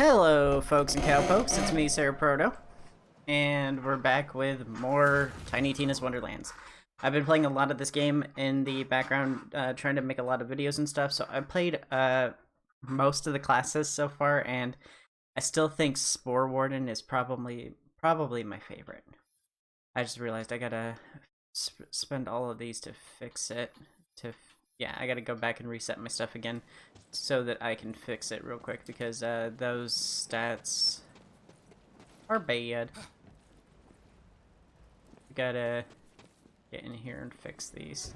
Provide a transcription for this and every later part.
Hello, folks and cowpokes. It's me, Sera, and we're back with more Tiny Tina's Wonderlands. I've been playing a lot of this game in the background, trying to make a lot of videos and stuff. So I played most of the classes so far, and I still think Sporewarden is probably my favorite. I just realized I gotta spend all of these to fix it. Yeah, I gotta go back and reset my stuff again so that I can fix it real quick because those stats are bad. We gotta get in here and fix these.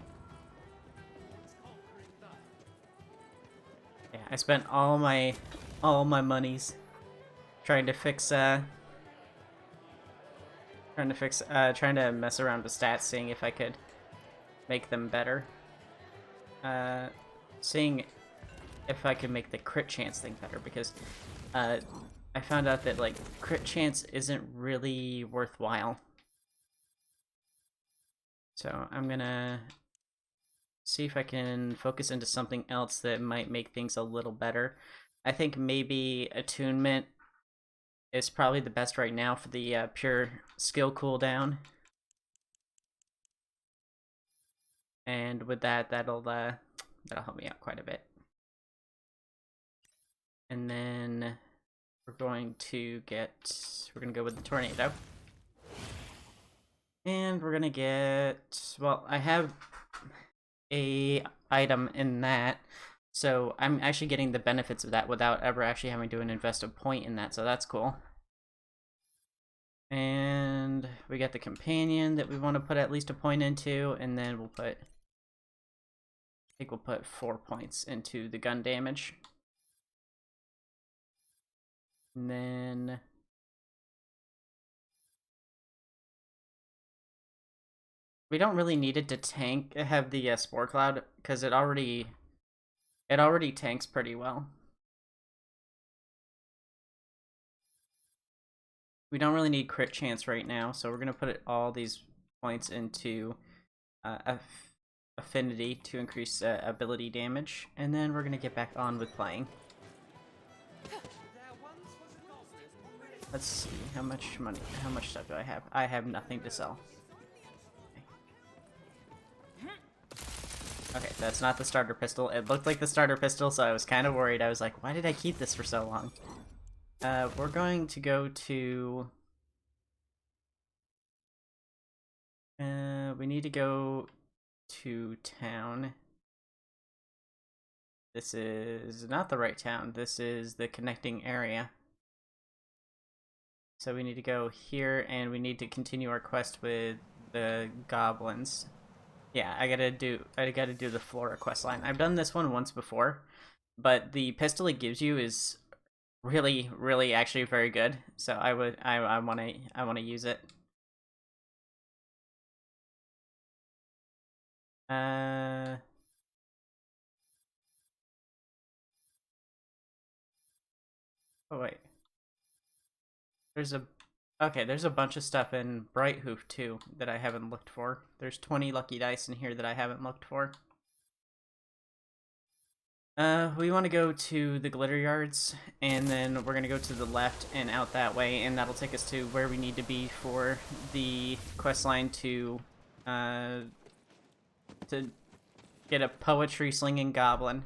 Yeah, I spent all my monies trying to mess around with stats, seeing if I could make them better. Seeing if I could make the crit chance thing better, because I found out that like crit chance isn't really worthwhile. So I'm gonna see if I can focus into something else that might make things a little better. I think maybe attunement is probably the best right now for the pure skill cooldown. And with that, that'll help me out quite a bit. And then we're going to go with the tornado. And we're gonna get, well, I have a item in that, so I'm actually getting the benefits of that without ever actually having to invest a point in that, so that's cool. And we got the companion that we want to put at least a point into, and then we'll put, I think we'll put 4 points into the gun damage. And then we don't really need it to have the Spore Cloud, because it already tanks pretty well. We don't really need crit chance right now, so we're gonna put all these points into affinity to increase ability damage, and then we're gonna get back on with playing. Let's see, how much stuff do I have? I have nothing to sell. Okay, that's not the starter pistol. It looked like the starter pistol, so I was kind of worried. I was like, why did I keep this for so long? We're going to go to... we need to go to town. This is not the right town. This is the connecting area. So we need to go here, and we need to continue our quest with the goblins. Yeah, I gotta do the Flora quest line. I've done this one once before, but the pistol it gives you is really actually very good. So I wanna use it. Oh wait. There's a bunch of stuff in Bright Hoof too that I haven't looked for. There's 20 lucky dice in here that I haven't looked for. We want to go to the glitter yards, and then we're gonna go to the left and out that way, and that'll take us to where we need to be for the quest line to get a poetry slinging goblin.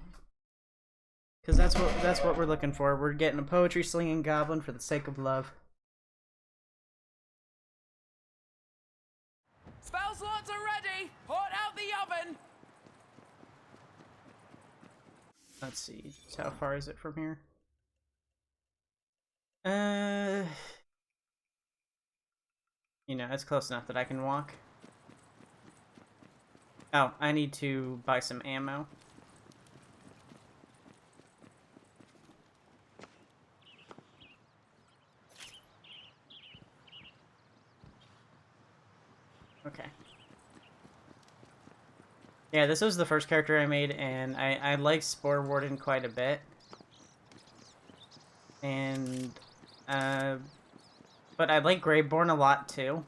Cause that's what we're looking for. We're getting a poetry slinging goblin for the sake of love. Spell slots are ready! Put out the oven! Let's see. How far is it from here? You know, it's close enough that I can walk. Oh, I need to buy some ammo. Okay. Yeah, this was the first character I made, and I like Sporewarden quite a bit. And, but I like Graveborn a lot too.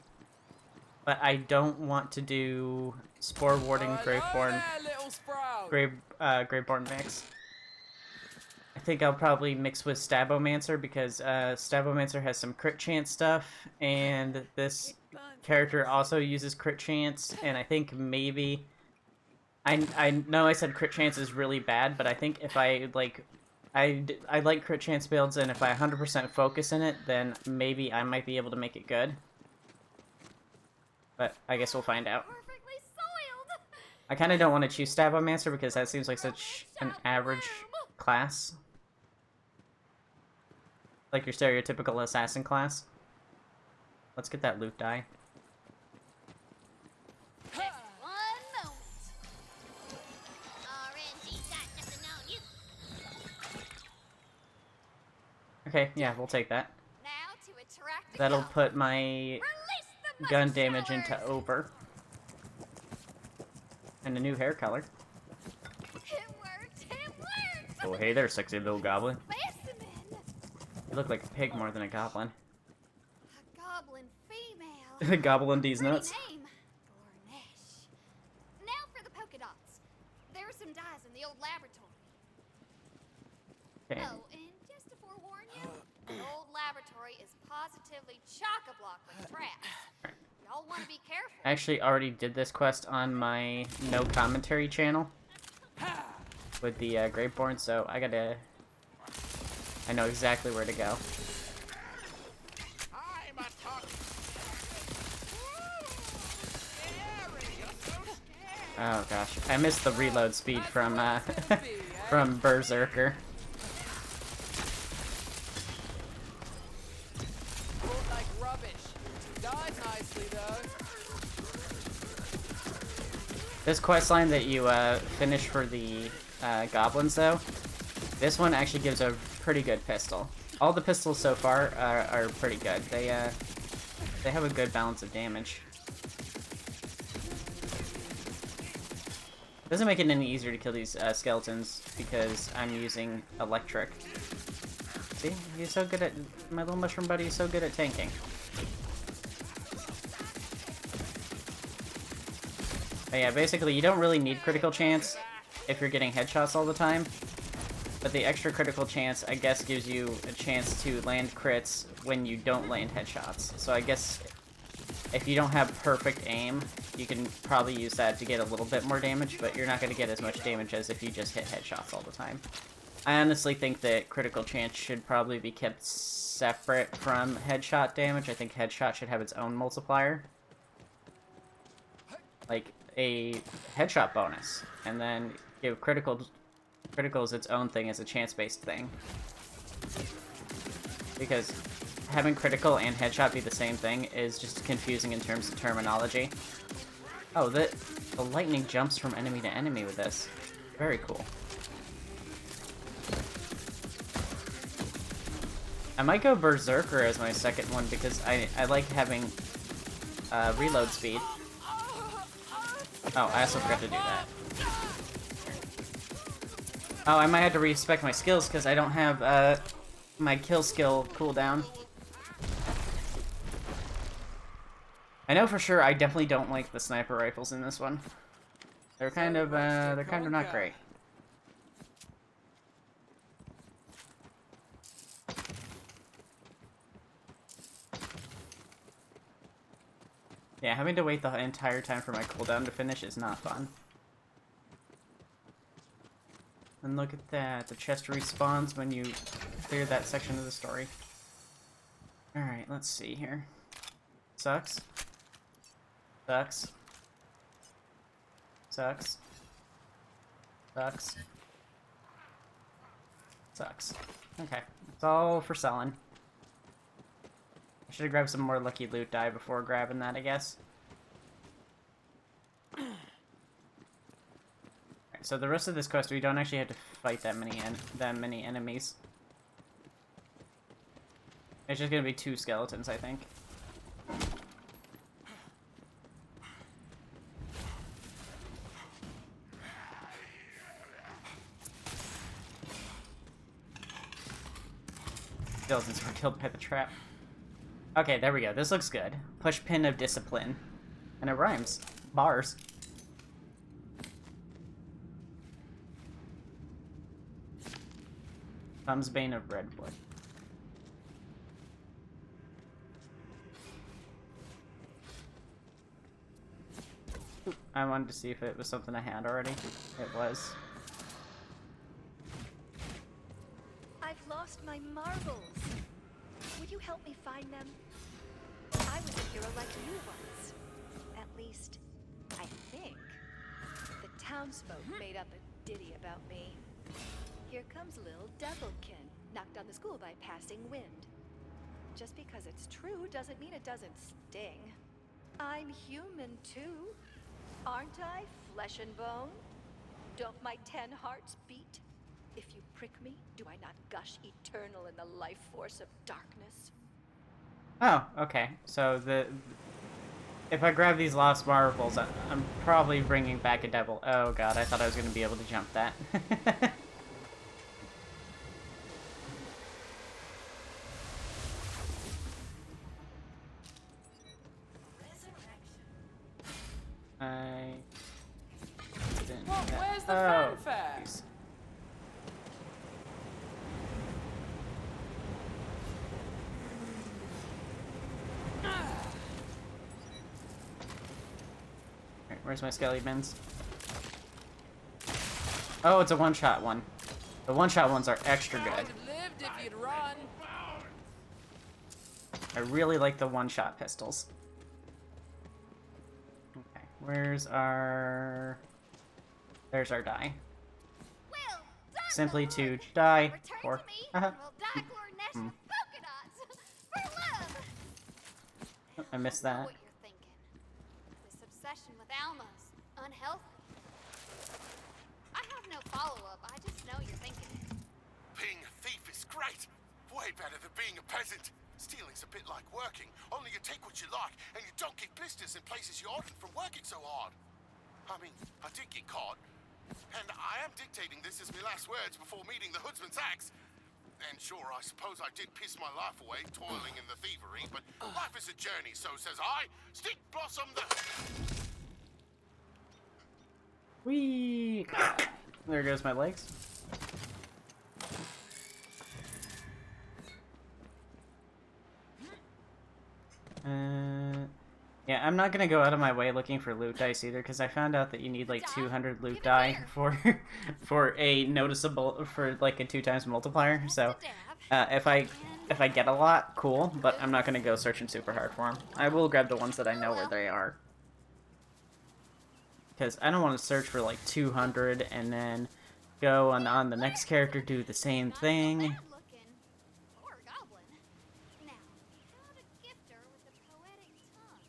But I don't want to do Sporewarden, Graveborn mix. I think I'll probably mix with Stabomancer because Stabomancer has some crit chance stuff, and this character also uses crit chance, and I think maybe... I know I said crit chance is really bad, but I think if I, like... I like crit chance builds, and if I 100% focus in it, then maybe I might be able to make it good. But I guess we'll find out. I kind of don't want to choose Stabomancer because that seems like such an average class. Like your stereotypical assassin class. Let's get that loot die. Okay, yeah, we'll take that. That'll put my gun damage into over. And a new hair color. It worked! Oh, hey there, sexy little goblin. You look like a pig more than a goblin. A goblin female. A goblin these nuts. Name. Gornish. Now for the polka dots. There are some dyes in the old laboratory. Okay. Oh, and just to forewarn you, the old laboratory is positively chock-a-block with traps. Y'all want to be careful. I actually already did this quest on my no commentary channel with the Grapeborn, so I know exactly where to go. Oh gosh, I missed the reload speed from from Berserker. This questline that you finish for the goblins, though, this one actually gives a pretty good pistol. All the pistols so far are pretty good. They have a good balance of damage. Doesn't make it any easier to kill these skeletons because I'm using electric. See, he's so good at my little mushroom buddy. Is so good at tanking. But yeah, basically, you don't really need critical chance if you're getting headshots all the time. But the extra critical chance, I guess, gives you a chance to land crits when you don't land headshots. So I guess if you don't have perfect aim, you can probably use that to get a little bit more damage, but you're not going to get as much damage as if you just hit headshots all the time. I honestly think that critical chance should probably be kept separate from headshot damage. I think headshot should have its own multiplier. Like a headshot bonus, and then give critical is its own thing as a chance-based thing. Because having critical and headshot be the same thing is just confusing in terms of terminology. Oh, the lightning jumps from enemy to enemy with this. Very cool. I might go Berserker as my second one because I like having reload speed. Oh, I also forgot to do that. Oh, I might have to respec my skills because I don't have my kill skill cooldown. I know for sure I definitely don't like the sniper rifles in this one. They're kind of not great. Yeah, having to wait the entire time for my cooldown to finish is not fun. And look at that, the chest respawns when you clear that section of the story. Alright, let's see here. Sucks. Sucks. Sucks. Sucks. Sucks. Okay, it's all for selling. I should have grabbed some more lucky loot die before grabbing that, I guess. Alright, so the rest of this quest, we don't actually have to fight that many enemies. It's just gonna be 2 skeletons, I think. Skeletons were killed by the trap. Okay, there we go. This looks good. Push pin of discipline. And it rhymes. Bars. Thumb's Bane of Redwood. Oop, I wanted to see if it was something I had already. It was. I've lost my marbles. Would you help me find them? I was a hero like you once. At least, I think. The townsfolk made up a ditty about me. Here comes little Devilkin, knocked on the school by passing wind. Just because it's true doesn't mean it doesn't sting. I'm human too. Aren't I? Flesh and bone? Don't my 10 hearts beat? If you prick me, do I not gush eternal in the life force of darkness? Oh, okay. So if I grab these lost marbles, I'm probably bringing back a devil. Oh god, I thought I was going to be able to jump that. I didn't. What? Where's the Oh, fanfare? jeez. Alright, where's my skelly bins? Oh, it's a one-shot one. The one-shot ones are extra You'd good. have lived if you'd run. I really like the one-shot pistols. Okay, where's our... There's our die. Well done, Simply my to lord. die Return for... to me, and we'll dye Glor Nesh with polka dots for love. I missed I that. know what you're thinking. This obsession with Alma's unhealthy. I have no follow-up. I just know you're thinking it. Being a thief is great. Way better than being a peasant. Stealing's a bit like working, only you take what you like, and you don't get blisters in places you oughtn't from working so hard. I mean, I did get caught, and I am dictating this as my last words before meeting the hoodsman's axe. And sure, I suppose I did piss my life away toiling in the thievery, but life is a journey, so says I. Stick blossom the... Whee! There goes my legs. Yeah, I'm not gonna go out of my way looking for loot dice either, because I found out that you need like 200 loot die for a noticeable, for like a 2 times multiplier. So if I get a lot, cool, but I'm not gonna go searching super hard for them. I will grab the ones that I know where they are, because I don't want to search for like 200 and then go on the next character do the same thing. Poor goblin. Now, how to gift her with a poetic tongue?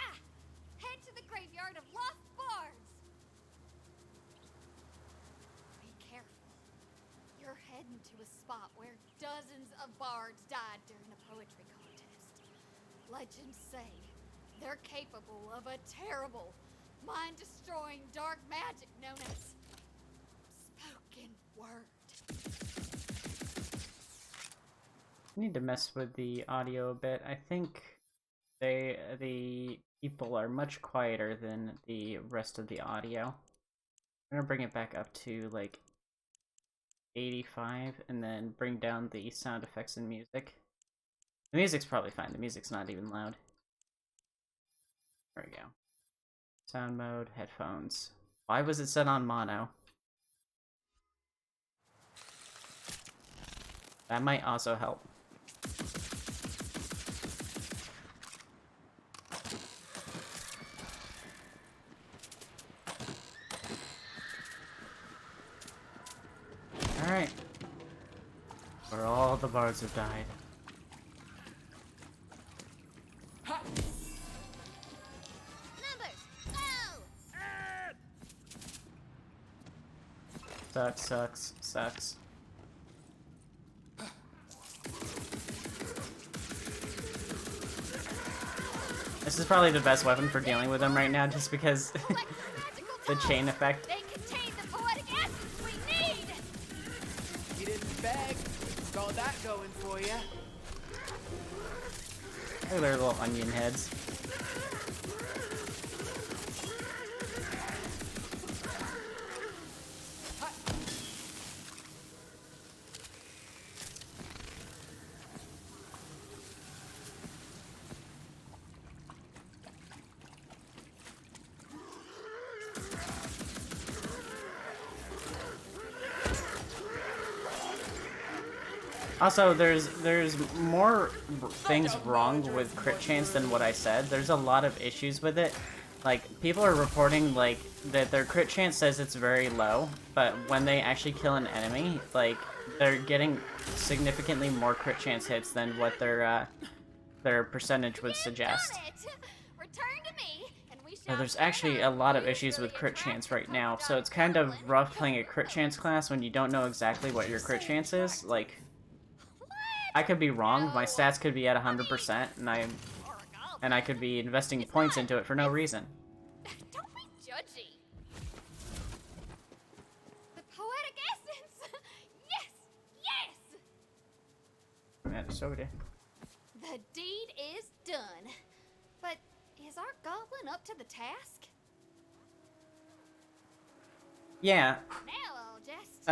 Ah! Head to the graveyard of lost bards! Be careful. You're heading to a spot where dozens of bards died during a poetry contest. Legends say they're capable of a terrible, mind-destroying dark magic known as spoken word. I need to mess with the audio a bit. I think the people are much quieter than the rest of the audio. I'm gonna bring it back up to like 85 and then bring down the sound effects and music. The music's probably fine. The music's not even loud. There we go. Sound mode, headphones. Why was it set on mono? That might also help. Alright. Where all the bards have died. Numbers, go! Sucks. This is probably the best weapon for dealing with them right now, just because the chain effect. They contain the poetic essence we need! You didn't beg. Got that going for you. Look at their little onion heads. Also, there's more things wrong with crit chance than what I said. There's a lot of issues with it. Like, people are reporting, like, that their crit chance says it's very low, but when they actually kill an enemy, like, they're getting significantly more crit chance hits than what their percentage would suggest. Return to me, and we So shall there's set actually up a lot of usually issues with crit attractive chance right now, polka so dot it's kind of goblin. rough playing a crit chance class when you don't know exactly what your crit chance is. Like, I could be wrong, my stats could be at 100%, and I could be investing points into it for no reason. Don't be judgy. The poetic essence. Yes, yes. Yeah, soda. The deed is done. But is our goblin up to the task? Yeah, Now I'll just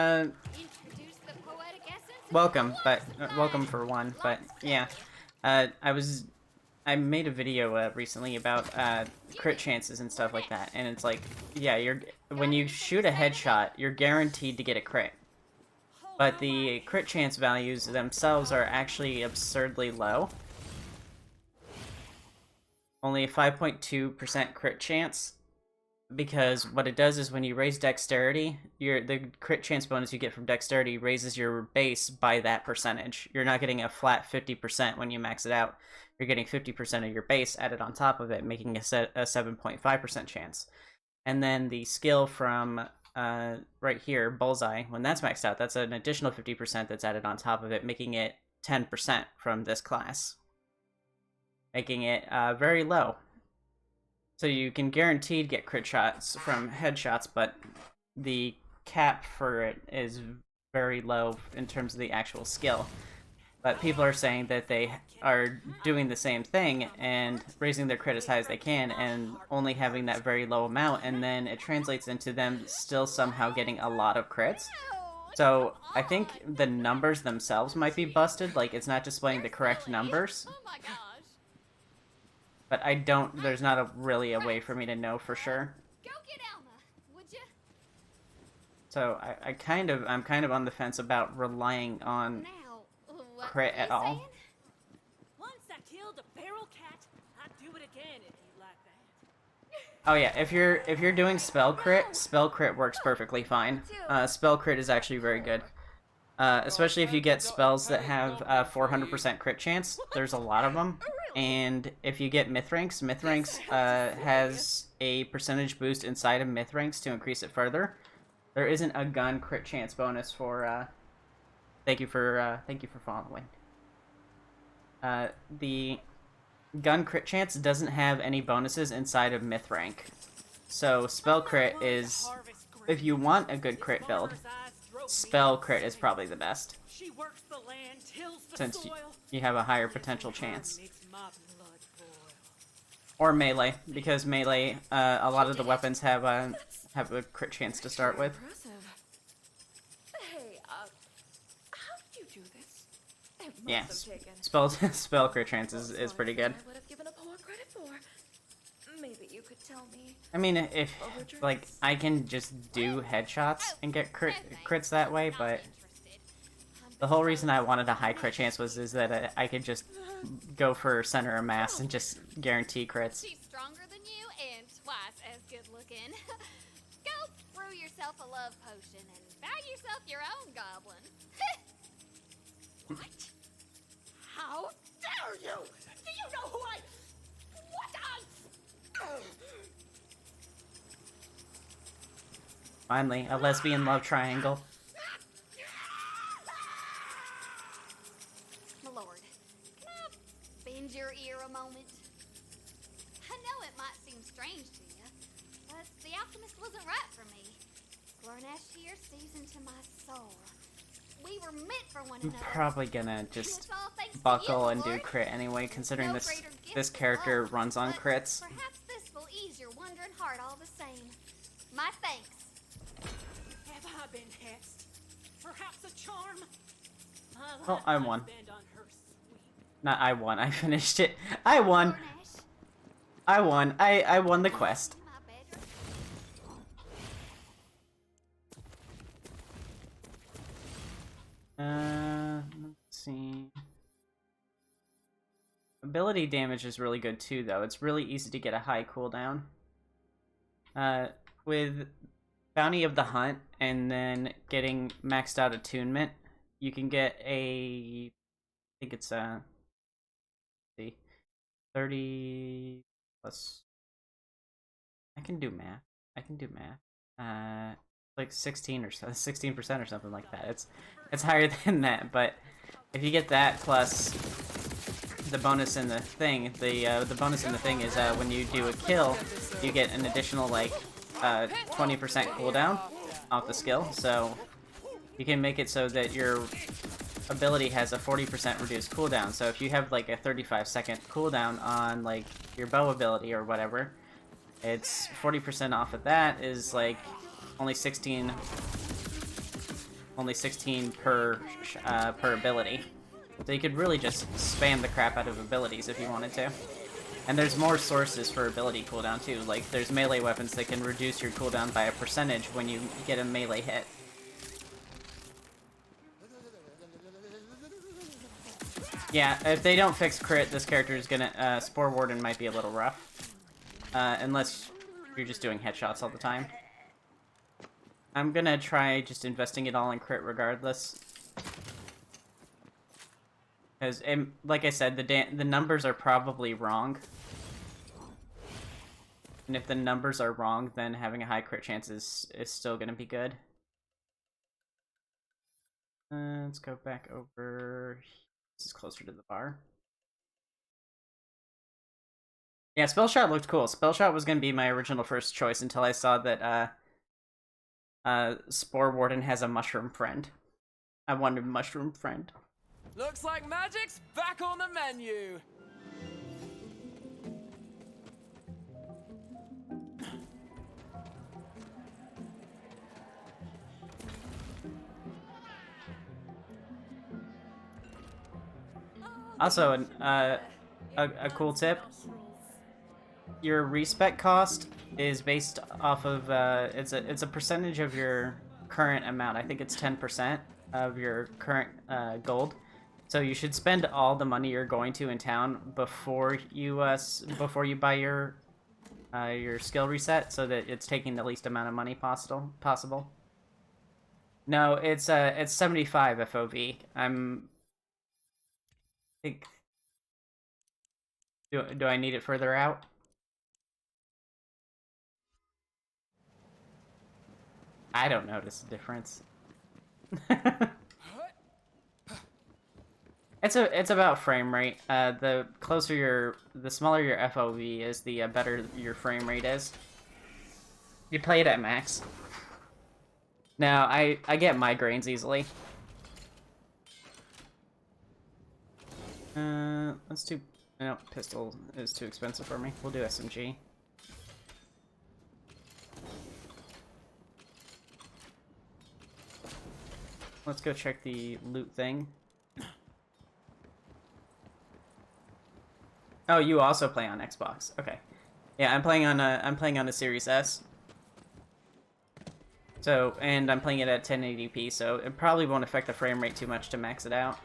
introduce the poetic essence. and welcome, but philosophize. welcome for one, but yeah. I made a video recently about crit chances and stuff like that, and it's like, yeah, when you shoot a headshot, you're guaranteed to get a crit. But the crit chance values themselves are actually absurdly low. Only a 5.2% crit chance, because what it does is when you raise dexterity, the crit chance bonus you get from dexterity raises your base by that percentage. You're not getting a flat 50% when you max it out. You're getting 50% of your base added on top of it, making a 7.5% chance. And then the skill from right here, Bullseye, when that's maxed out, that's an additional 50% that's added on top of it, making it 10% from this class. Making it very low. So you can guaranteed get crit shots from headshots, but the cap for it is very low in terms of the actual skill. But people are saying that they are doing the same thing and raising their crit as high as they can and only having that very low amount, and then it translates into them still somehow getting a lot of crits. So I think the numbers themselves might be busted, like it's not displaying the correct numbers. Oh my gosh. But there's not really a way for me to know for sure. Go get Elma, would you? So I'm kind of on the fence about relying on Now, what crit were you at all. saying? Once I killed a feral cat, I'd do it again if you like that. Oh yeah, if you're doing spell crit works perfectly fine. Spell crit is actually very good. Especially if you get spells that have 400% crit chance. There's a lot of them. And if you get Mythranks has a percentage boost inside of Mythranks to increase it further. There isn't a gun crit chance bonus for, thank you for following. The gun crit chance doesn't have any bonuses inside of Mythrank. So spell crit is, if you want a good crit build, spell crit is probably the best, She works the land, tills the since soil. you have a higher potential chance. Makes my blood boil. Or melee, because melee, a lot of the weapons have a crit chance to start with. Impressive. Hey, how did you do this? It must Yeah, have taken spell crit chance is pretty good. I would have given a poor credit for. Maybe you could tell me. I mean, if, like, I can just do headshots and get crits that way, but the whole reason I wanted a high crit chance is that I could just go for center of mass and just guarantee crits. She's stronger than you and twice as good looking. Go brew yourself a love potion and buy yourself your own goblin. What? How dare you? Do you know who I... What Finally, a lesbian love triangle. My lord, can I bend your ear a moment? I know it might seem strange to you, but the alchemist wasn't right for me. Glornash here sees into my soul. We were meant for one another. Probably gonna just It's all thanks to buckle you, and do Lord. crit anyway, considering No this greater gift this than character love, runs on but crits. Perhaps this will ease your wondering heart all the same. My thanks. Have I been hexed? Perhaps a charm? My Oh, life I might won. bend on her sweet. Not I won, I finished it. I won! Glornash, I won the quest. my bedroom. Let's see. ability damage is really good too, though. It's really easy to get a high cooldown. With Bounty of the Hunt and then getting maxed out attunement, you can get a, I think it's let's see, 30 plus. I can do math. Like 16 or so, 16% or something like that. It's higher than that, but if you get that plus the bonus in the thing, the bonus in the thing is when you do a kill, you get an additional like 20% cooldown off the skill. So you can make it so that your ability has a 40% reduced cooldown. So if you have like a 35-second cooldown on like your bow ability or whatever, it's 40% off of that is like only 16 per ability. So you could really just spam the crap out of abilities if you wanted to. And there's more sources for ability cooldown too. Like there's melee weapons that can reduce your cooldown by a percentage when you get a melee hit. Yeah, if they don't fix crit, this character is gonna Sporewarden might be a little rough. Unless you're just doing headshots all the time. I'm gonna try just investing it all in crit regardless. Because, like I said, the numbers are probably wrong. And if the numbers are wrong, then having a high crit chance is still gonna be good. Let's go back over. This is closer to the bar. Yeah, Spell Shot looked cool. Spell Shot was gonna be my original first choice until I saw that Sporewarden has a mushroom friend. I wanted mushroom friend. Looks like magic's back on the menu. Also, a cool tip. Your respec cost is based off of it's a percentage of your current amount. I think it's 10% of your current gold. So you should spend all the money you're going to in town before you buy your skill reset, so that it's taking the least amount of money possible. No, it's 75 FOV. Do I need it further out? I don't notice a difference. It's about frame rate. The smaller your FOV is, the better your frame rate is. You play it at max. Now, I get migraines easily. Let's do... No, pistol is too expensive for me. We'll do SMG. Let's go check the loot thing. Oh, you also play on Xbox. Okay. Yeah, I'm playing on a Series S. So, and I'm playing it at 1080p, so it probably won't affect the frame rate too much to max it out.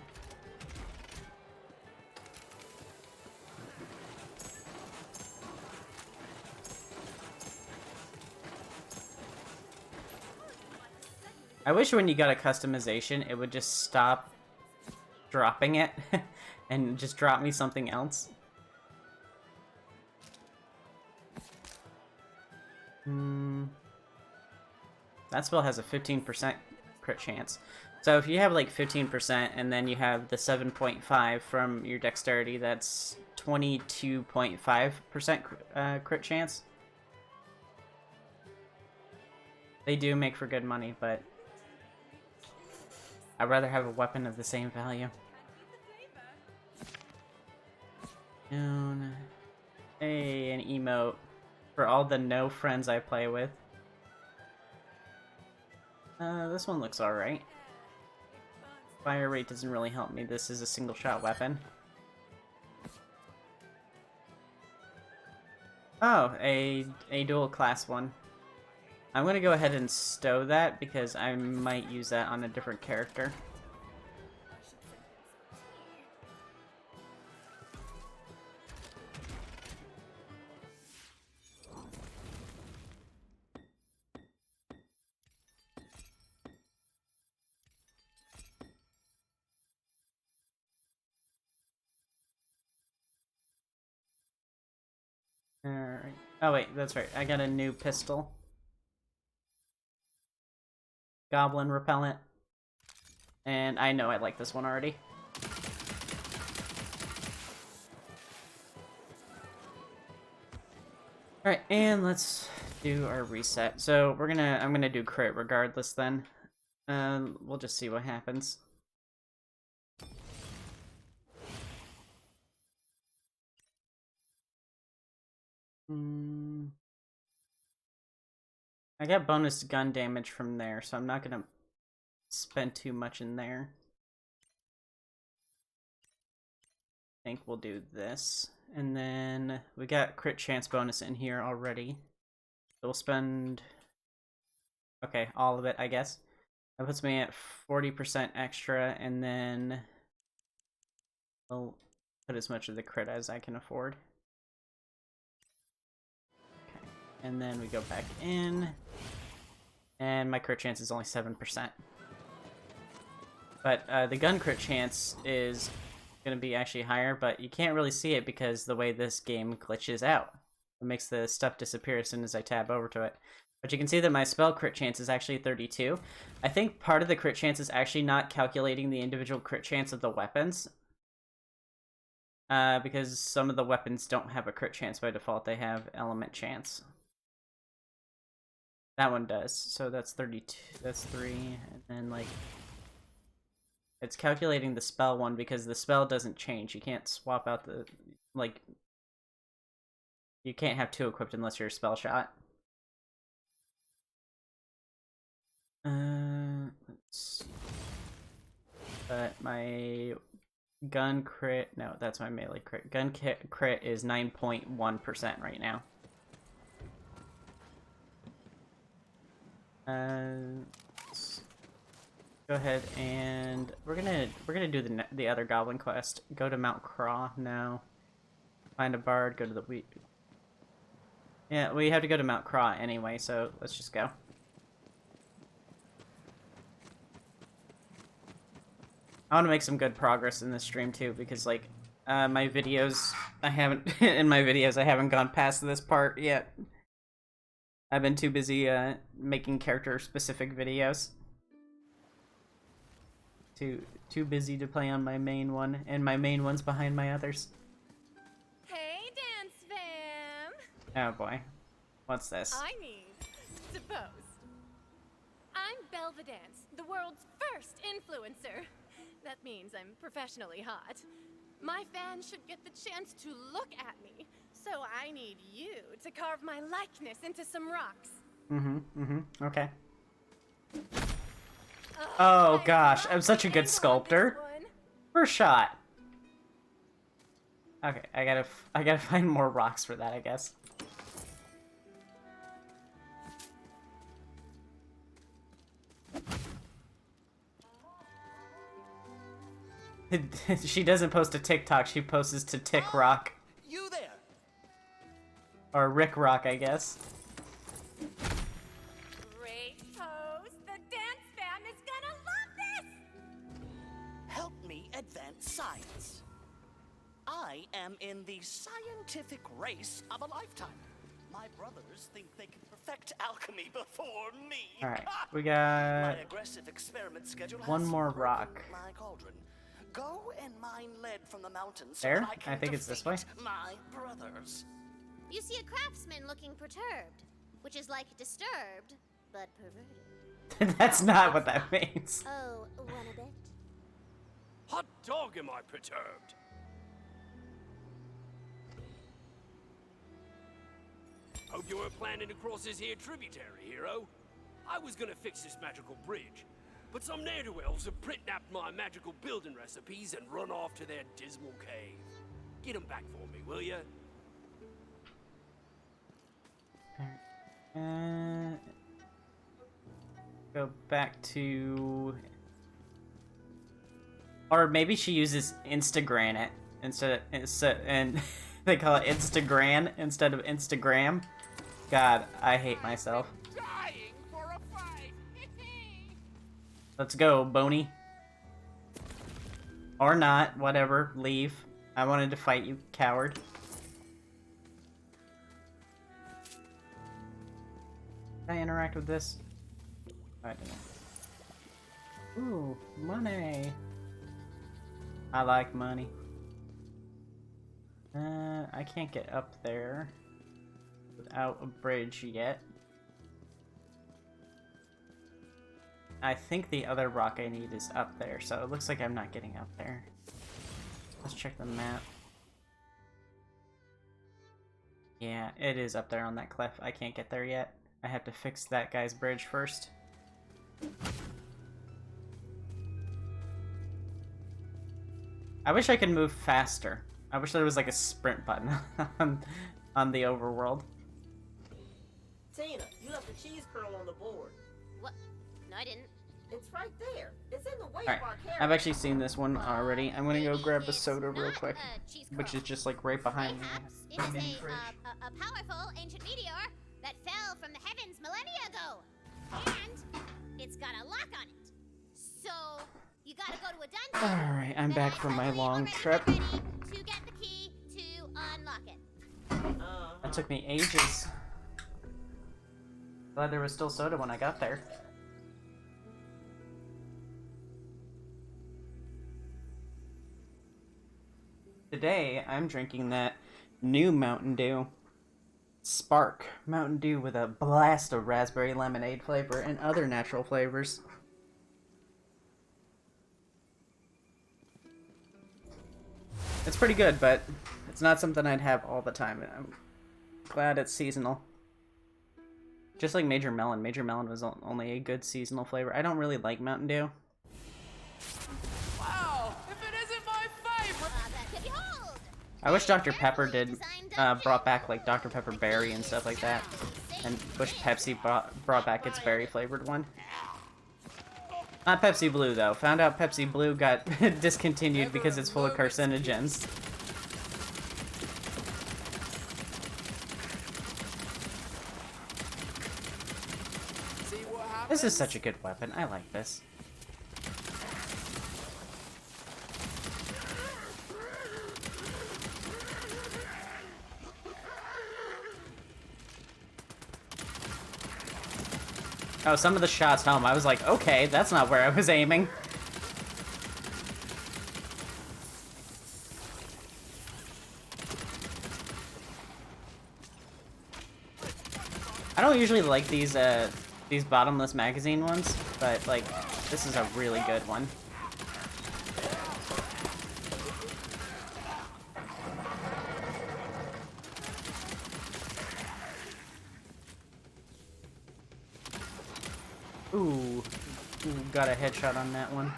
I wish when you got a customization, it would just stop dropping it and just drop me something else. That spell has a 15% crit chance. So if you have like 15% and then you have the 7.5 from your dexterity, that's 22.5% crit chance. They do make for good money, but I'd rather have a weapon of the same value. Hey, an emote for all the no friends I play with. This one looks alright. Fire rate doesn't really help me. This is a single shot weapon. Oh, a dual class one. I'm gonna go ahead and stow that because I might use that on a different character. Alright. Oh wait, that's right. I got a new pistol. Goblin repellent. And I know I like this one already. Alright, and let's do our reset. So I'm gonna do crit regardless then. We'll just see what happens. I got bonus gun damage from there, so I'm not gonna spend too much in there. I think we'll do this. And then we got crit chance bonus in here already. So we'll spend... okay, all of it, I guess. That puts me at 40% extra, and then I'll put as much of the crit as I can afford. Okay. And then we go back in, and my crit chance is only 7%. But the gun crit chance is going to be actually higher, but you can't really see it because the way this game glitches out. It makes the stuff disappear as soon as I tab over to it. But you can see that my spell crit chance is actually 32. I think part of the crit chance is actually not calculating the individual crit chance of the weapons. Because some of the weapons don't have a crit chance by default, they have element chance. That one does, so that's 32, that's 3, and then like... it's calculating the spell one because the spell doesn't change. You can't swap out the, like... you can't have 2 equipped unless you're a spell shot. Let's... but my gun crit... no, that's my melee crit. Gun crit is 9.1% right now. Let's go ahead and we're gonna do the other goblin quest. Go to Mount Craw now. Find a bard. Go to the yeah, we have to go to Mount Craw anyway, so let's just go. I want to make some good progress in this stream too, because like my videos, I haven't in my videos I haven't gone past this part yet. I've been too busy making character specific videos. Too busy to play on my main one, and my main one's behind my others. Hey, dance fam! Oh boy, what's this? I need to pose. I'm Belvedance, the world's first influencer. That means I'm professionally hot. My fans should get the chance to look at me, so I need you to carve my likeness into some rocks. Okay. Oh gosh, I'm such a good sculptor. First shot. Okay, I gotta find more rocks for that, I guess. She doesn't post to TikTok, she posts to Tick Rock. You there? Or Rick Rock, I guess. Great pose! The dance fam is gonna love this! Help me advance science. I am in the scientific race of a lifetime. My brothers think they can perfect alchemy before me. Alright, we got my aggressive experiment schedule one has more broken rock. My cauldron. Go and mine lead from the mountains. There? So that I can think it's this way. defeat my brothers. You see a craftsman looking perturbed, which is like disturbed, but perverted. That's not what that means. Oh, one a bit? Hot dog, am I perturbed? Hope you weren't planning to cross this here tributary, hero. I was gonna fix this magical bridge, but some ne'er-do-wells have print-napped my magical building recipes and run off to their dismal cave. Get them back for me, will ya? Go back to... or maybe she uses Instagranite instead and they call it Instagram instead of Instagram. God, I hate myself. Dying for a fight. Let's go, Boney. Or not, whatever, leave. I wanted to fight you, coward. Can I interact with this? I don't know. Ooh, money. I like money. I can't get up there without a bridge yet. I think the other rock I need is up there, so it looks like I'm not getting up there. Let's check the map. Yeah, it is up there on that cliff. I can't get there yet. I have to fix that guy's bridge first. I wish I could move faster. I wish there was like a sprint button on the overworld. Tina, you left the cheese curl on the board. What? No, I didn't. It's right there. It's in the way Alright, of our character. I've actually seen this one already. I'm gonna go Maybe grab a it's soda real not quick, a cheese which curl. is just like right behind me. Perhaps it is a powerful ancient meteor that fell from the heavens millennia ago. And it's got a lock on it. So, you gotta go to a dungeon. Alright, I'm back from my long trip. To get the key to unlock it. That took me ages. Glad there was still soda when I got there. Today, I'm drinking that new Mountain Dew. Spark Mountain Dew with a blast of raspberry lemonade flavor and other natural flavors. It's pretty good, but it's not something I'd have all the time. I'm glad it's seasonal. Just like Major Melon. Major Melon was only a good seasonal flavor. I don't really like Mountain Dew. Wow, if it isn't my favorite. Behold! I wish Dr. Pepper did brought back like Dr. Pepper Berry and stuff like that. And wish Pepsi brought back its berry flavored one. Not Pepsi Blue though. Found out Pepsi Blue got discontinued because it's full of carcinogens. See what happens? This is such a good weapon. I like this. Oh, some of the shots home. I was like, okay, that's not where I was aiming. I don't usually like these bottomless magazine ones, but like this is a really good one. Ooh, got a headshot on that one.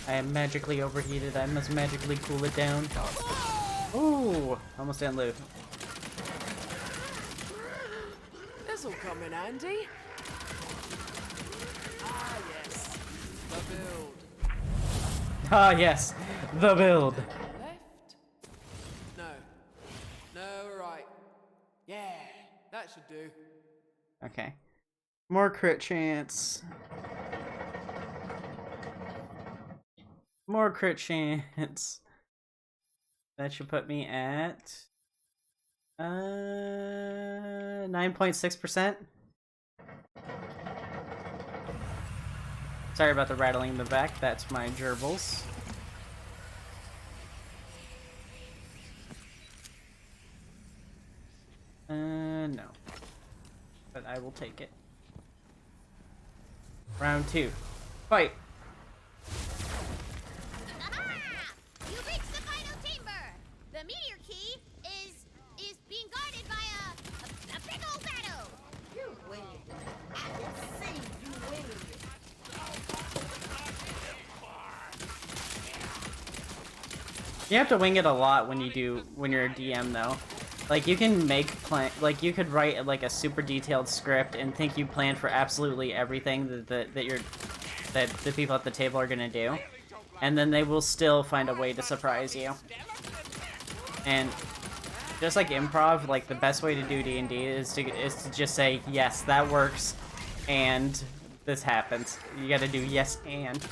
I am magically overheated. I must magically cool it down. Ooh, almost didn't loot. This'll come in handy. Ah, yes. The build. Ah, yes, the build. Left? No. No, right. Yeah, that should do. Okay. More crit chance. More crit chance. That should put me at 9.6%. Sorry about the rattling in the back. That's my gerbils. No. But I will take it. Round 2. Fight! Aha! You reached the final chamber. The meteor key is being guarded by a big old battle. You're winning. I can see you winning. You have to wing it a lot when you're a DM though. Like you can like you could write like a super detailed script and think you planned for absolutely everything that the people at the table are gonna do, and then they will still find a way to surprise you. And just like improv, like the best way to do D&D is to just say yes, that works, and this happens. You got to do yes and.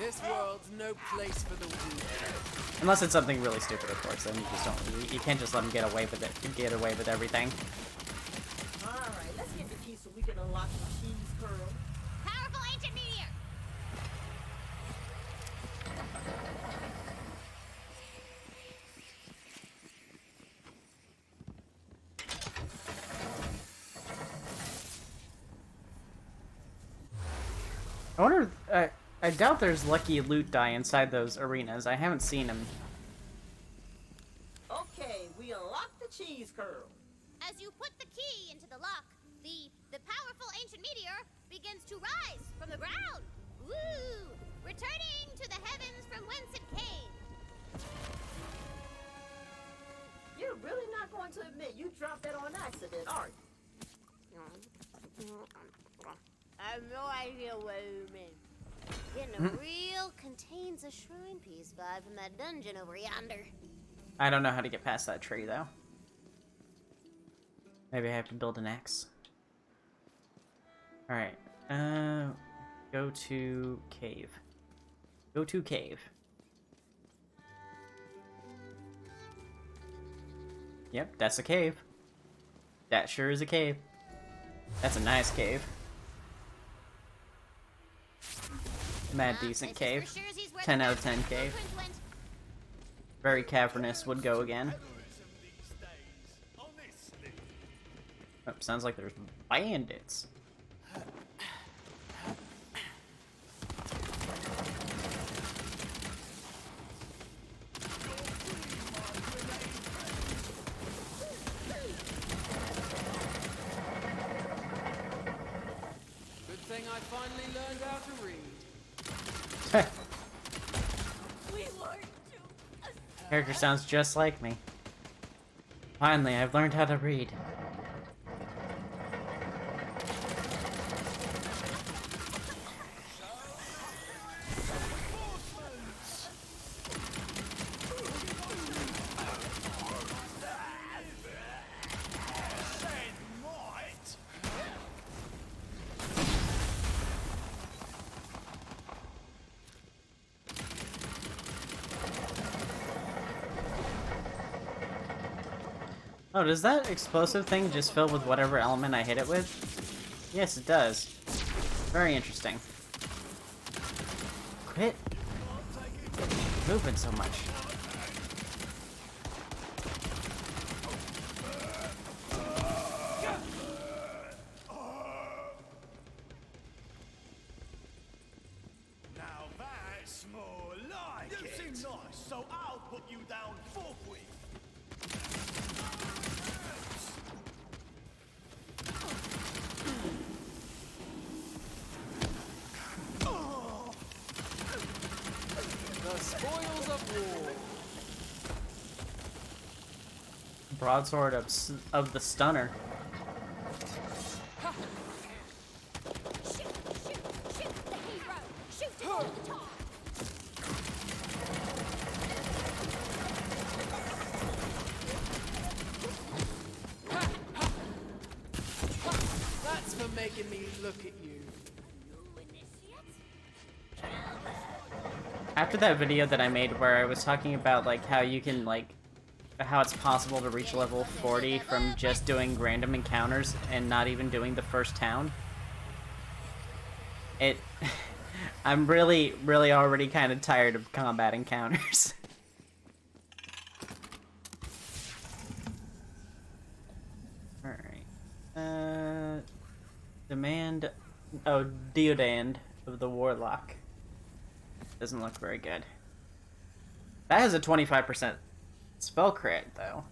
This world's no place for the weak. Unless it's something really stupid, of course. Then you just don't. You can't just let them get away with it. Get away with everything. Alright, let's get the key so we can unlock the cheese curl. Powerful ancient meteor! I wonder. I doubt there's lucky loot die inside those arenas. I haven't seen them. Okay, we unlocked the cheese curl. As you put the key into the lock, the powerful ancient meteor begins to rise from the ground. Woo! Returning to the heavens from whence it came. You're really not going to admit you dropped that on accident, are you? I have no idea what you mean. Getting a real contains a shrine piece vibe from that dungeon over yonder. I don't know how to get past that tree though. Maybe I have to build an axe. All right. Go to cave. Go to cave. Yep, that's a cave. That sure is a cave. That's a nice cave. Mad decent cave. 10 out of 10 cave. Very cavernous would go again. Oh, sounds like there's bandits. Good thing I finally learned how to read. Character sounds just like me. Finally, I've learned how to read. Oh, does that explosive thing just fill with whatever element I hit it with? Yes, it does. Very interesting. Quit moving so much. Now that's more like it. You seem nice, so I'll put you down forthwith. The spoils of war. Broadsword of the stunner. Shoot the hero! Shoot it all the time! That's for making me look at you. After that video that I made where I was talking about like how you can like how it's possible to reach level 40 from just doing random encounters and not even doing the first town. I'm really already kind of tired of combat encounters. Alright. Demand... Oh, Deodand of the Warlock. Doesn't look very good. That has a 25% spell crit, though.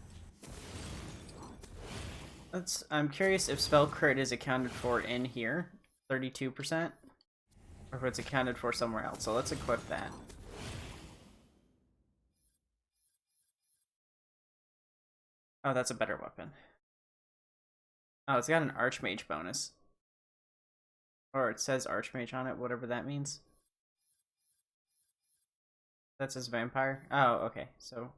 I'm curious if spell crit is accounted for in here, 32%, or if it's accounted for somewhere else. So let's equip that. Oh, that's a better weapon. Oh, it's got an Archmage bonus. Or it says Archmage on it, whatever that means. That says vampire? Oh, okay. So,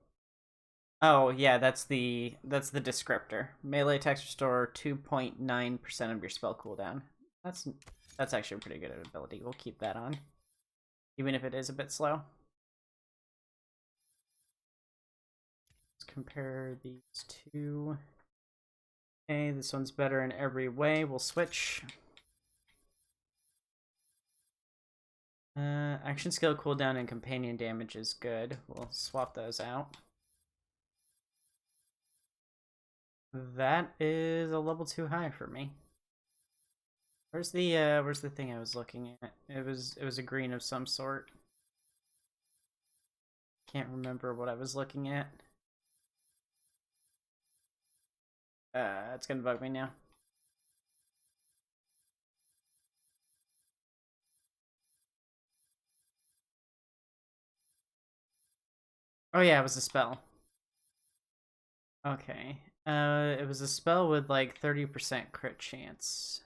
oh yeah, that's the descriptor. Melee attacks restore 2.9% of your spell cooldown. That's actually a pretty good ability. We'll keep that on. even if it is a bit slow. Let's compare these two. Okay, this one's better in every way. We'll switch. Action skill cooldown and companion damage is good. We'll swap those out. That is a level too high for me. Where's the thing I was looking at? It was a green of some sort. Can't remember what I was looking at. It's gonna bug me now. Oh yeah, it was a spell. Okay. It was a spell with like 30% crit chance.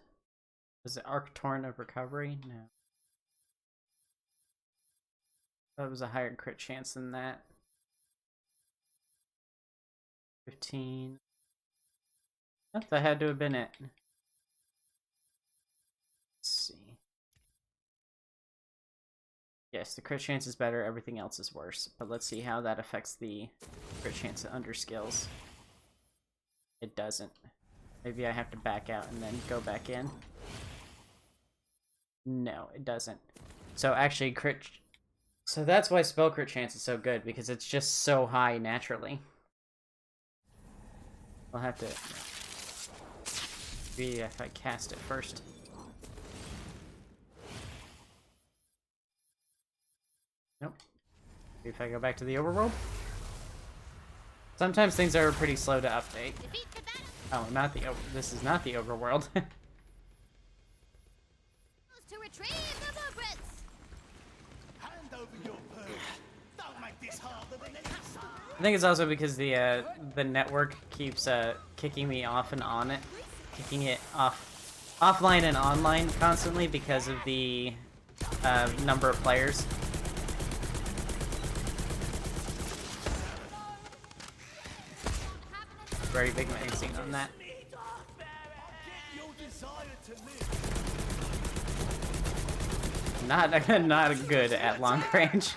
Was it Arc Torrent of Recovery? No. That was a higher crit chance than that. 15. Oh, that had to have been it. Let's see. Yes, the crit chance is better, everything else is worse. But let's see how that affects the crit chance under skills. It doesn't. Maybe I have to back out and then go back in. No, it doesn't. So actually so that's why spell crit chance is so good, because it's just so high naturally. I'll have to maybe if I cast it first. Nope. Maybe if I go back to the overworld. Sometimes things are pretty slow to update. Oh, not the this is not the overworld. To retrieve the blueprints. Hand over your purse. Don't make this harder than it has to be. I think it's also because the network keeps kicking me off and on it, kicking it offline and online constantly because of the number of players. Very big magazine on that. Not good at long range.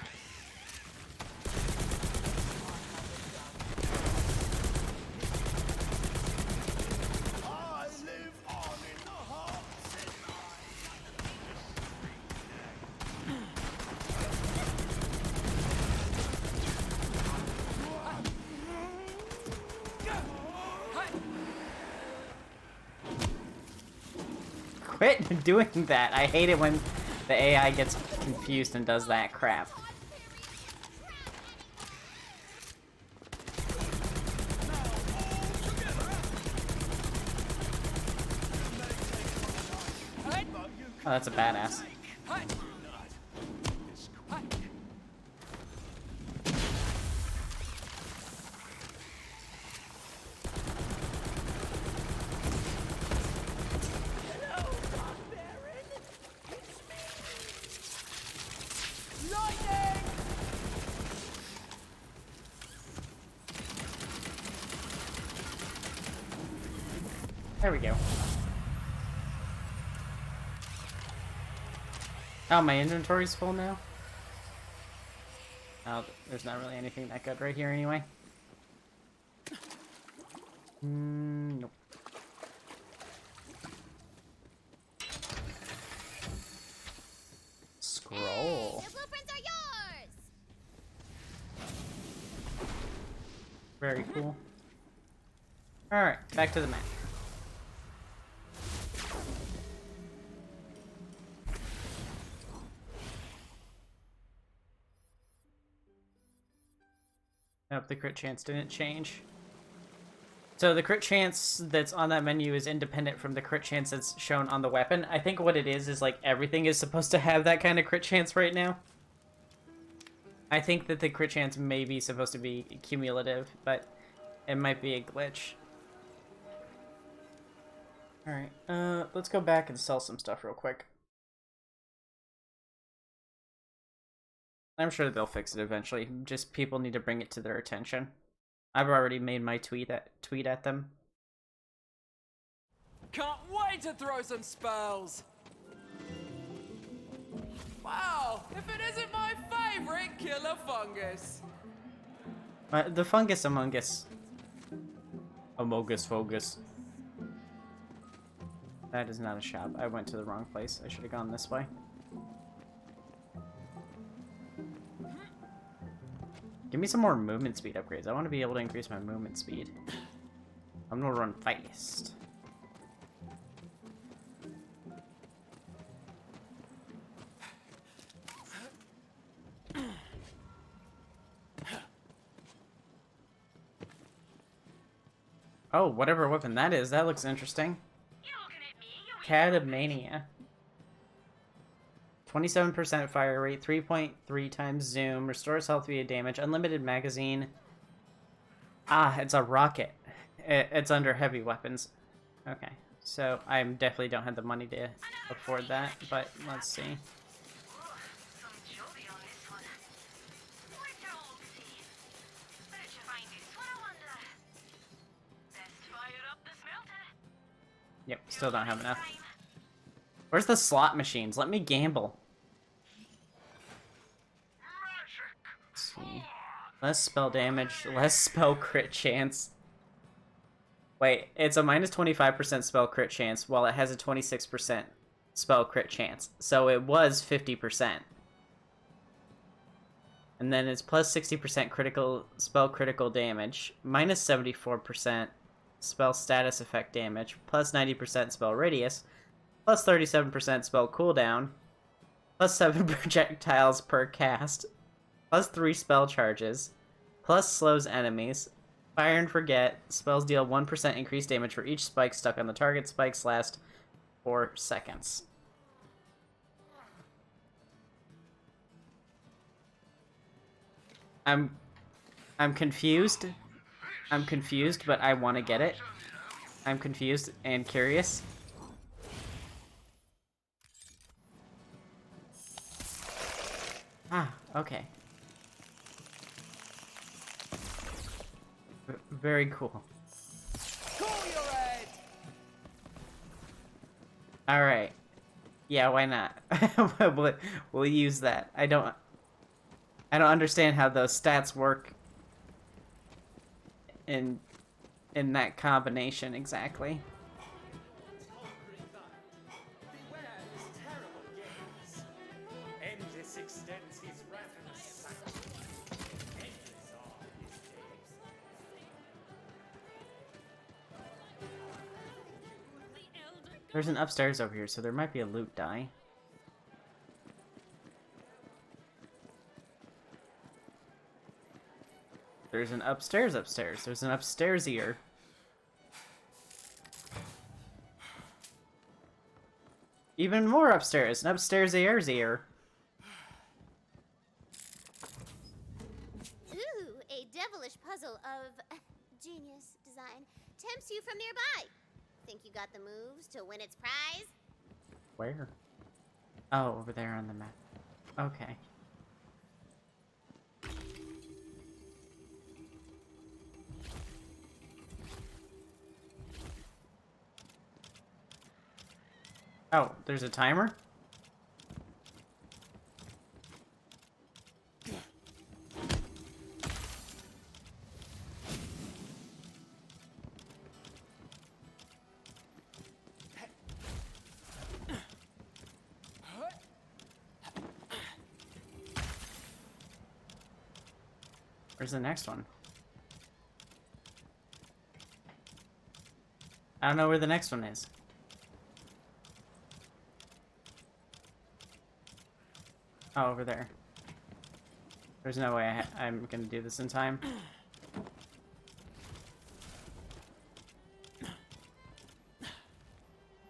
Quit doing that. I hate it when the AI gets confused and does that crap. Oh, that's a badass. There we go. Oh, my inventory's full now? Oh, there's not really anything that good right here anyway. Nope. Scroll. The blueprints are yours. Very cool. Alright, back to the map. Nope, the crit chance didn't change. So the crit chance that's on that menu is independent from the crit chance that's shown on the weapon. I think what it is like everything is supposed to have that kind of crit chance right now. I think that the crit chance may be supposed to be cumulative, but it might be a glitch. Alright, let's go back and sell some stuff real quick. I'm sure they'll fix it eventually. Just people need to bring it to their attention. I've already made my tweet at them. Can't wait to throw some spells. Wow, if it isn't my favorite killer fungus. The fungus among us. Amogus Fogus. That is not a shop. I went to the wrong place. I should have gone this way. Give me some more movement speed upgrades. I want to be able to increase my movement speed. I'm gonna run fast. Oh, whatever weapon that is, that looks interesting. Catamania. 27% fire rate, 3.3 times zoom, restores health via damage, unlimited magazine. Ah, it's a rocket. It's under heavy weapons. Okay, so I definitely don't have the money to afford that, but let's see. Yep, still don't have enough. Where's the slot machines? Let me gamble. Let's see. Less spell damage, less spell crit chance. Wait, it's a minus 25% spell crit chance, while it has a 26% spell crit chance. So it was 50%. And then it's plus 60% critical damage, minus 74% spell status effect damage, plus 90% spell radius, plus 37% spell cooldown, plus 7 projectiles per cast, plus 3 spell charges, plus slows enemies, fire and forget, spells deal 1% increased damage for each spike stuck on the target. Spikes last 4 seconds. I'm confused. I'm confused, but I want to get it. I'm confused and curious. Ah, okay. Very cool. Cool your head. Alright. Yeah, why not? we'll use that. I don't understand how those stats work in that combination exactly. There's an upstairs over here, so there might be a loot die. There's an upstairs. There's an upstairs-ier. Even more upstairs. An upstairs-ier. Ooh, a devilish puzzle of genius design tempts you from nearby. Think you got the moves to win its prize? Where? Oh, over there on the map. Okay. Oh, there's a timer? Where's the next one? I don't know where the next one is. Oh, over there. There's no way I'm gonna do this in time.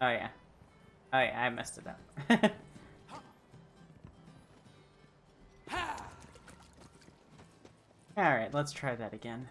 Oh yeah. Oh yeah, I messed it up. Alright, let's try that again.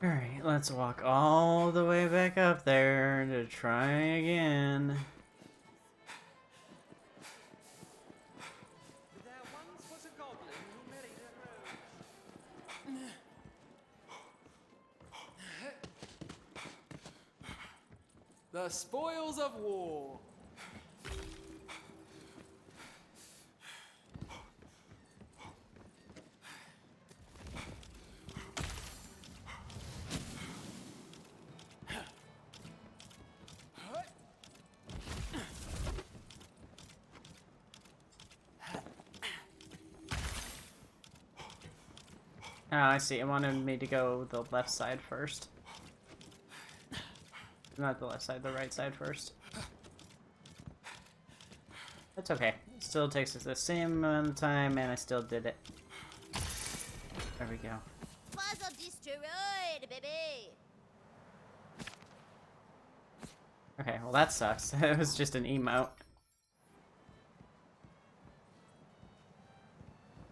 Alright, let's walk all the way back up there to try again. There once was a goblin who married a rose. The spoils of war. Oh, I see. It wanted me to go the left side first. Not the left side, the right side first. That's okay. It still takes us the same amount of time, and I still did it. There we go. Puzzle destroyed, baby. Okay, well that sucks. It was just an emote.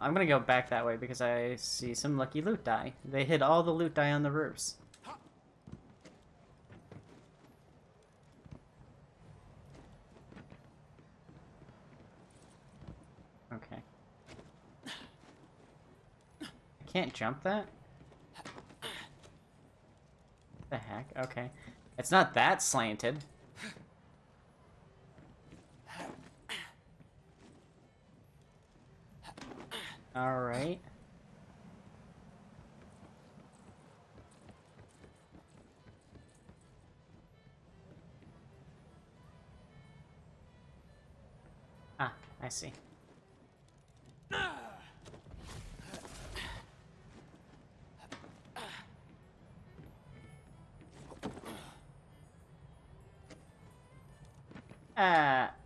I'm gonna go back that way because I see some lucky loot die. They hid all the loot die on the roofs. Okay. I can't jump that? The heck? Okay. It's not that slanted. Alright. Ah, I see.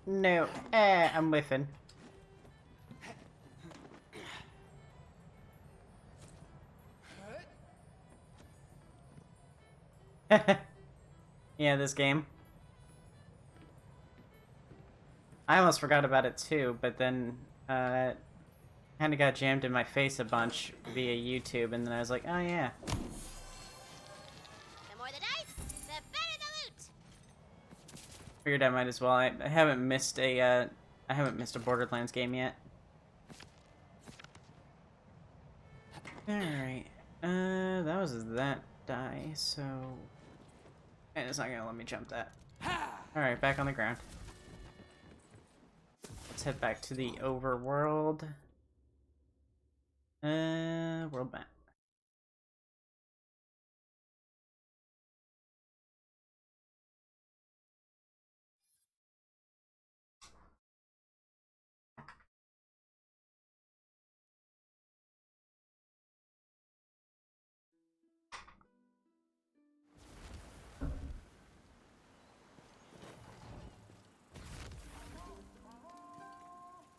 No. I'm whiffing. Yeah, this game. I almost forgot about it too, but then kind of got jammed in my face a bunch via YouTube, and then I was like, oh yeah. The more the dice, the better the loot. Figured I might as well. I haven't missed a Borderlands game yet. All right. That was that die. So, and it's not gonna let me jump that. All right, back on the ground. Let's head back to the overworld. World map.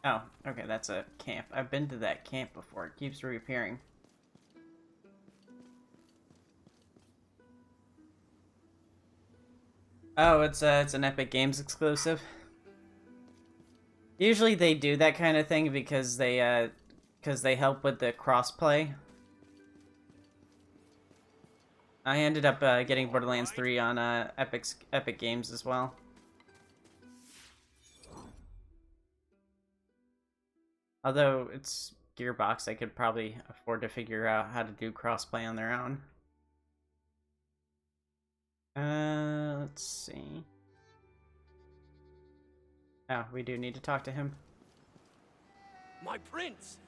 Oh, okay, that's a camp. I've been to that camp before. It keeps reappearing. Oh, it's an Epic Games exclusive. Usually they do that kind of thing because they help with the crossplay. I ended up getting Borderlands 3 on Epic Games as well. Although it's Gearbox, they could probably afford to figure out how to do crossplay on their own. Let's see. Oh, we do need to talk to him. My prince!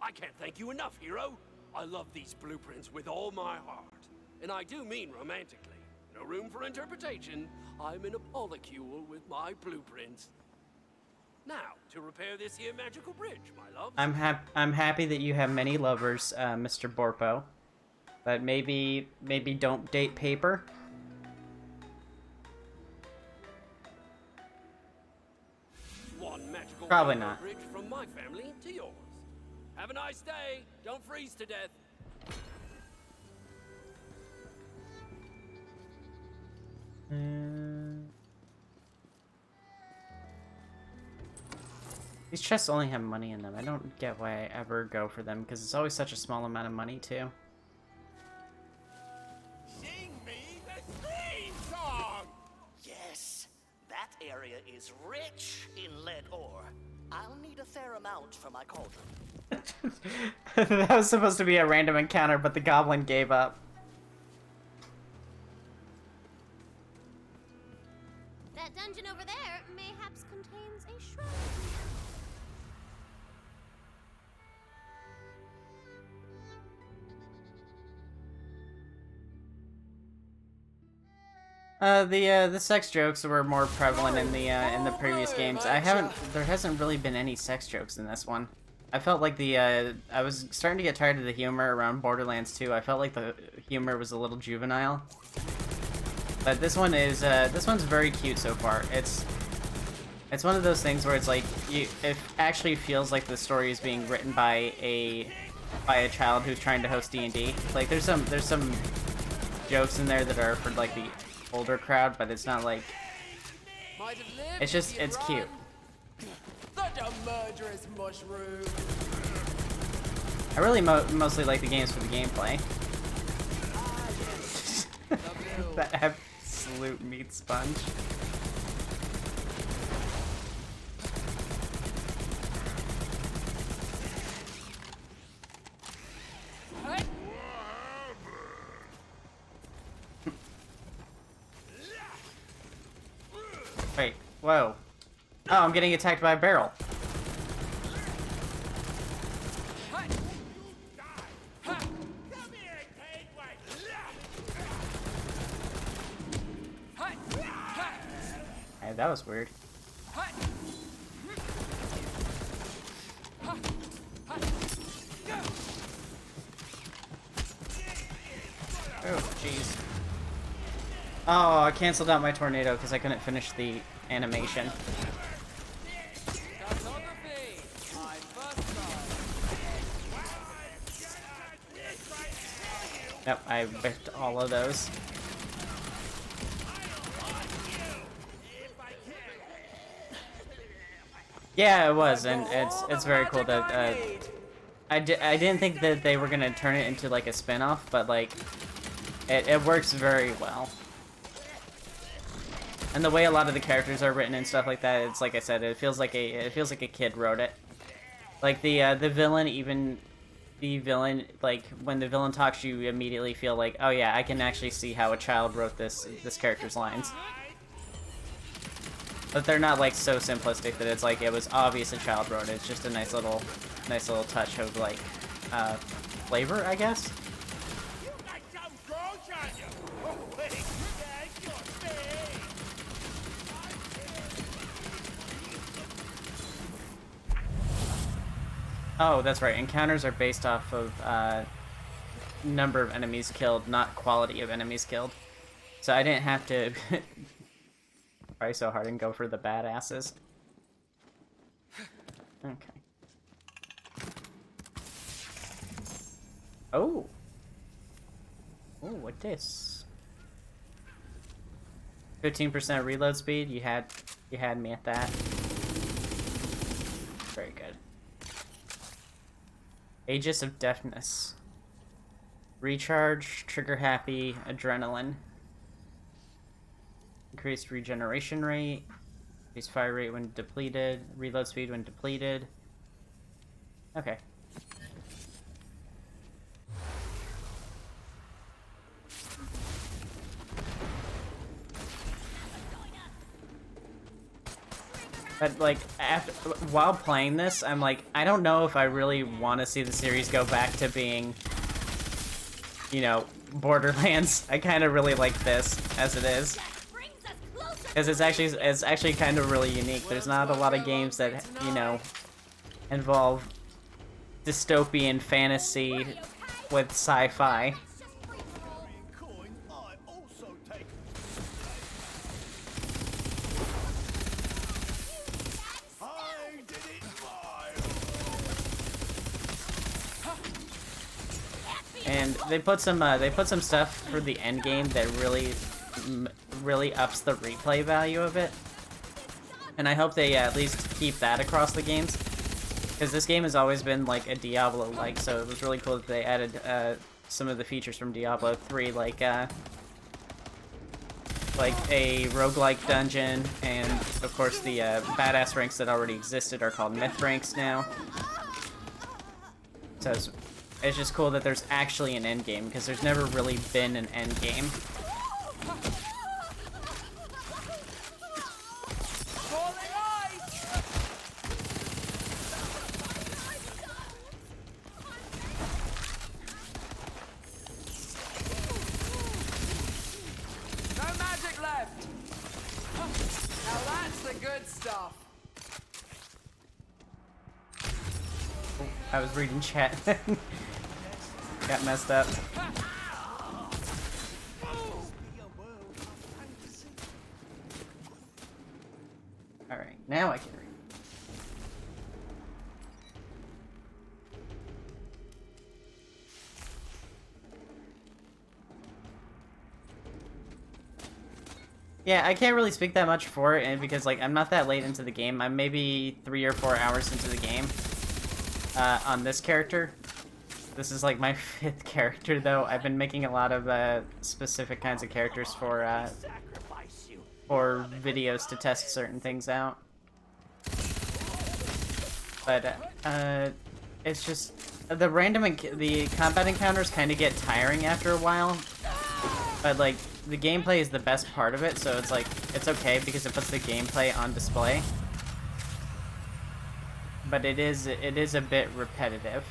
I can't thank you enough, hero. I love these blueprints with all my heart. And I do mean romantically. No room for interpretation. I'm in a polycule with my blueprints. Now, to repair this here magical bridge, my love. I'm happy that you have many lovers, Mr. Borpo. But maybe don't date paper. One magical Probably not. bridge from my family to yours. Have a nice day. Don't freeze to death. These chests only have money in them. I don't get why I ever go for them, because it's always such a small amount of money, too. fair amount for my cauldron. That was supposed to be a random encounter, but the goblin gave up. That dungeon over there mayhaps contains a shrine. The sex jokes were more prevalent in the previous games. There hasn't really been any sex jokes in this one. I felt like I was starting to get tired of the humor around Borderlands 2. I felt like the humor was a little juvenile. But this one's very cute so far. It's one of those things where it's like, it actually feels like the story is being written by a child who's trying to host D&D. Like, there's some jokes in there that are for, like, the older crowd, but it's not like, it's cute. Such a murderous mushroom. I really mostly like the games for the gameplay. That absolute meat sponge. Wait, whoa. Oh, I'm getting attacked by a barrel. Hey, that was weird. Oh, jeez. Oh, I canceled out my tornado because I couldn't finish the animation. Yep, I whipped all of those. Yeah, it was, and it's very cool that I didn't think that they were gonna turn it into like a spin-off, but like it works very well. And the way a lot of the characters are written and stuff like that, it's like I said, it feels like a kid wrote it. Like the villain, like when the villain talks, you immediately feel like, oh yeah, I can actually see how a child wrote this character's lines. But they're not like so simplistic that it's like it was obvious a child wrote it. It's just a nice little touch of like flavor, I guess. Oh, that's right. Encounters are based off of number of enemies killed, not quality of enemies killed. So I didn't have to try so hard and go for the badasses. Okay. Oh. Oh, what this? 15% reload speed. You had me at that. Very good. Aegis of Deafness. Recharge, trigger happy, adrenaline. Increased regeneration rate. Increased fire rate when depleted. Reload speed when depleted. Okay. But, like, while playing this, I'm like, I don't know if I really want to see the series go back to being, you know, Borderlands. I kind of really like this as it is. Because it's actually kind of really unique. There's not a lot of games that, you know, involve dystopian fantasy with sci-fi. And they put some stuff for the end game that really ups the replay value of it. And I hope they at least keep that across the games, because this game has always been like a Diablo-like. So it was really cool that they added some of the features from Diablo 3, like like a roguelike dungeon, and of course the badass ranks that already existed are called myth ranks now. So it's just cool that there's actually an end game, because there's never really been an end game. No magic left. Now that's the good stuff. I was reading chat. Got messed up. Alright, now I can read. Yeah, I can't really speak that much for it, and because like I'm not that late into the game. I'm maybe 3 or 4 hours into the game on this character. This is like my 5th character, though. I've been making a lot of specific kinds of characters for videos to test certain things out. But it's just the the combat encounters kind of get tiring after a while. But like the gameplay is the best part of it, so it's like it's okay because it puts the gameplay on display. But it is a bit repetitive.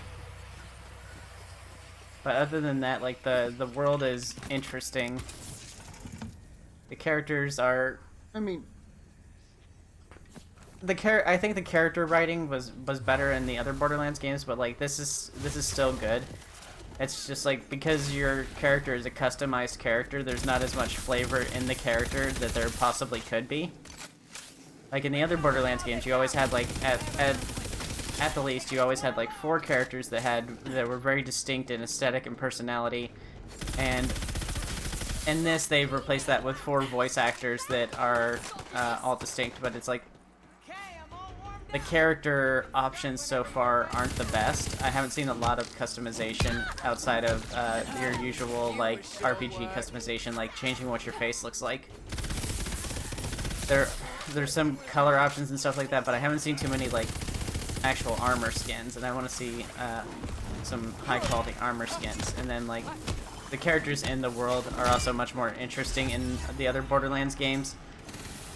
But other than that, like the world is interesting. The characters are, I mean, I think the character writing was better in the other Borderlands games, but like this is still good. It's just like because your character is a customized character, there's not as much flavor in the character that there possibly could be. Like in the other Borderlands games, you always had like at the least you always had like 4 characters that were very distinct in aesthetic and personality, and in this they've replaced that with 4 voice actors that are all distinct. But it's like the character options so far aren't the best. I haven't seen a lot of customization outside of your usual like RPG customization, like changing what your face looks like. There's some color options and stuff like that, but I haven't seen too many like actual armor skins, and I want to see some high quality armor skins. And then like the characters in the world are also much more interesting in the other Borderlands games.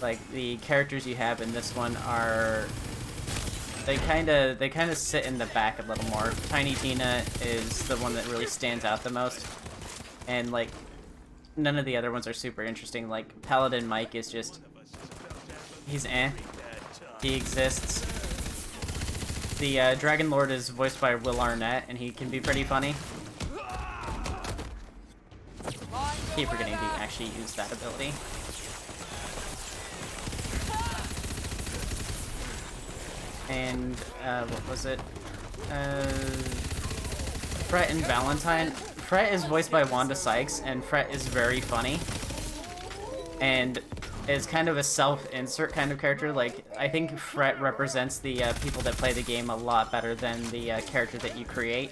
Like the characters you have in this one are they kind of sit in the back a little more. Tiny Tina is the one that really stands out the most, and like none of the other ones are super interesting. Like Paladin Mike is just he's he exists. The Dragon Lord is voiced by Will Arnett, and he can be pretty funny. Keep forgetting to actually use that ability. And what was it? Fret and Valentine. Fret is voiced by Wanda Sykes, and Fret is very funny. And is kind of a self-insert kind of character. Like, I think Fret represents the people that play the game a lot better than the character that you create.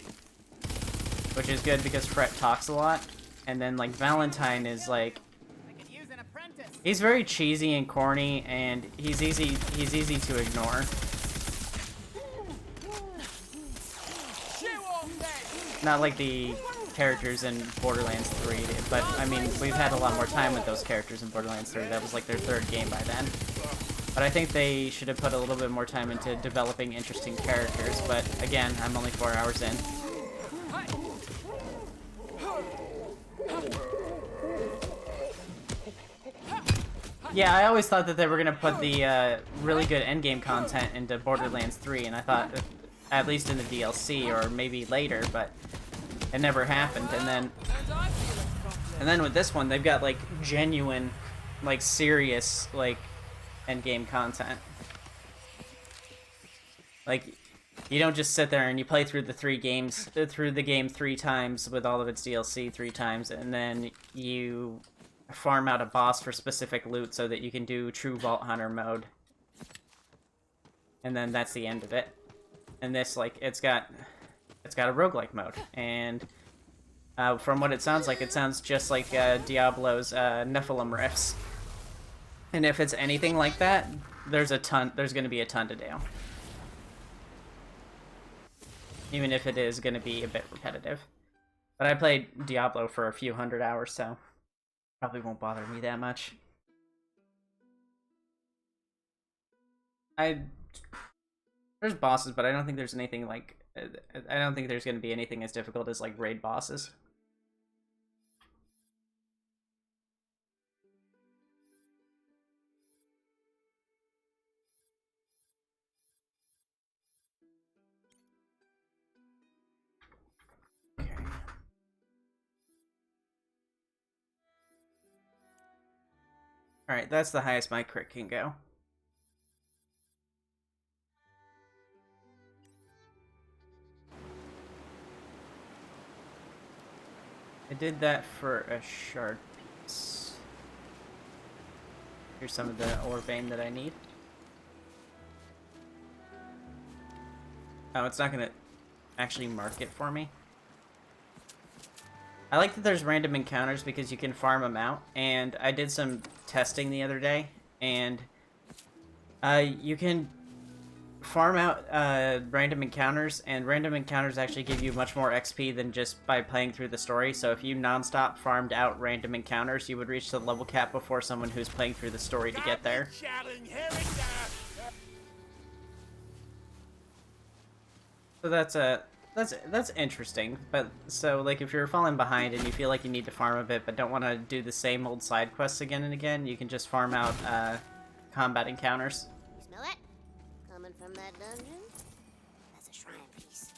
Which is good because Fret talks a lot. And then, like, Valentine is, like... he's very cheesy and corny, and he's easy to ignore. Not like the characters in Borderlands 3, but I mean, we've had a lot more time with those characters in Borderlands 3. That was like their 3rd game by then. But I think they should have put a little bit more time into developing interesting characters, but again, I'm only 4 hours in. Yeah, I always thought that they were going to put the really good endgame content into Borderlands 3, and I thought at least in the DLC or maybe later, but it never happened. And then with this one, they've got like genuine, like serious, like endgame content. Like you don't just sit there and you play through the game 3 times with all of its DLC 3 times, and then you farm out a boss for specific loot so that you can do true Vault Hunter mode. And then that's the end of it. And this, like, it's got a roguelike mode, and From what it sounds just like Diablo's Nephilim riffs. And if it's anything like that, there's going to be a ton to do. Even if it is going to be a bit repetitive. But I played Diablo for a few hundred hours, so probably won't bother me that much. There's bosses, but I don't think there's anything like... I don't think there's going to be anything as difficult as, like, raid bosses. Okay. Alright, that's the highest my crit can go. I did that for a shard piece. Here's some of the ore vein that I need. Oh, it's not gonna actually mark it for me. I like that there's random encounters because you can farm them out, and I did some testing the other day, and you can farm out random encounters, and random encounters actually give you much more XP than just by playing through the story. So if you non-stop farmed out random encounters, you would reach the level cap before someone who's playing through the story to get there. So that's interesting. But so like if you're falling behind and you feel like you need to farm a bit but don't want to do the same old side quests again and again, you can just farm out combat encounters. You smell that? Coming from that dungeon? That's a shrine piece.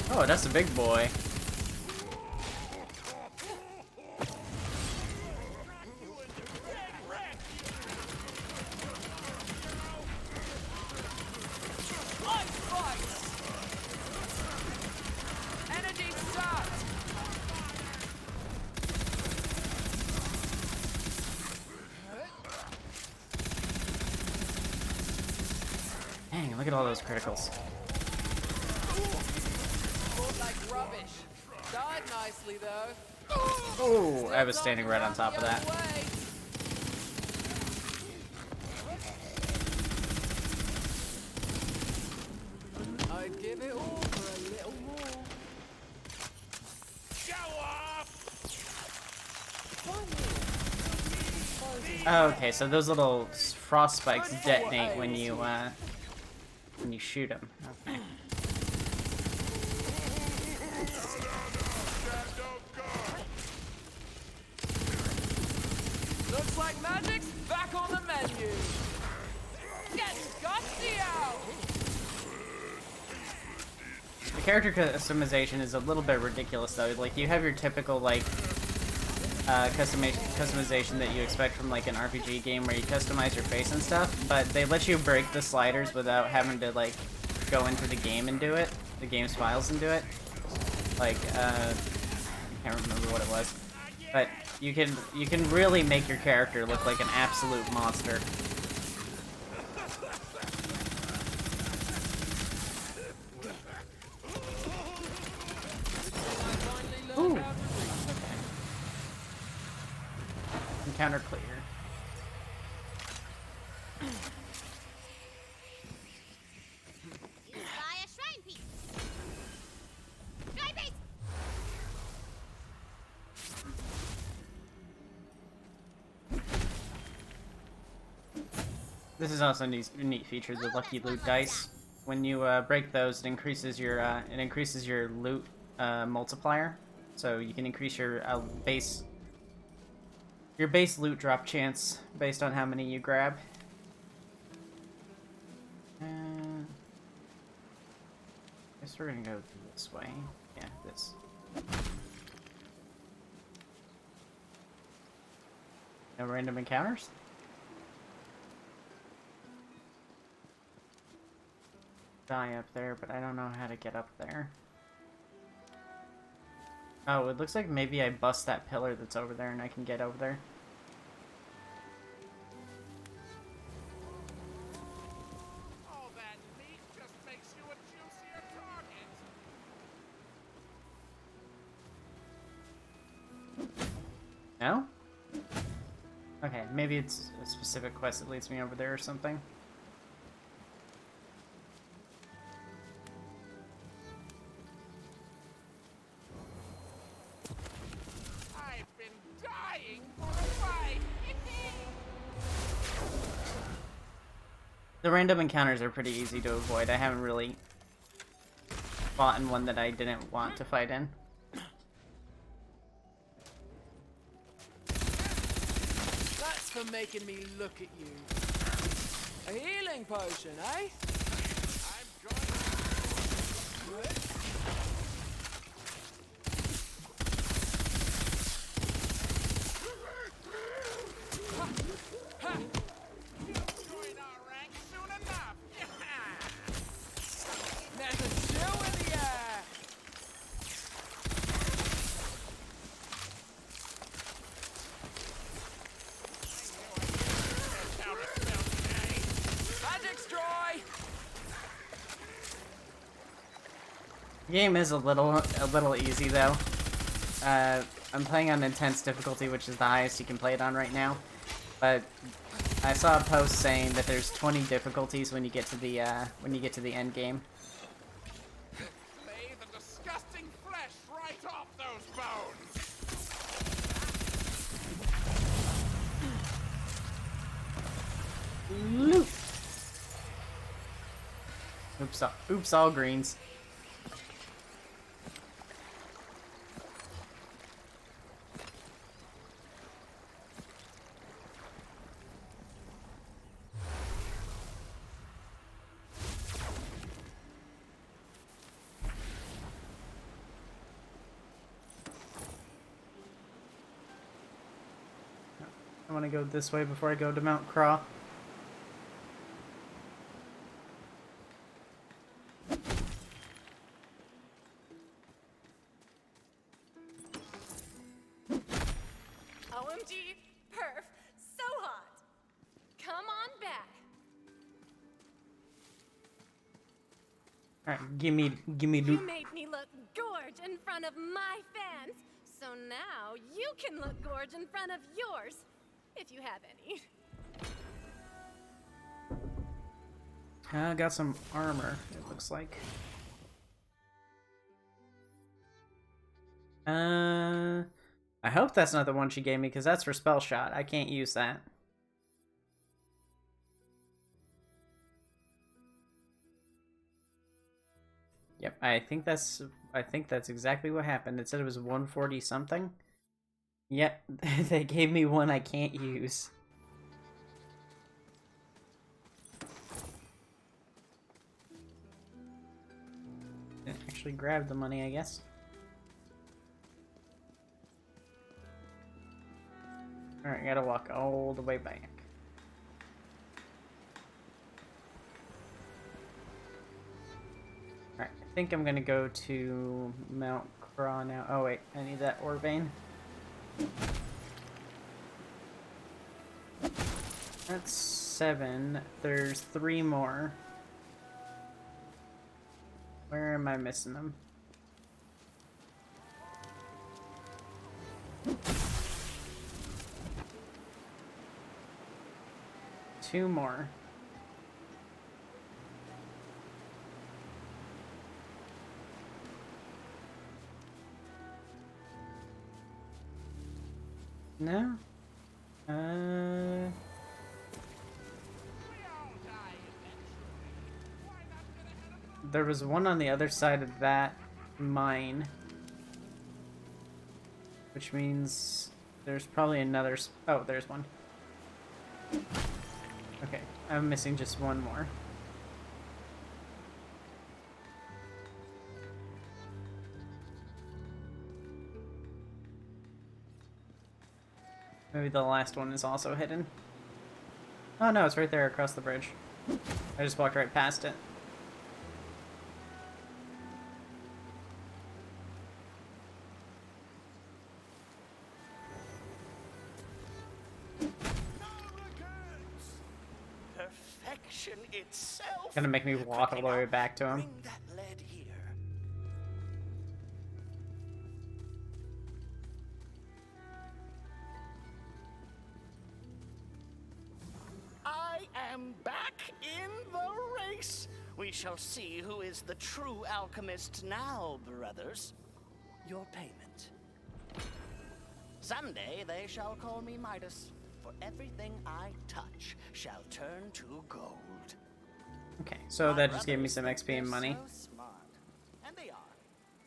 Oh, that's a big boy. Dang, look at all those criticals. Like rubbish. Died nicely though. Oh, I was standing right on top of that. I'd give it all for a little more. Okay, so those little frost spikes detonate when you shoot them. Okay. Looks like magic's back on the menu. Get Gusty out! The character customization is a little bit ridiculous though. Like you have your typical like customization that you expect from like an RPG game where you customize your face and stuff, but they let you break the sliders without having to like go into the game and do it, the game's files and do it. Like I can't remember what it was, but you can really make your character look like an absolute monster. Ooh. Encounter clear. You buy a shrine piece. Shrine piece! This is also a neat feature, the lucky loot dice. When you break those, it increases your loot multiplier, so you can increase your base loot drop chance based on how many you grab. Guess we're gonna go this way. Yeah, this. No random encounters? Die up there, but I don't know how to get up there. Oh, it looks like maybe I bust that pillar that's over there and I can get over there. All that meat just makes you a juicier target. No? Okay, maybe it's a specific quest that leads me over there or something. I've been dying for a fight. The random encounters are pretty easy to avoid. I haven't really fought in one that I didn't want to fight in. That's for making me look at you. A healing potion, eh? I'm going. Join our ranks soon enough. There's a chill in the air. Magic's dry. The game is a little easy though. I'm playing on intense difficulty, which is the highest you can play it on right now. But I saw a post saying that there's 20 difficulties when you get to the end game. Lay the disgusting flesh right off those bones. Loop. Oops, all greens. I want to go this way before I go to Mount Craw. OMG, perf, so hot. Come on back. Alright, gimme You loot. made me look gorge in front of my fans, so now you can look gorge in front of yours, if you have any. I got some armor, it looks like. I hope that's not the one she gave me, because that's for spell shot. I can't use that. Yep, I think that's exactly what happened. It said it was 140 something. Yep, they gave me one I can't use. Didn't actually grab the money, I guess. Alright, gotta walk all the way back. Alright, I think I'm gonna go to Mount Craw now. Oh wait, I need that ore vein. That's 7. There's 3 more. Where am I missing them? Two more. No? There was one on the other side of that mine. Which means there's probably another... Oh, there's one. Okay, I'm missing just one more. Maybe the last one is also hidden. Oh no, it's right there across the bridge. I just walked right past it. creation itself. Gonna make me walk all the way Quickly now, back to him. bring that lead here. I am back in the race. We shall see who is the true alchemist now, brothers. Your payment. Someday they shall call me Midas, for everything I touch shall turn to gold. Okay, so that just gave me some XP and money. So smart. And they are.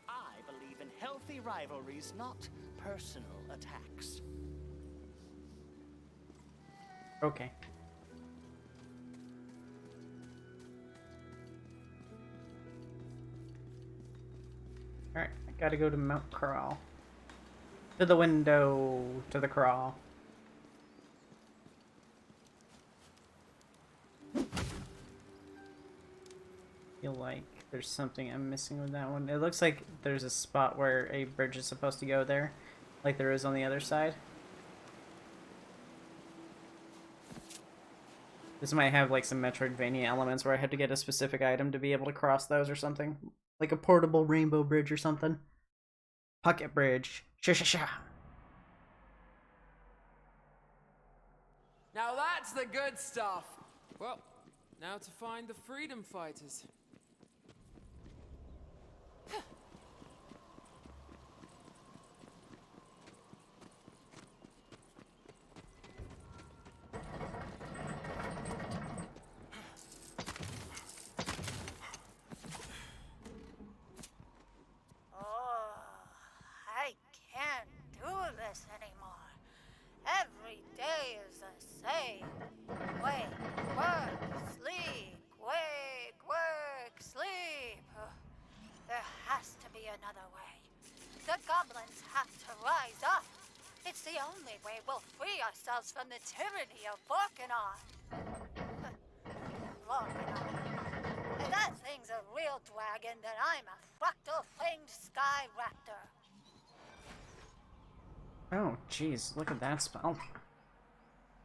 I believe in healthy rivalries, not personal attacks. Okay. Alright, I gotta go to Mount Crawl. To the window, to the crawl. Feel like there's something I'm missing with that one. It looks like there's a spot where a bridge is supposed to go there, like there is on the other side. This might have like some Metroidvania elements where I have to get a specific item to be able to cross those or something. Like a portable rainbow bridge or something. Pocket bridge. Sha-sha-sha. Now that's the good stuff. Well, now to find the freedom fighters. I can't do this anymore. Every day is the same. Wake, work, sleep, wake, work, sleep. There has to be another way. The goblins have to rise up. It's the only way we'll free ourselves from the tyranny of Vorkanar. Vorkanar. If that thing's a real dragon, then I'm a fractal-fanged sky raptor. Oh, jeez, look at that spell.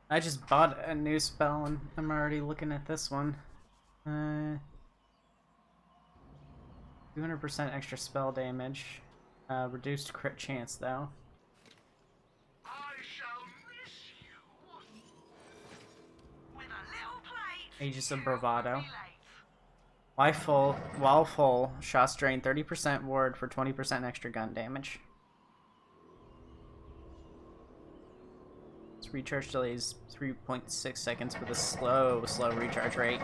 I just bought a new spell and I'm already looking at this one. 200% extra spell damage. Reduced crit chance, though. I shall miss you. With a little plate. Aegis of Bravado. While full, shots drain 30% ward for 20% extra gun damage. Its recharge delays 3.6 seconds with a slow recharge rate.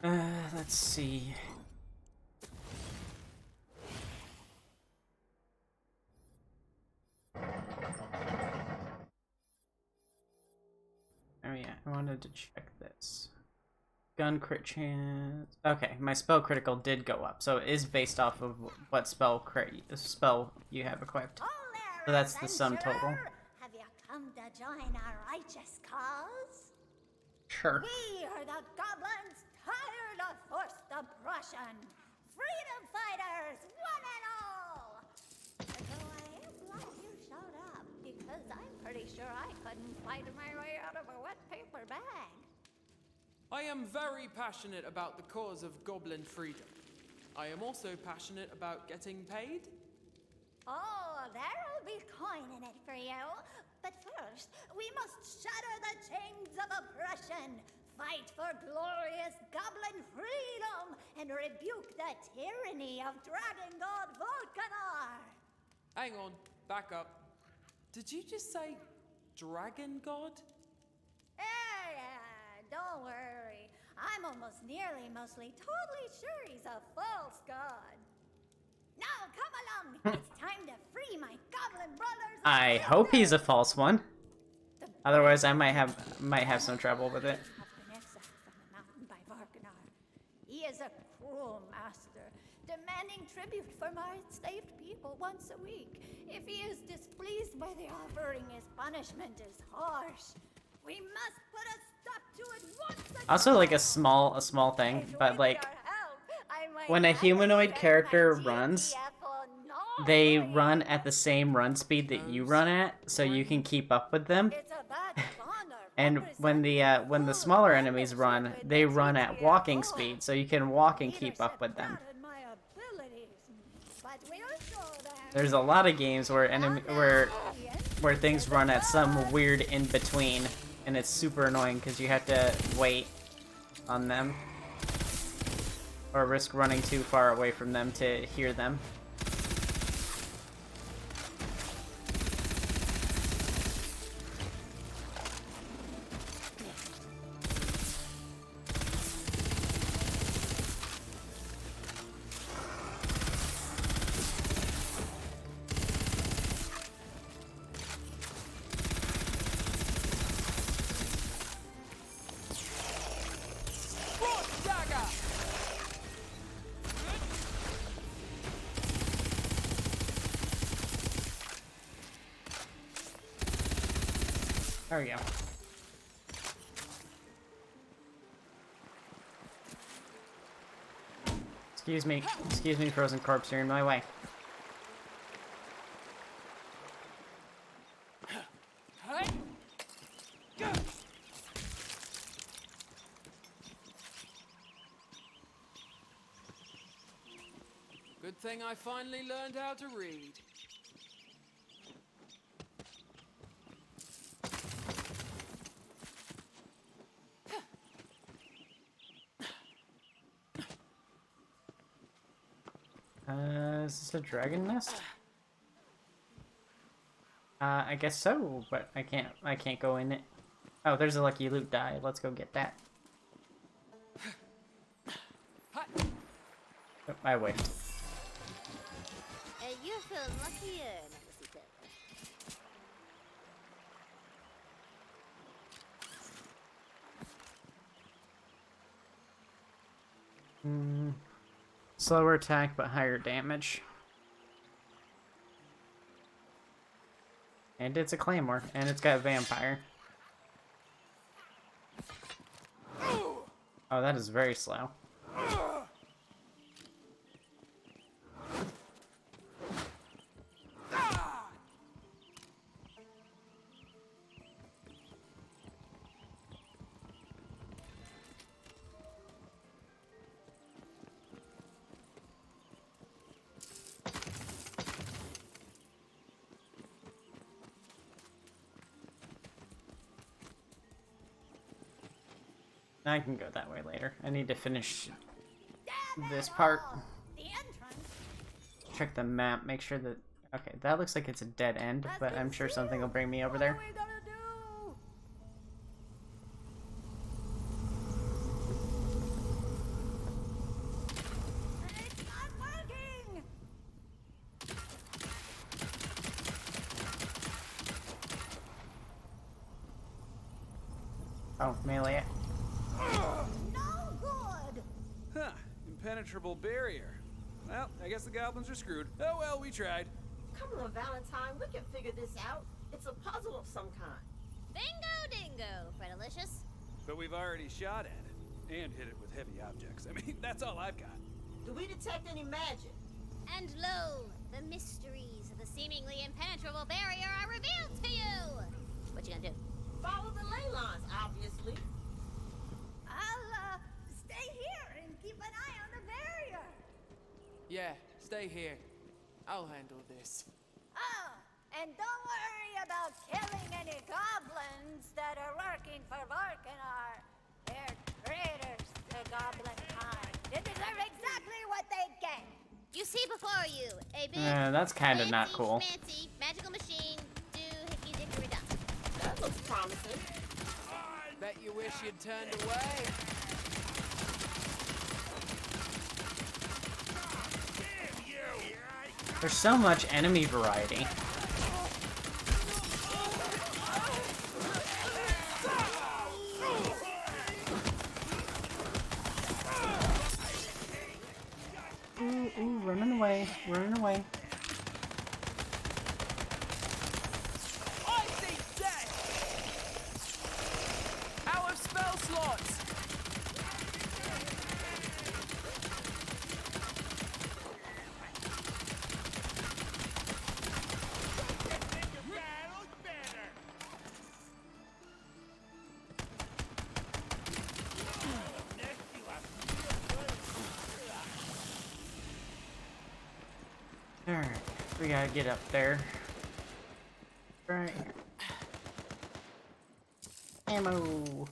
Let's see. Oh yeah, I wanted to check this. Gun crit chance. Okay, my spell critical did go up, so it is based off of what spell you have equipped. So that's the sum total. Have you come to join our righteous cause? Sure. We are the goblins, tired of forced oppression. Freedom fighters, one and all! Although I am glad you showed up, because I'm pretty sure I couldn't fight my way out of a wet paper bag. I am very passionate about the cause of goblin freedom. I am also passionate about getting paid. Oh, there'll be coin in it for you. But first, we must shatter the chains of oppression, fight for glorious goblin freedom, and rebuke the tyranny of Dragon God Vorkanar. Hang on, back up. Did you just say Dragon God? Don't worry. I'm mostly totally sure he's a false god. Now, come along. It's time to free my goblin brothers. I hope he's a false one. Otherwise, I might have some trouble with it. He is a cruel master, demanding tribute from our enslaved people once a week. If he is displeased by the offering, his punishment is harsh. We must put a stop to it once again. Also, like a small thing, but like when a humanoid character runs, they run at the same run speed that you run at, so you can keep up with them. And when the smaller enemies run, they run at walking speed, so you can walk and keep up with them. There's a lot of games where where things run at some weird in between, and it's super annoying because you have to wait on them or risk running too far away from them to hear them. There we go. Excuse me, frozen corpse, you're in my way. Good thing I finally learned how to read. Is this a dragon nest? I guess so, but I can't go in it. Oh, there's a lucky loot die. Let's go get that. Oh, I wait. You're feeling luckier, Necesito. Slower attack, but higher damage. And it's a claymore, and it's got vampire. Oh, that is very slow. I can go that way later. I need to finish this part. The entrance. Check the map, make sure that... Okay, that looks like it's a dead end, but I'm sure something will bring me over there. What are we gonna do? It's not working. Oh, melee. No good. Huh. Impenetrable barrier. Well, I guess the goblins are screwed. Oh well, we tried. Come on, Valentine. We can figure this out. It's a puzzle of some kind. Bingo dingo, Fredalicious. But we've already shot at it. And hit it with heavy objects. I mean, that's all I've got. Do we detect any magic? And lo, the mysteries of the seemingly impenetrable barrier are revealed to you! What you gonna do? Follow the ley lines, obviously. I'll stay here and keep an eye on the barrier. Yeah, stay here. I'll handle this. Oh, and don't worry about killing any goblins that are working for Vorkanar. They're traitors to goblin kind. They deserve exactly what they get. You see before you a big, that's kind of not fancy cool. schmancy magical machine. Do hickey dickory dock. That looks promising. Bet you wish you'd turned away. There's so much enemy variety. Ooh, running away, running away. I see death! Out of spell slots! Alright, we gotta get up there. Right. Ammo.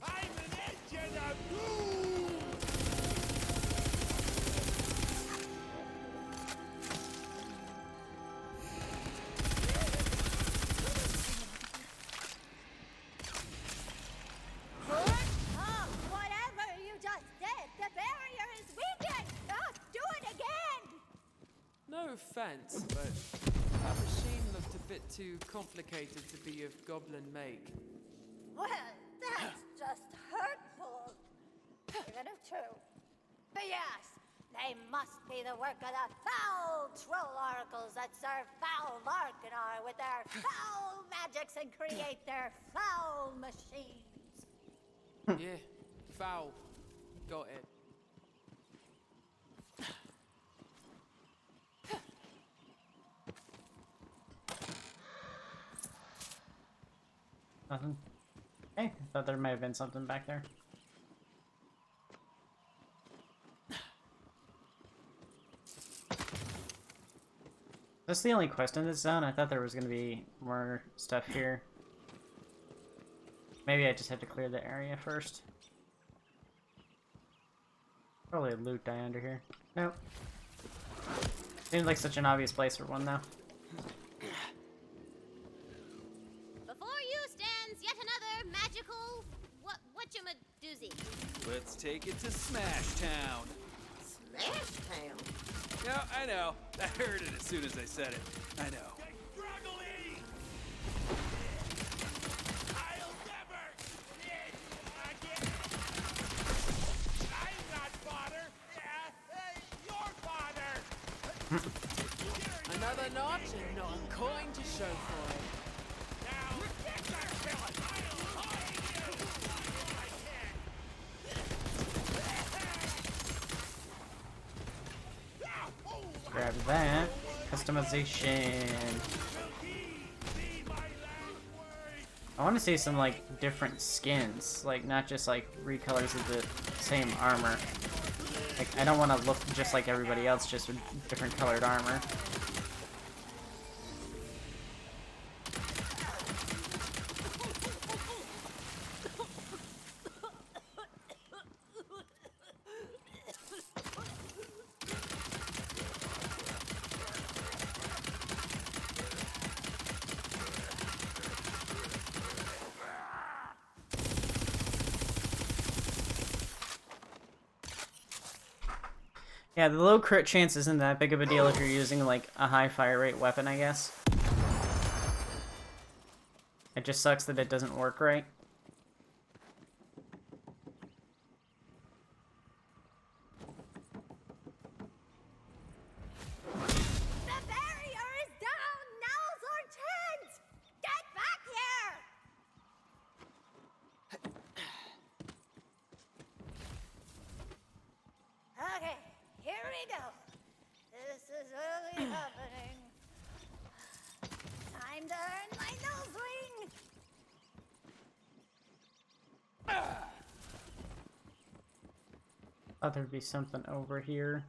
Whatever you just did, the barrier is weakened! Do it again! No offense, but that machine looked a bit too complicated to be of goblin make. Well, that's just hurtful. Even if true. But yes, they must be the work of the foul troll oracles that serve foul Larkanar with their foul magics and create their foul machines. Yeah, foul. Got it. Nothing. Hey, I thought there might have been something back there. That's the only quest in this zone? I thought there was gonna be more stuff here. Maybe I just have to clear the area first. Probably a loot die under here. Nope. Seems like such an obvious place for one, though. Before you stands yet another magical whatchamadoozy. Let's take it to Smash Town. Smash Town. Yeah, I know. I heard it as soon as I said it. I know. Another notch and not a coin to show for it. Grab that. Customization. I want to see some, like, different skins. Like, not just, like, recolors of the same armor. Like, I don't want to look just like everybody else, just with different colored armor. Yeah, the low crit chance isn't that big of a deal if you're using, like, a high fire rate weapon, I guess. It just sucks that it doesn't work right. The barrier is down! Now's our chance! Get back here! Okay, here we go. This is really happening. Time to earn my nose ring! Thought there'd be something over here.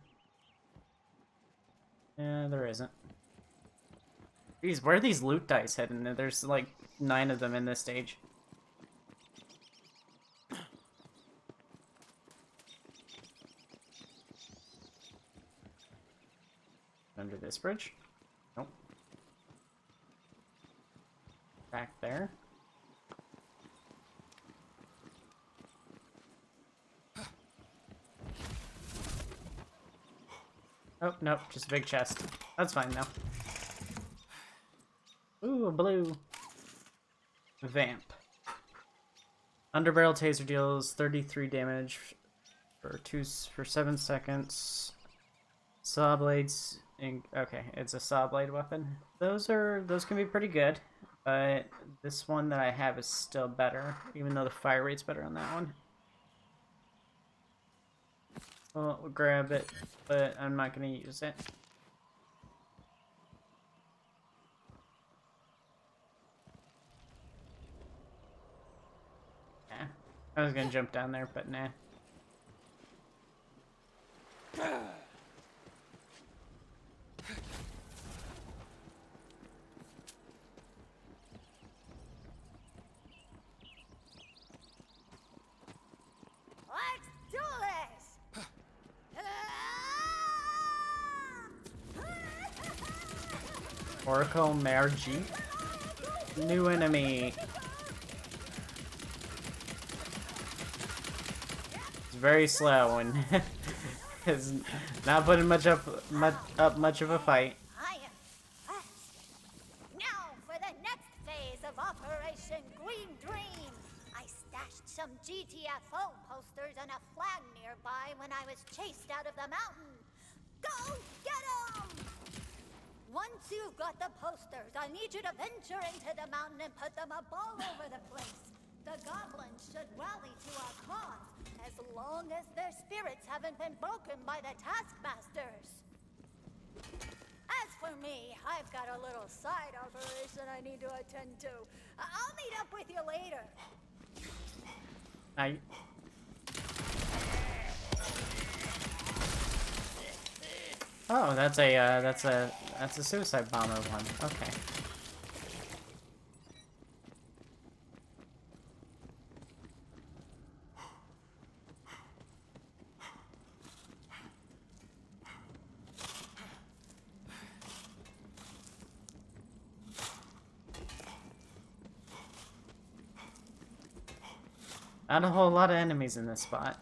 Yeah, there isn't. Jeez, where are these loot dice hidden? There's like 9 of them in this stage. Under this bridge? Nope. Back there. Oh, nope, just a big chest. That's fine now. Ooh, a blue. Vamp. Underbarrel taser deals 33 damage for 7 seconds. Saw blades. Okay, it's a saw blade weapon. Those can be pretty good, but this one that I have is still better, even though the fire rate's better on that one. Well, we'll grab it, but I'm not gonna use it. Yeah, I was gonna jump down there, but nah. Oracle Margie. New enemy. It's very slow and is not putting much of a fight. I am fast. Now for the next phase of Operation Green Dream. I stashed some GTFO posters on a flag nearby when I was chased out of the mountain. Go get 'em! Once you've got the posters, I need you to venture into the mountain and put them up all over the place. The goblins should rally to our cause, as long as their spirits haven't been broken by the taskmasters. As for me, I've got a little side operation I need to attend to. I'll meet up with you later. Oh, that's a suicide bomber one. Okay. Not a whole lot of enemies in this spot.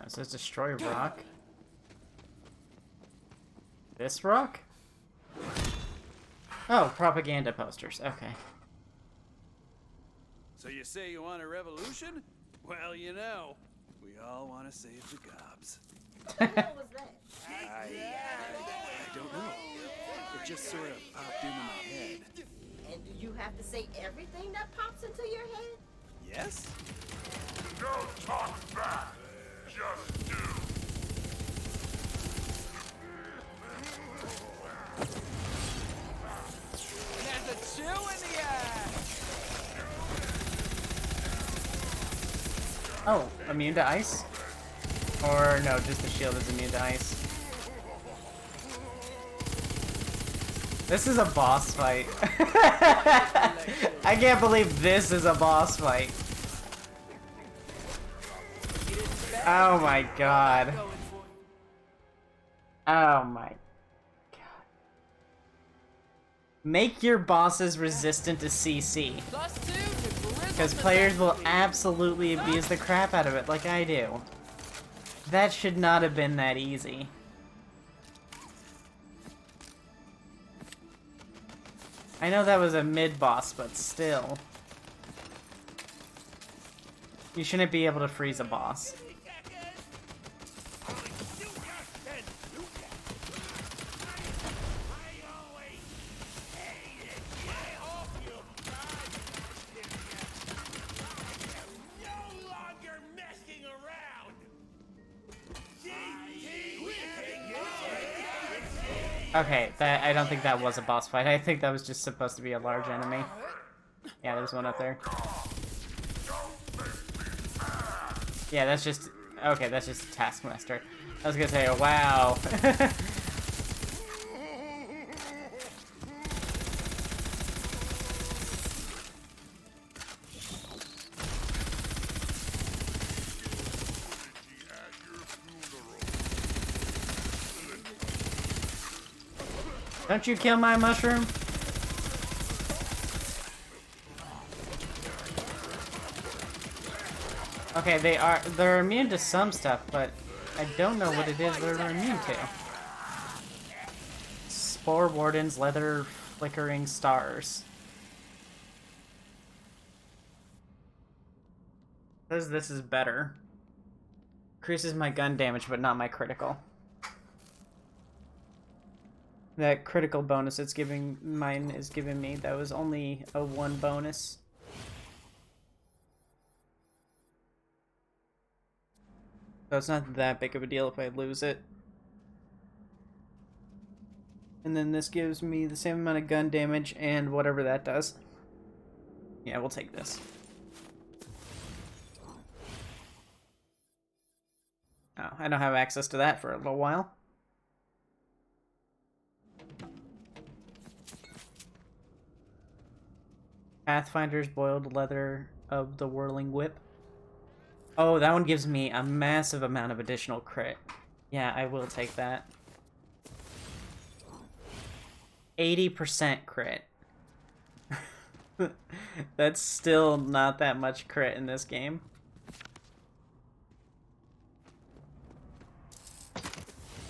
It says destroy rock. This rock? Oh, propaganda posters. Okay. So you say you want a revolution? Well, you know, we all want to save the gobs. What the hell was that? I don't know. It just sort of popped into my head. And do you have to say everything that pops into your head? Yes? Don't talk back. Just do. There's a chew in the air! Oh, immune to ice? Or no, just the shield is immune to ice. This is a boss fight. I can't believe this is a boss fight. Oh my god. Oh my god. Make your bosses resistant to CC. Because players will absolutely abuse the crap out of it like I do. That should not have been that easy. I know that was a mid-boss, but still. You shouldn't be able to freeze a boss. Okay, I don't think that was a boss fight. I think that was just supposed to be a large enemy. Yeah, there's one up there. Yeah, that's just... Okay, that's just a Taskmaster. I was gonna say, wow. Don't you kill my mushroom? Okay, they're immune to some stuff, but I don't know what it is they're immune to. Sporewarden's leather flickering stars. Says this is better. Increases my gun damage, but not my critical. That critical bonus it's giving mine is giving me, that was only a 1 bonus. So it's not that big of a deal if I lose it. And then this gives me the same amount of gun damage and whatever that does. Yeah, we'll take this. Oh, I don't have access to that for a little while. Pathfinder's boiled leather of the whirling whip. Oh, that one gives me a massive amount of additional crit. Yeah, I will take that. 80% crit. That's still not that much crit in this game.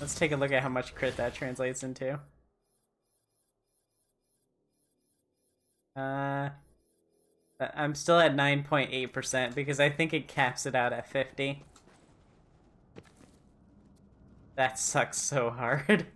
Let's take a look at how much crit that translates into. I'm still at 9.8% because I think it caps it out at 50. That sucks so hard.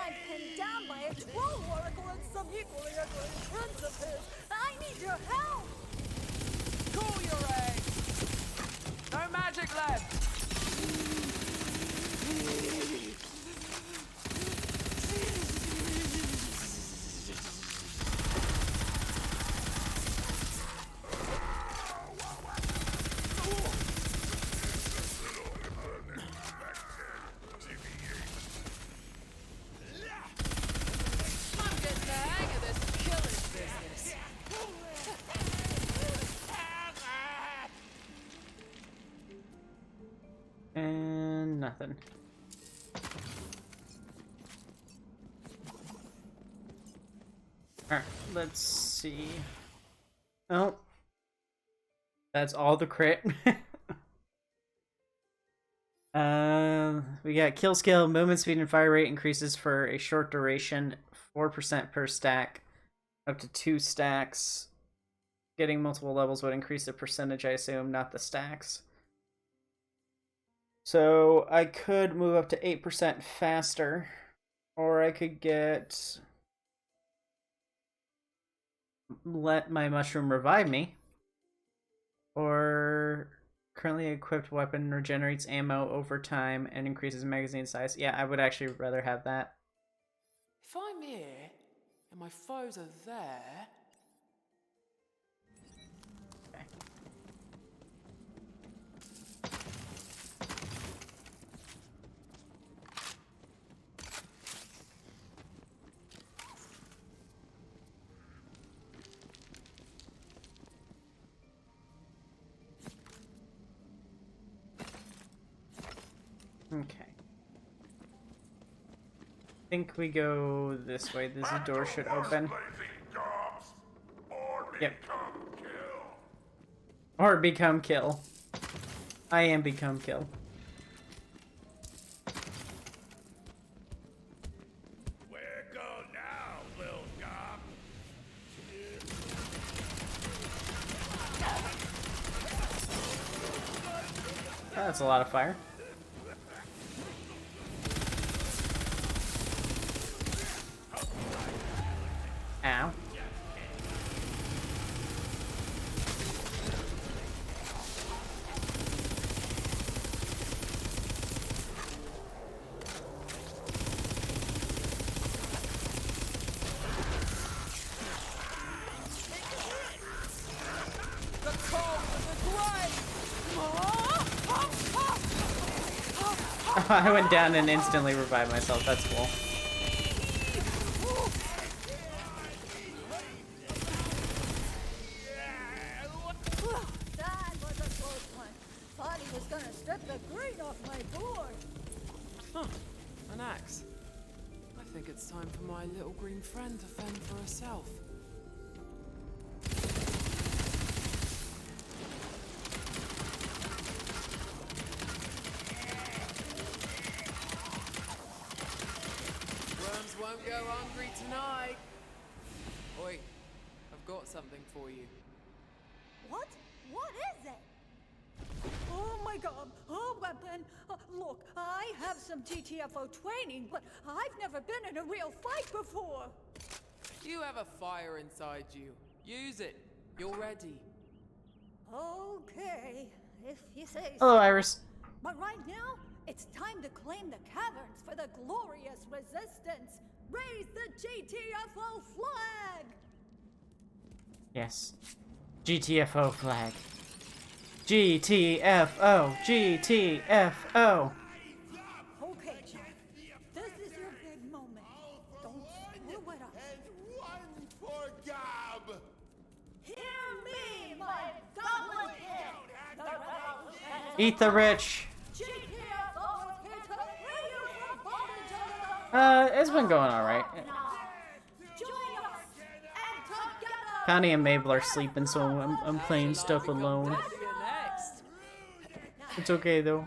I'm pinned down by a troll oracle and some equally ugly friends of his. I need your help! Cool your eggs! No magic left! And nothing. Alright, let's see. Oh. That's all the crit. We got kill skill, movement speed, and fire rate increases for a short duration, 4% per stack, up to 2 stacks. Getting multiple levels would increase the percentage, I assume, not the stacks. So I could move up to 8% faster, or I could let my mushroom revive me, or currently equipped weapon regenerates ammo over time and increases magazine size. Yeah, I would actually rather have that. If I'm here and my foes are there... Okay. Okay. I think we go this way. This door should open. Yep. Or become kill. I am become kill. Where go now, little gob? That's a lot of fire. Ow. I went down and instantly revived myself. That's cool. That was a close one. Thought he was gonna strip the green off my board. Huh. An axe. I think it's time for my little green friend to fend for herself. Worms won't go hungry tonight. Oi, I've got something for you. What? What is it? Oh my god, a weapon! Look, I have some GTFO training, but I've never been in a real fight before! You have a fire inside you. Use it. You're ready. Okay, if you say so. Hello, Iris. But right now, it's time to claim the caverns for the glorious resistance. raise the GTFO flag! Yes. GTFO flag. GTFO! GTFO! Okay, Jack. This is your big moment. Don't screw it up. And one for Gob! Hear me, my goblin kid! The rebels Eat the rich! GTFO is here to free you from bondage under the It's been going alright. Join us, and together Connie and Mabel are sleeping, so I'm playing stuff alone. You're next. It's okay though.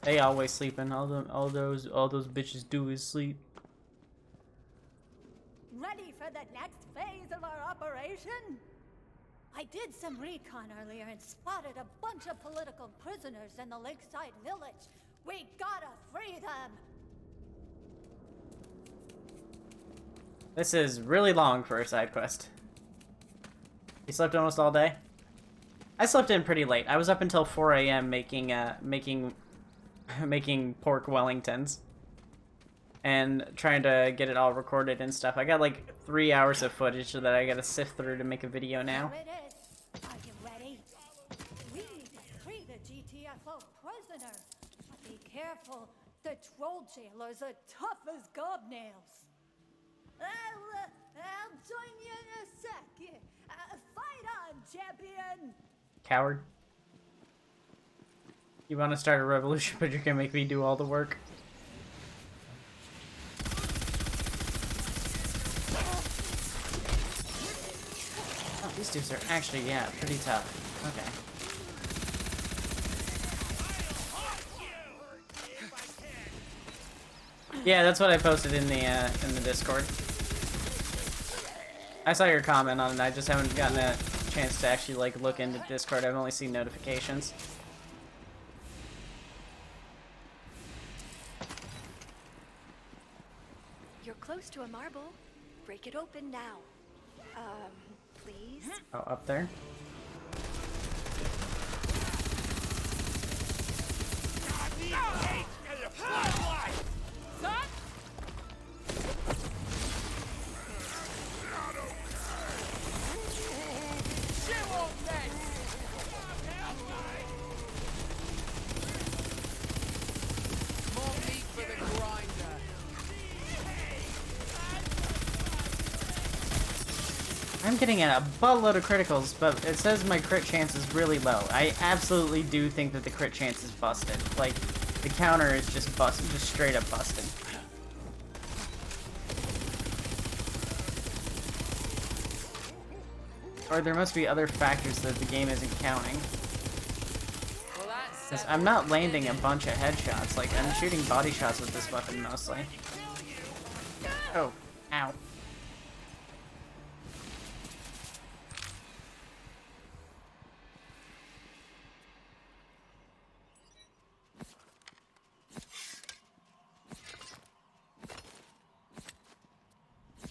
They always sleeping. All those bitches do is sleep. ready for the next phase of our operation? I did some recon earlier and spotted a bunch of political prisoners in the lakeside village. We gotta free them! This is really long for a side quest. You slept almost all day? I slept in pretty late. I was up until 4 a.m. making pork Wellingtons. And trying to get it all recorded and stuff. I got like 3 hours of footage that I gotta sift through to make a video now. There it is. Are you ready? We need to free the GTFO prisoner. But be careful. The troll jailers are tough as gobnails. I'll join you in a sec. Fight on, champion! Coward. You want to start a revolution, but you're gonna make me do all the work. Oh, these dudes are actually, yeah, pretty tough. Okay. Yeah, that's what I posted in the Discord. I saw your comment on it. I just haven't gotten a chance to actually like look into Discord. I've only seen notifications. You're close to a marble. Break it open now. Please? Oh, up there? More meat for the grinder. I'm getting a buttload of criticals, but it says my crit chance is really low. I absolutely do think that the crit chance is busted. Like, the counter is just busted, just straight up busted. Or there must be other factors that the game isn't counting. Well, that's 'Cause I'm not landing a bunch of headshots. Like, I'm shooting body shots with this weapon mostly. Oh, ow.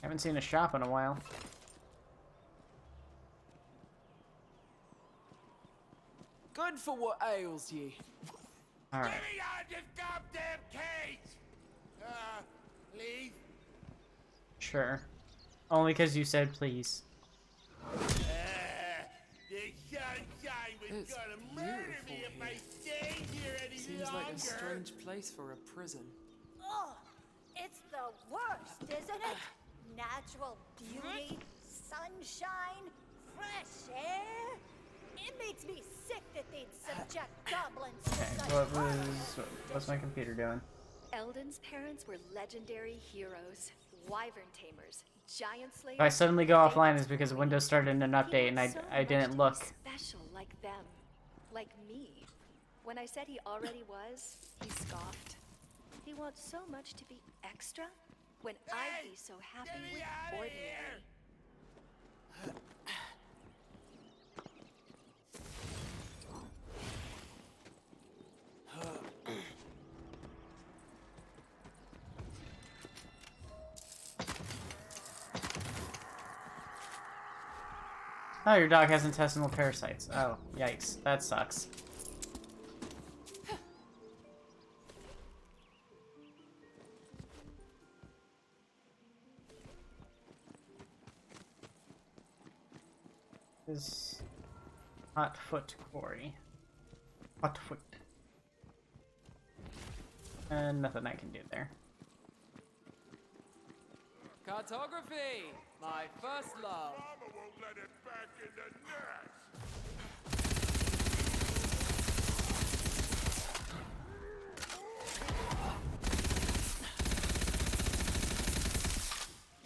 Haven't seen a shop in a while. good for what ails ye. Alright. Get me out of this goddamn cage! Leave? Sure. Only because you said please. The sunshine was It's gonna murder me beautiful if I stayed here any Seems longer. like a strange place for a prison. Oh, it's the worst, isn't it? Natural beauty, sunshine, fresh air. It makes me sick that they'd subject goblins to Okay, such what's my computer doing? Eldon's parents were legendary heroes, wyvern tamers, giant slayers. If I suddenly go offline, it's because Windows started an update and So I didn't much look. to be special like them, like me. When I said he already was, he scoffed. He wants so much to be extra when I'd be so happy Get me with outta ordinary. here! Oh, your dog has intestinal parasites. Oh, yikes. That sucks. Is hot foot quarry. Hot foot. And nothing I can do there. Cartography! My first love. Mama won't let it back in the nest.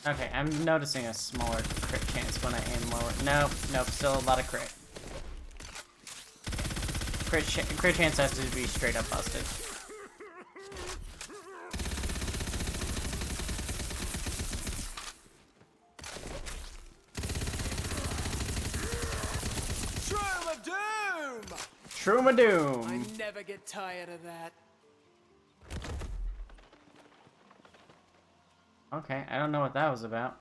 Okay, I'm noticing a smaller crit chance when I aim lower. Nope, nope, still a lot of crit. Crit chance has to be straight up busted. Shroom of Doom! Shroom of Doom! I never get tired of that. Okay, I don't know what that was about.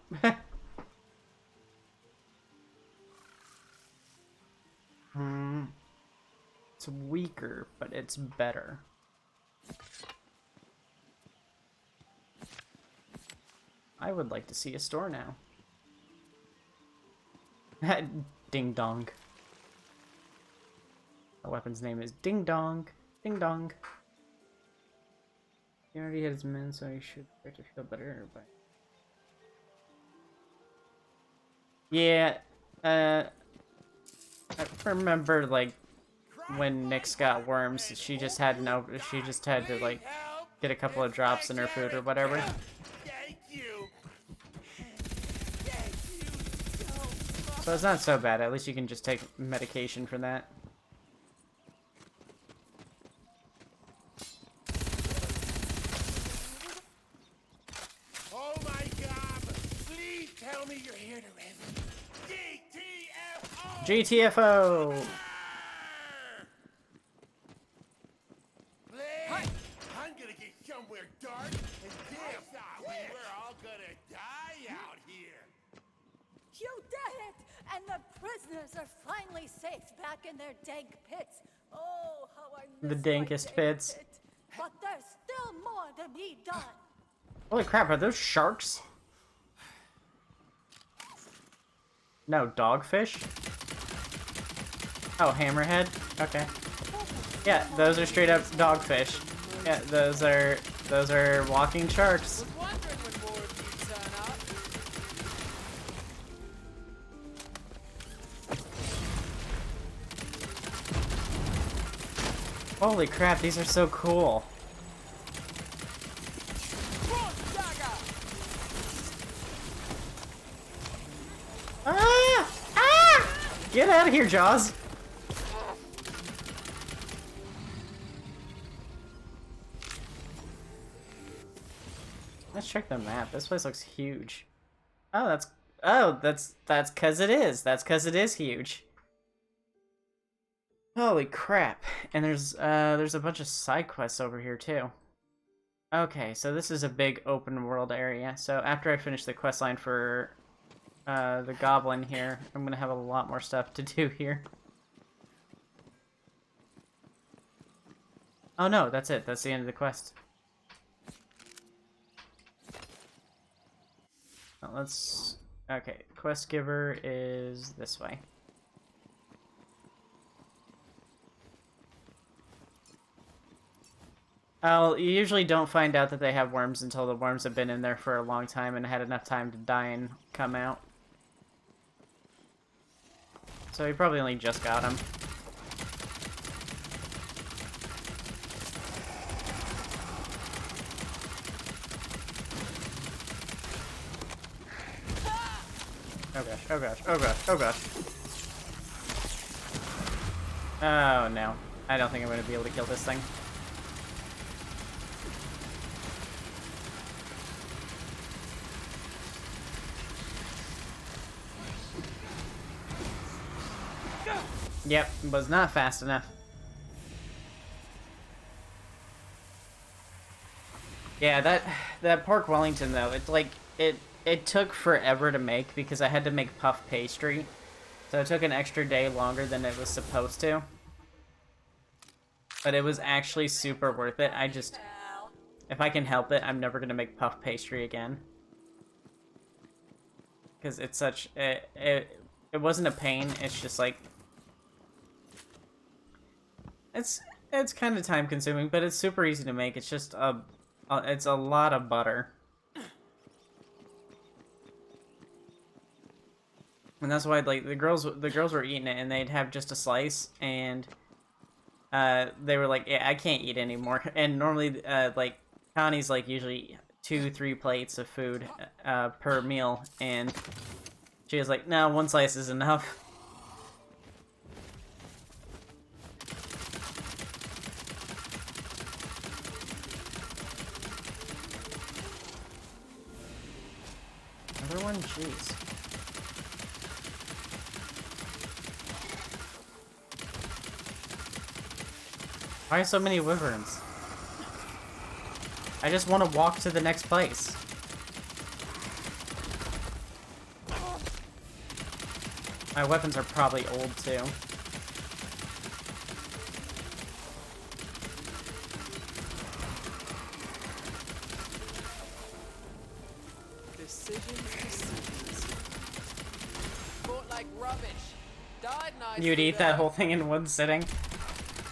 It's weaker, but it's better. I would like to see a store now. Ding Dong. The weapon's name is Ding Dong. Ding Dong. He already had his men, so he should start to feel better. But yeah, I remember like when Nyx got worms, she just had she just had to like get a couple of drops in her food or whatever. Thank you. So it's not so bad. At least you can just take medication for that. Oh my God! Please tell me you're here to rescue. GTFO! GTFO! Please! I'm gonna get somewhere dark and damn. We're all gonna die out here. You did it! And the prisoners are finally safe back in their dank pits. Oh, how I miss The my dankest dank pits. pit. But there's still more to be done. Holy crap, are those sharks? No, dogfish? Oh, hammerhead? Okay. Yeah, those are straight up dogfish. Yeah, those are walking sharks. Was wondering when more of you turn up. Holy crap, these are so cool. Ah! Ah! Get out of here, Jaws! Let's check the map. This place looks huge. Oh, that's cause it is. That's cause it is huge. Holy crap. And there's a bunch of side quests over here too. Okay, so this is a big open world area. So after I finish the quest line for the goblin here, I'm gonna have a lot more stuff to do here. Oh no, that's it. That's the end of the quest. Let's... Okay, quest giver is this way. You usually don't find out that they have worms until the worms have been in there for a long time and had enough time to die and come out. So he probably only just got them. Oh gosh, oh gosh, oh gosh, oh gosh. Oh no. I don't think I'm going to be able to kill this thing. Yep, was not fast enough. Yeah, that pork Wellington though, it's like it took forever to make because I had to make puff pastry. So So it took an extra day longer than it was supposed to. But it was actually super worth it. I just, if I can help it, I'm never going to make puff pastry again. Because it's such, it wasn't a pain, it's just like, it's kind of time consuming, but it's super easy to make. It's just it's a lot of butter. And that's why, like, the girls were eating it, and they'd have just a slice, and they were like, yeah, I can't eat anymore. And normally, like, Connie's, like, usually 2-3 plates of food per meal, and she was like, no, 1 slice is enough. Another one? Jeez. Why so many wyverns? I just want to walk to the next place. My weapons are probably old too. Decisions. Fought like rubbish. Died nice. You'd eat that whole thing in one sitting.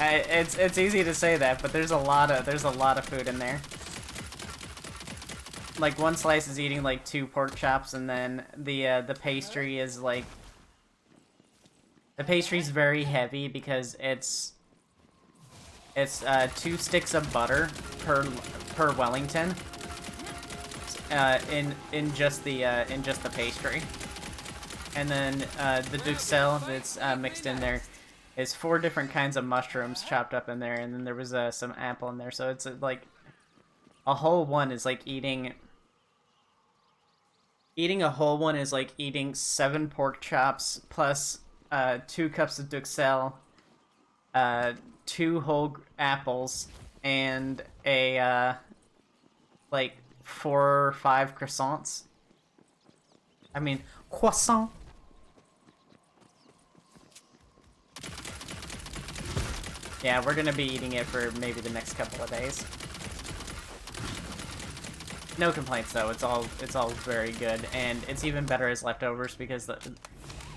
It's easy to say that, but there's a lot of food in there. Like 1 slice is eating like 2 pork chops, and then the pastry is like, the pastry's very heavy because it's 2 sticks of butter per Wellington in just the pastry, and then the duxelle that's mixed in there is 4 different kinds of mushrooms chopped up in there, and then there was some apple in there. So it's like a whole one is like eating a whole one is like eating 7 pork chops plus 2 cups of duxelle, 2 whole apples, and a like 4 or 5 croissants. I mean, croissant. Yeah, we're gonna be eating it for maybe the next couple of days. No complaints though. It's all very good, and it's even better as leftovers because the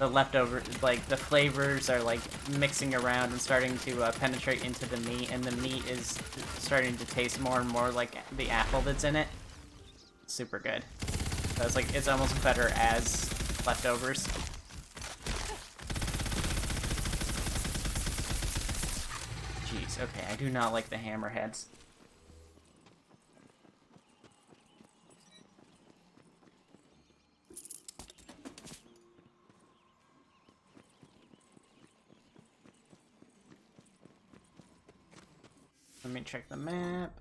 leftover, like, the flavors are like mixing around and starting to penetrate into the meat, and the meat is starting to taste more and more like the apple that's in it. Super good. So it's like, it's almost better as leftovers. Jeez, okay, I do not like the hammerheads. Let me check the map.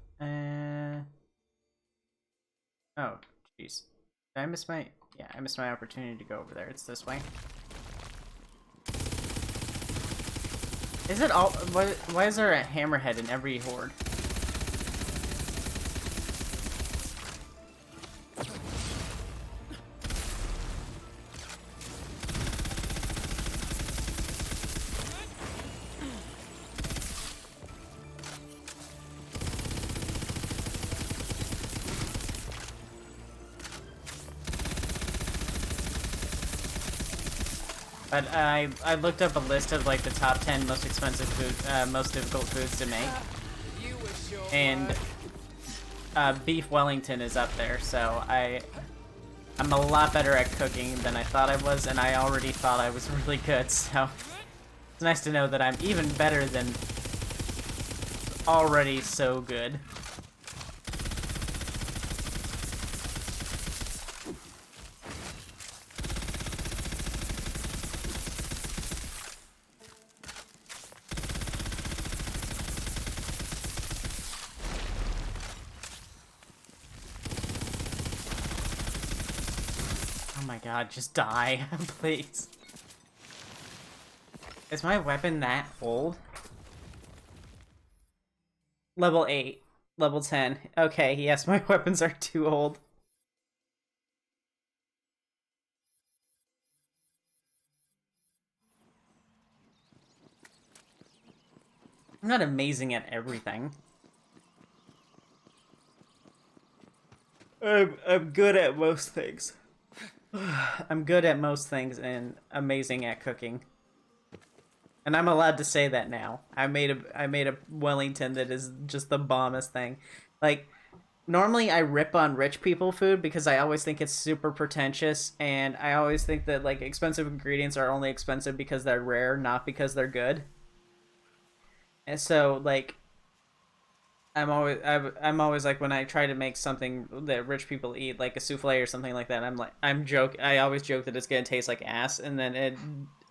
Oh, jeez. Did I miss my... Yeah, I missed my opportunity to go over there. It's this way. Is it all... Why is there a hammerhead in every horde? But I looked up a list of like the top 10 most expensive food, most difficult foods to make, and beef Wellington is up there. So I'm a lot better at cooking than I thought I was, and I already thought I was really good. So it's nice to know that I'm even better than already so good. Oh my god, just die, please. Is my weapon that old? Level 8. Level 10. Okay, yes, my weapons are too old. I'm not amazing at everything. I'm good at most things. I'm good at most things and amazing at cooking. And I'm allowed to say that now. I made a Wellington that is just the bombest thing. Like, normally I rip on rich people food because I always think it's super pretentious, and I always think that like expensive ingredients are only expensive because they're rare, not because they're good. And so like I'm always like, when I try to make something that rich people eat, like a souffle or something like that, I always joke that it's gonna taste like ass, and then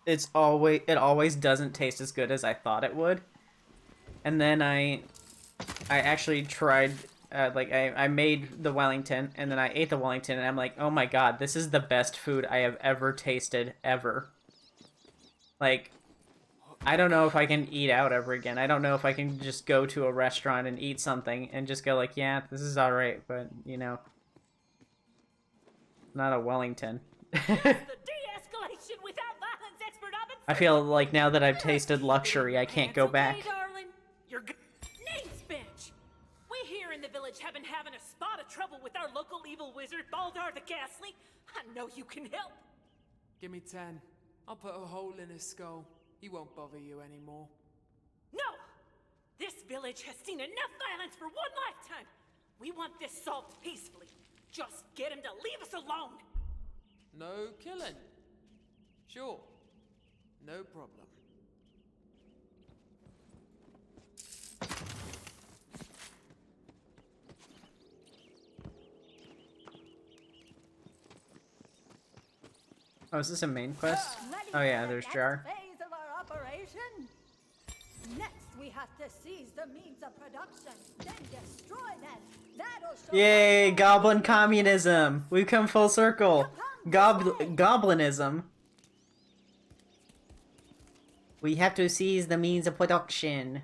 it always doesn't taste as good as I thought it would. And then I actually tried, I made the Wellington, and then I ate the Wellington, and I'm like, oh my god, this is the best food I have ever tasted, ever. Like, I don't know if I can eat out ever again. I don't know if I can just go to a restaurant and eat something and just go like, yeah, this is alright, but, you know, not a Wellington. The de-escalation without violence expert I've been I feel like now that I've tasted luxury, I can't go back. Okay, darling. You're good. Names bench. We here in the village have been having a spot of trouble with our local evil wizard, Baldar the Ghastly. I know you can help. Give me 10. I'll put a hole in his skull. He won't bother you anymore. No! This village has seen enough violence for one lifetime. We want this solved peacefully. Just get him to leave us alone. No killing. Sure. No problem. Oh, is this a main quest? Oh yeah, there's Jar. Phase of our operation. Next, we have to seize the means of production, then destroy them. That'll show. Yay, Goblin communism! We've come full circle. Goblinism. We have to seize the means of production.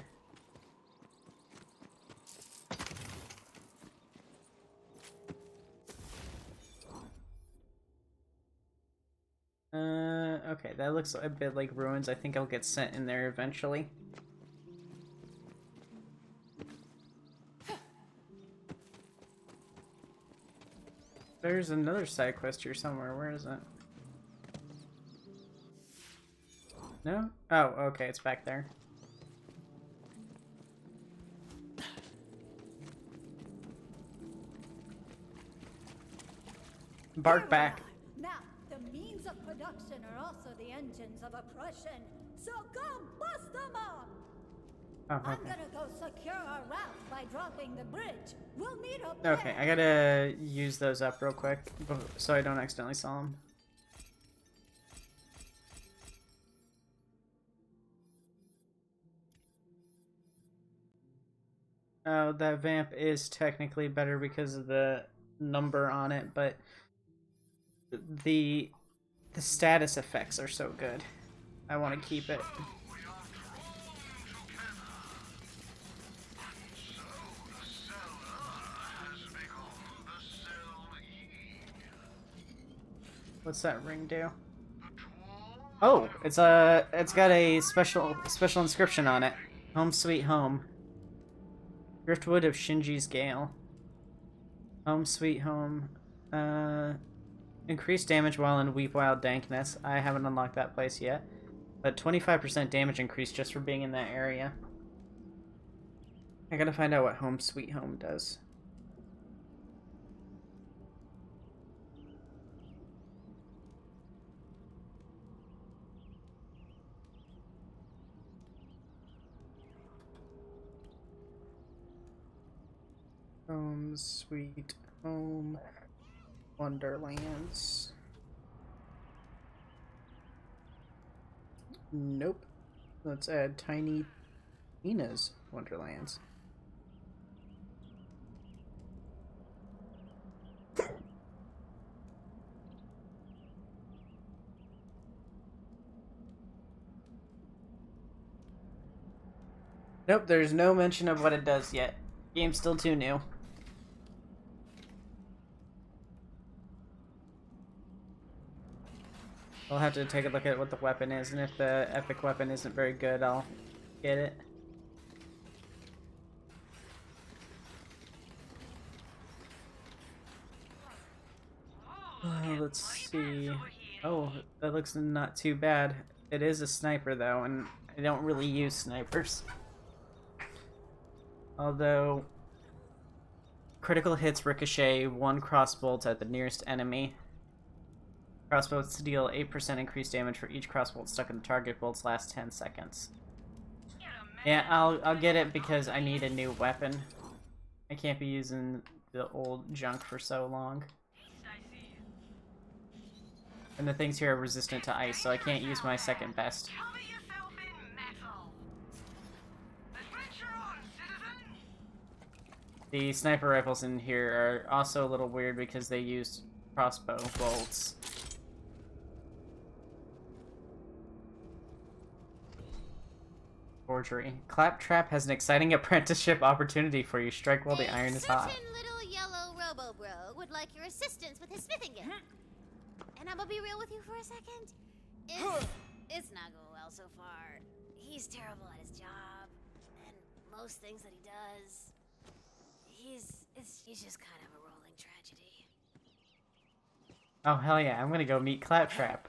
Okay, that looks a bit like ruins. I think I'll get sent in there eventually. There's another side quest here somewhere. Where is it? No? Oh, okay, it's back there. Bark back. Now, the means of production are also the engines of oppression. So go bust them up! Oh, okay. I'm gonna go secure our route by dropping the bridge. We'll meet up Okay, I gotta use those up real quick so I don't accidentally sell them. Oh, that vamp is technically better because of the number on it, but the status effects are so good. I want to keep it. What's that ring do? Oh, it's got a special inscription on it. Home sweet home. Driftwood of Shinji's Gale. Home sweet home. Increased damage while in Weep Wild Dankness. I haven't unlocked that place yet. But 25% damage increase just for being in that area. I gotta find out what Home Sweet Home does. Home Sweet Home Wonderlands. Nope. Let's add Tiny Tina's Wonderlands. Nope, there's no mention of what it does yet. Game's still too new. I'll have to take a look at what the weapon is, and if the epic weapon isn't very good, I'll get it. Let's see. Oh, that looks not too bad. It is a sniper though, and I don't really use snipers. Although, critical hits ricochet 1 crossbolt at the nearest enemy. Crossbolts deal 8% increased damage for each crossbolt stuck in the target. Bolts last 10 seconds. Yeah, I'll get it because I need a new weapon. I can't be using the old junk for so long. And the things here are resistant to ice, so I can't use my second best. The sniper rifles in here are also a little weird because they use crossbow bolts. Forgery. Claptrap has an exciting apprenticeship opportunity for you. Strike while the iron is hot. A certain little yellow robo-bro would like your assistance with his smithing gift. And I'm gonna be real with you for a second. It's not going well so far. He's terrible at his job, and most things that he does, he's just kind of a rolling tragedy. Oh hell yeah, I'm gonna go meet Claptrap.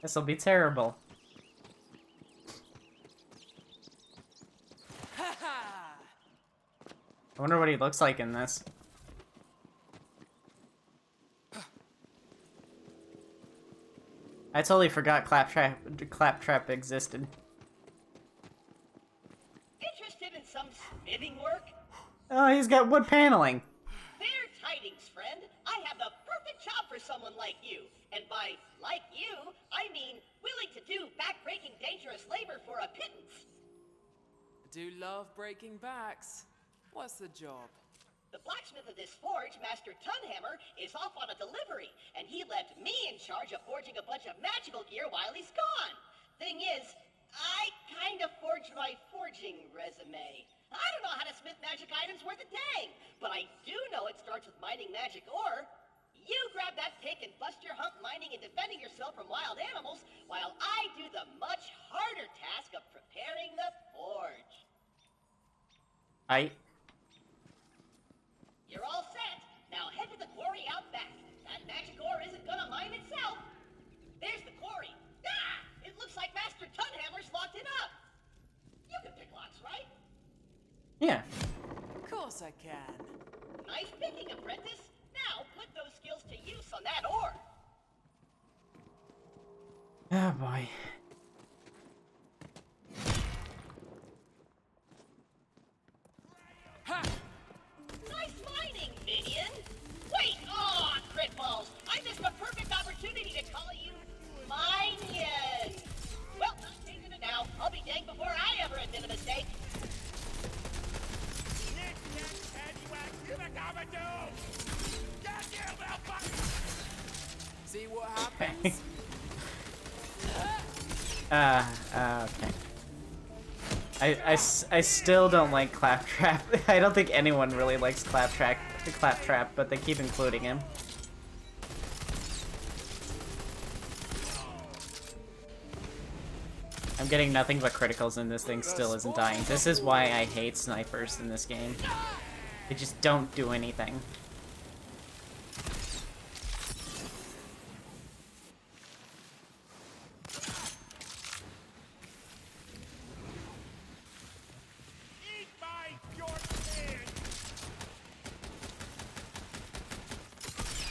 This'll be terrible. I wonder what he looks like in this. I totally forgot Claptrap existed. Interested in some smithing work? Oh, he's got wood paneling. Fair tidings, friend. I have the perfect job for someone like you. And by like you, I mean willing to do back-breaking dangerous labor for a pittance. I do love breaking backs. What's the job? The blacksmith of this forge, Master Tunhammer, is off on a delivery, and he left me in charge of forging a bunch of magical gear while he's gone. Thing is, I kind of forged my forging resume. I don't know how to smith magic items worth a dang, but I do know it starts with mining magic ore. You grab that pick and bust your hump mining and defending yourself from wild animals, while I do the much harder task of preparing the forge. You're all set. Now head to the quarry out back. That magic ore isn't gonna mine itself. There's the quarry. Ah! It looks like Master Tunhammer's locked it up. You can pick locks, right? Yeah. Of course I can. Nice picking, apprentice. Now put those skills to use on that ore. Oh boy. Ha! Nice mining, minion! Wait! Aw, crit balls! I missed a perfect opportunity to call you Minion! Well, I'm changing it now. I'll be danged before I ever admit a mistake. See what happens? Okay. I still don't like Claptrap. I don't think anyone really likes Claptrap, but they keep including him. I'm getting nothing but criticals and this thing still isn't dying. This is why I hate snipers in this game. They just don't do anything.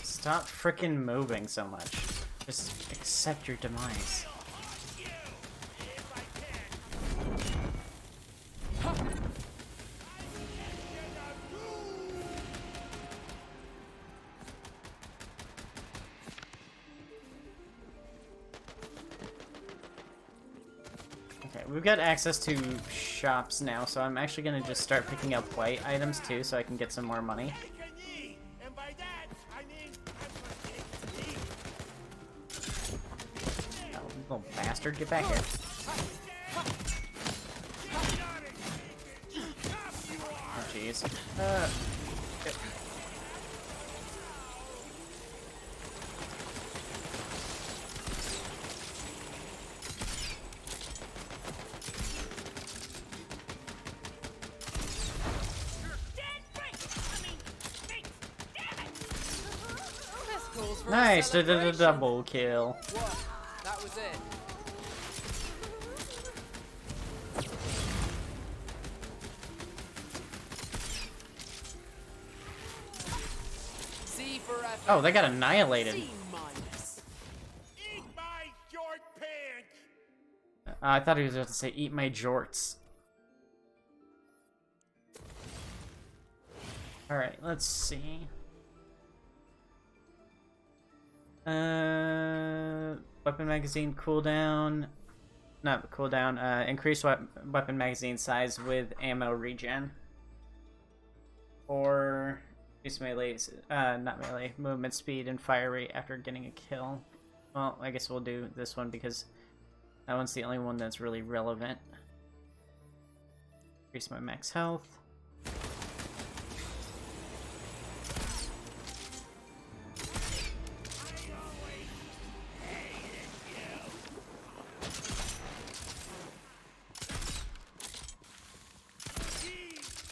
Stop frickin' moving so much. Just accept your demise. Okay, we've got access to shops now, so I'm actually gonna just start picking up white items too so I can get some more money. Little bastard, get back here. Oh, jeez. calls for Nice, a celebration. double kill. What? That was it. C for effort. Oh, they got annihilated. C minus. Eat my short pants! I thought he was about to say, eat my jorts. Alright, let's see. Weapon magazine cooldown. Not cooldown, increase weapon magazine size with ammo regen. Or increase melee, not melee, movement speed and fire rate after getting a kill. Well, I guess we'll do this one because that one's the only one that's really relevant. Increase my max health.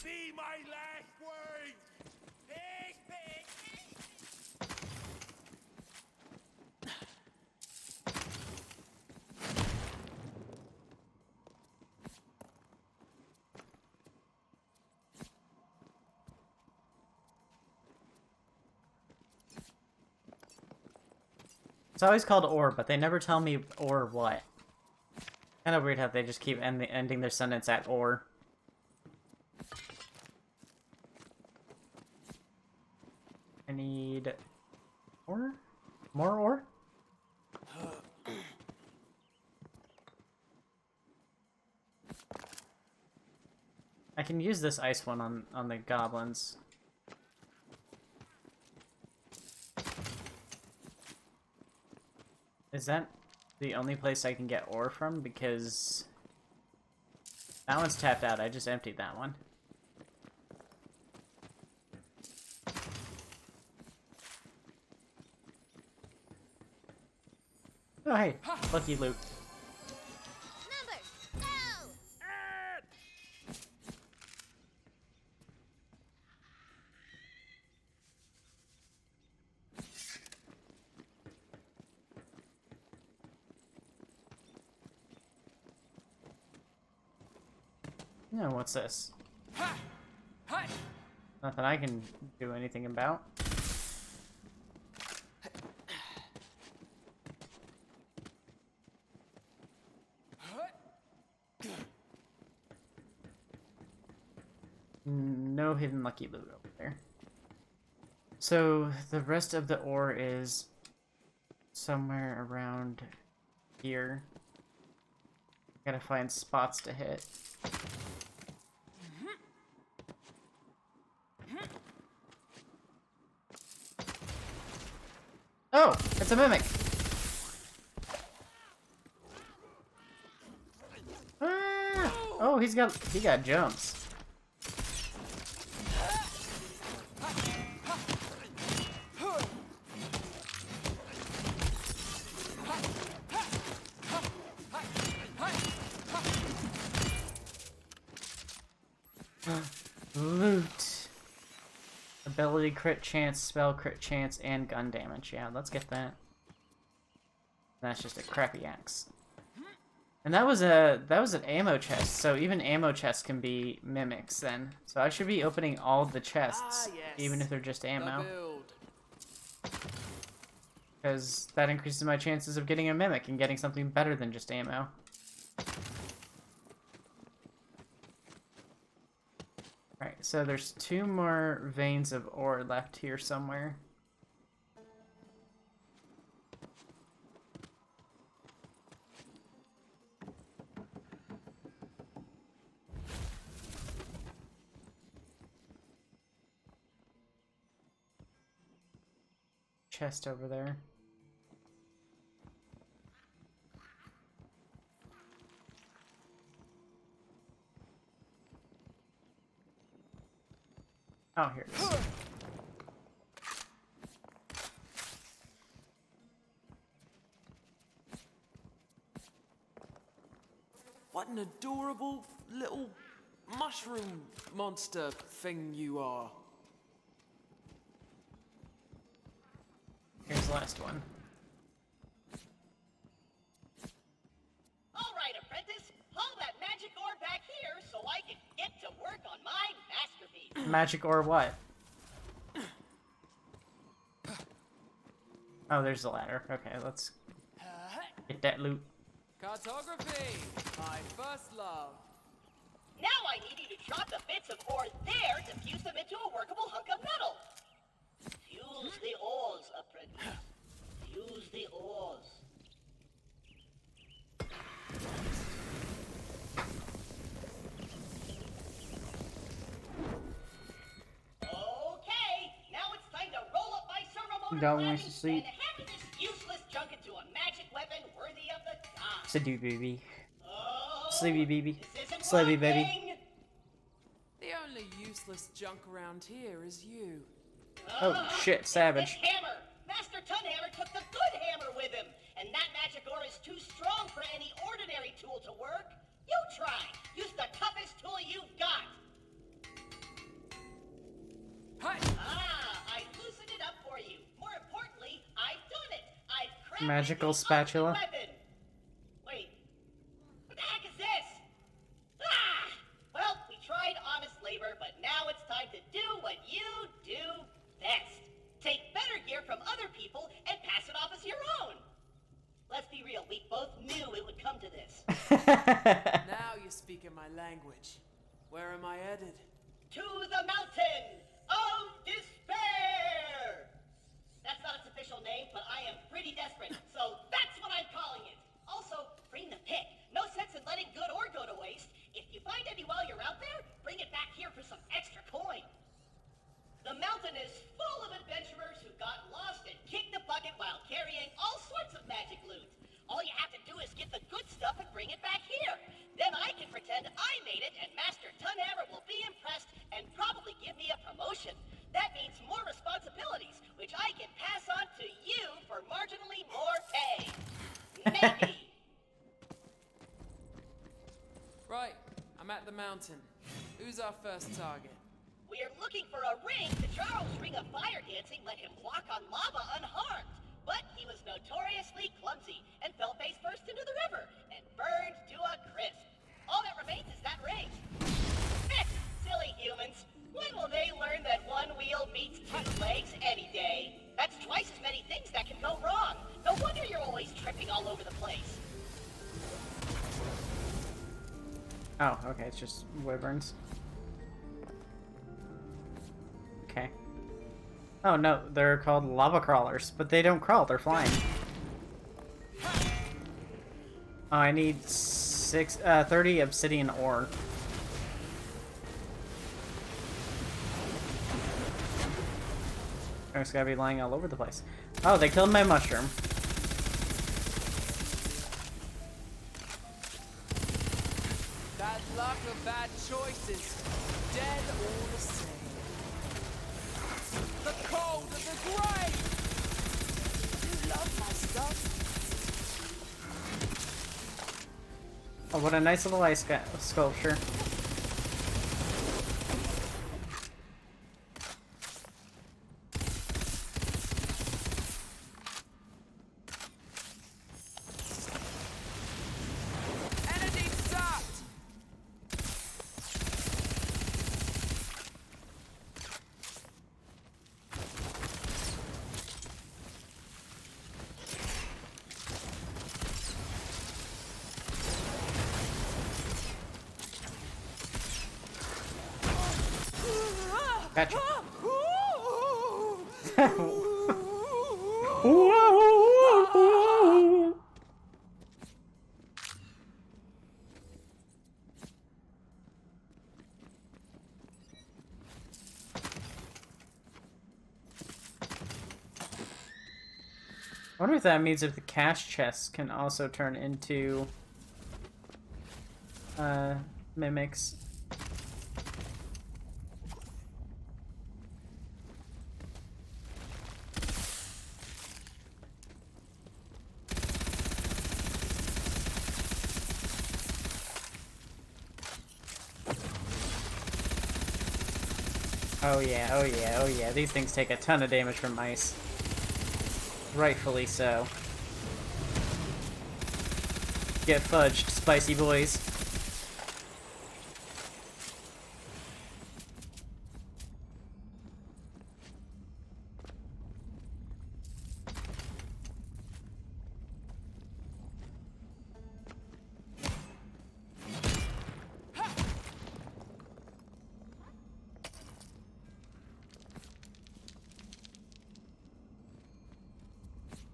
Be my last word! It's always called ore, but they never tell me ore what. Kind of weird how they just keep ending their sentence at ore. I need ore? More ore? I can use this ice one on the goblins. Is that the only place I can get ore from? Because that one's tapped out. I just emptied that one. Oh, hey. Lucky loot. Numbers, go! No, what's this? Ha! Hi! Nothing I can do anything about. No hidden lucky loot over there. So the rest of the ore is somewhere around here. Gotta find spots to hit. Oh, it's a mimic. Ah! Oh, he got jumps. Loot. Ability crit chance, spell crit chance, and gun damage. Yeah, let's get that. That's just a crappy axe. And that was an ammo chest, so even ammo chests can be mimics then. So I should be opening all the chests, even if they're just ammo. Because that increases my chances of getting a mimic and getting something better than just ammo. Alright, so there's 2 more veins of ore left here somewhere. Chest over there. Oh, here it is. What an adorable little mushroom monster thing you are. Here's the last one. All right, apprentice, haul that magic ore back here so I can get to work on my masterpiece. Magic or what? Oh, there's the ladder. Okay, let's get that loot. Cartography, my first love. Now I need you to drop the bits of ore there to fuse them into a workable hunk of metal. Fuse the ores, apprentice. Fuse the ores. Okay, now it's time to roll up my servo motor Wants to sleep. and hammer this useless junk into a magic weapon worthy of the gods. Sleepy baby. Oh, Sleepy baby. this isn't Sleepy baby. working. The only useless junk around here is you. Oh shit, savage. This hammer! Master Tunhammer took the good hammer with him, and that magic ore is too strong for any ordinary tool to work. You try. Use the toughest tool you've got. Hi. I loosened it up for you. More importantly, I've done it. I've crafted Magical the spatula. ultimate weapon. Wait, what the heck is this? Well, we tried honest labor, but now it's time to do what you do best. Take better gear from other people and pass it off as your own. Let's be real, we both knew it would come to this. Now you're speaking my language. Where am I headed? To the mountain of despair! That's not its official name, but I am pretty desperate, so that's what I'm calling it. Also, bring the pick. No sense in letting good ore go to waste. If you find any while you're out there, bring it back here for some extra coin. The mountain is full of adventurers who got lost and kicked the bucket while carrying all sorts of magic loot. All you have to do is get the good stuff and bring it back here. Then I can pretend I made it, and Master Tunhammer will be impressed and probably give me a promotion. That means more responsibilities, which I can pass on to you for marginally more pay. Maybe. Right, I'm at the mountain. Who's our first target? We're looking for a ring to Charles' ring of fire dancing let him walk on lava unharmed. But he was notoriously clumsy and fell face first into the river and burned to a crisp. All that remains is that ring. Silly humans. When will they learn that one wheel beats two legs any day? That's twice as many things that can go wrong. No wonder you're always tripping all over the place. Oh, okay, it's just wyverns. Okay. Oh no, they're called lava crawlers, but they don't crawl, they're flying. Oh, I need 30 obsidian ore. Oh, it's gotta be lying all over the place. Oh, they killed my mushroom. Bad luck or bad choices. Dead all the same. The cold of the grave! You love my stuff? Oh, what a nice little ice sculpture. Energy sucked! Gotcha. I wonder if that means if the cash chests can also turn into mimics. Oh yeah, oh yeah, oh yeah. These things take a ton of damage from ice. Rightfully so. Get fudged, spicy boys.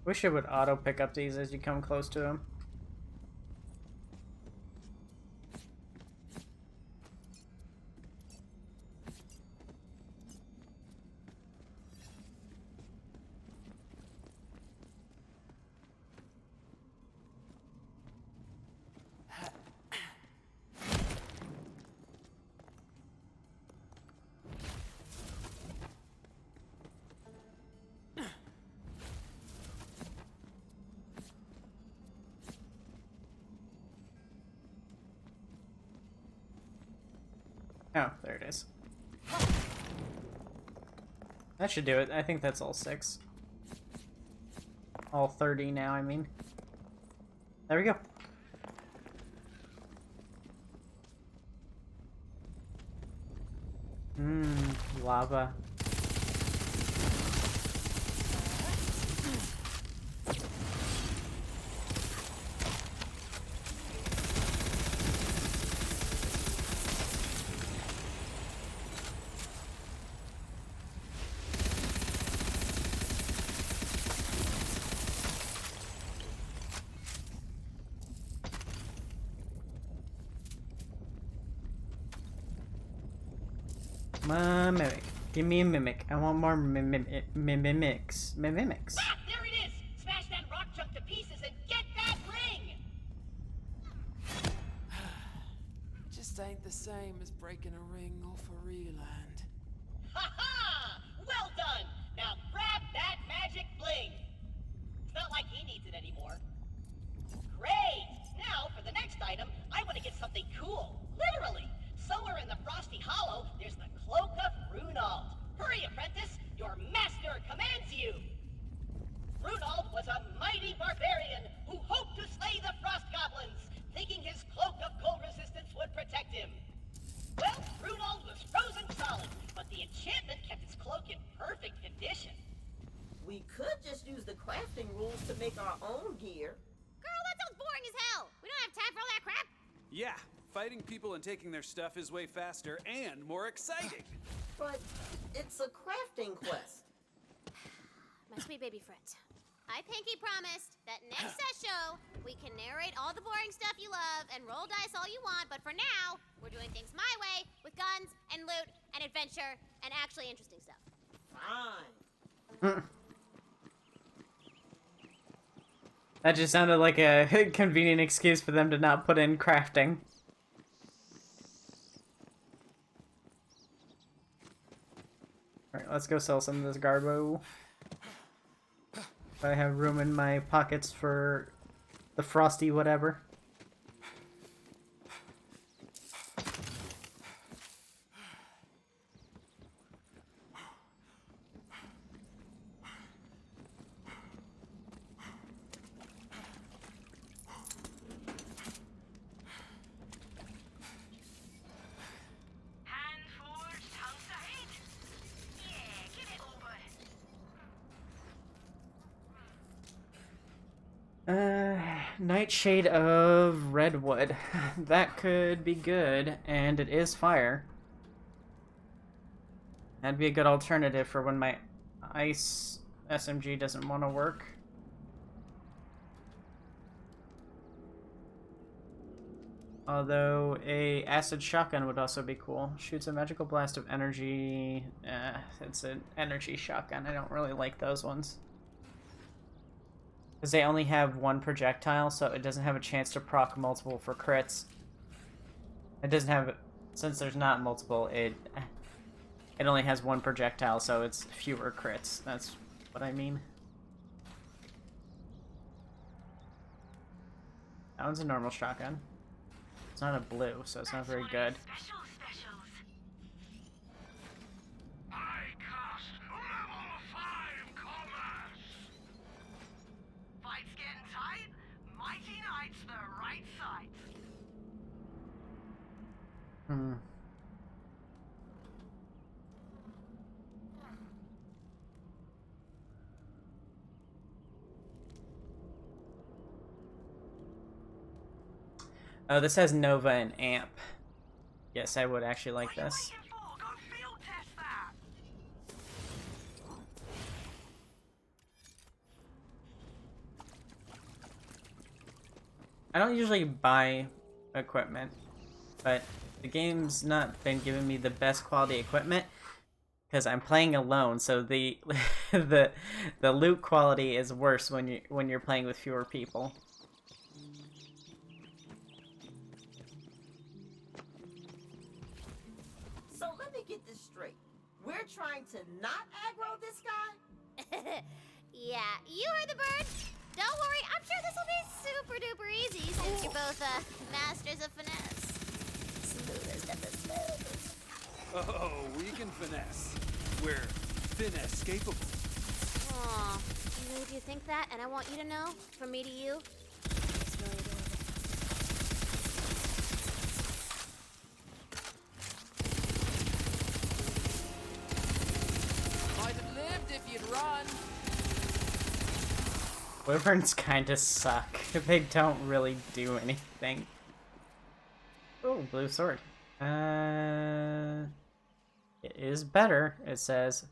Wish it would auto pick up these as you come close to them. Oh, there it is. That should do it. I think that's all 6. All 30 now, I mean. There we go. Lava. Mimic. Give me a mimic. I want more mimics. Mimics. Ah, there it is! Smash that rock chunk to pieces and get that ring! Just ain't the same as breaking a ring off a real hand. Ha ha! Well done! Now grab that magic bling! It's not like he needs it anymore. Great! Now, for the next item, I want to get something cool. Literally! Somewhere in the Frosty Hollow, there's the Cloak of Runald. Hurry, apprentice! Your master commands you! Runald was a mighty barbarian who hoped to slay the Frost Goblins, thinking his Cloak of Cold Resistance would protect him. Well, Runald was frozen solid, but the enchantment kept his cloak in perfect condition. We could just use the crafting rules to make our own gear. Girl, that sounds boring as hell. We don't have time for all that crap. Yeah, fighting people and taking their stuff is way faster and more exciting. But it's a crafting quest. My sweet baby friend. I pinky promised that next show we can narrate all the boring stuff you love and roll dice all you want, but for now, we're doing things my way with guns and loot and adventure and actually interesting stuff. Fine. That just sounded like a convenient excuse for them to not put in crafting. Alright, let's go sell some of this garbo. If I have room in my pockets for the frosty whatever. Nightshade of Redwood. That could be good, and it is fire. That'd be a good alternative for when my ice SMG doesn't want to work. Although a acid shotgun would also be cool. Shoots a magical blast of energy. It's an energy shotgun. I don't really like those ones. Because they only have one projectile, so it doesn't have a chance to proc multiple for crits. It doesn't have... Since there's not multiple, it only has one projectile, so it's fewer crits. That's what I mean. That one's a normal shotgun. It's not a blue, so it's not very good. Hmm. Oh, this has Nova and Amp. Yes, I would actually like this. I don't usually buy equipment, but the game's not been giving me the best quality equipment because I'm playing alone. So the the loot quality is worse when you're playing with fewer people. So let me get this straight. We're trying to not aggro this guy? Yeah, you heard the bird. Don't worry, I'm sure this will be super duper easy since you're both masters of finesse. Smoothest of the smooth. Oh, we can finesse. We're finesse capable. Aw, you really do think that? And I want you to know, from me to you, it's really adorable. Might have lived if you'd run. Wyverns kinda suck. They don't really do anything. Oh, blue sword. It is better. It says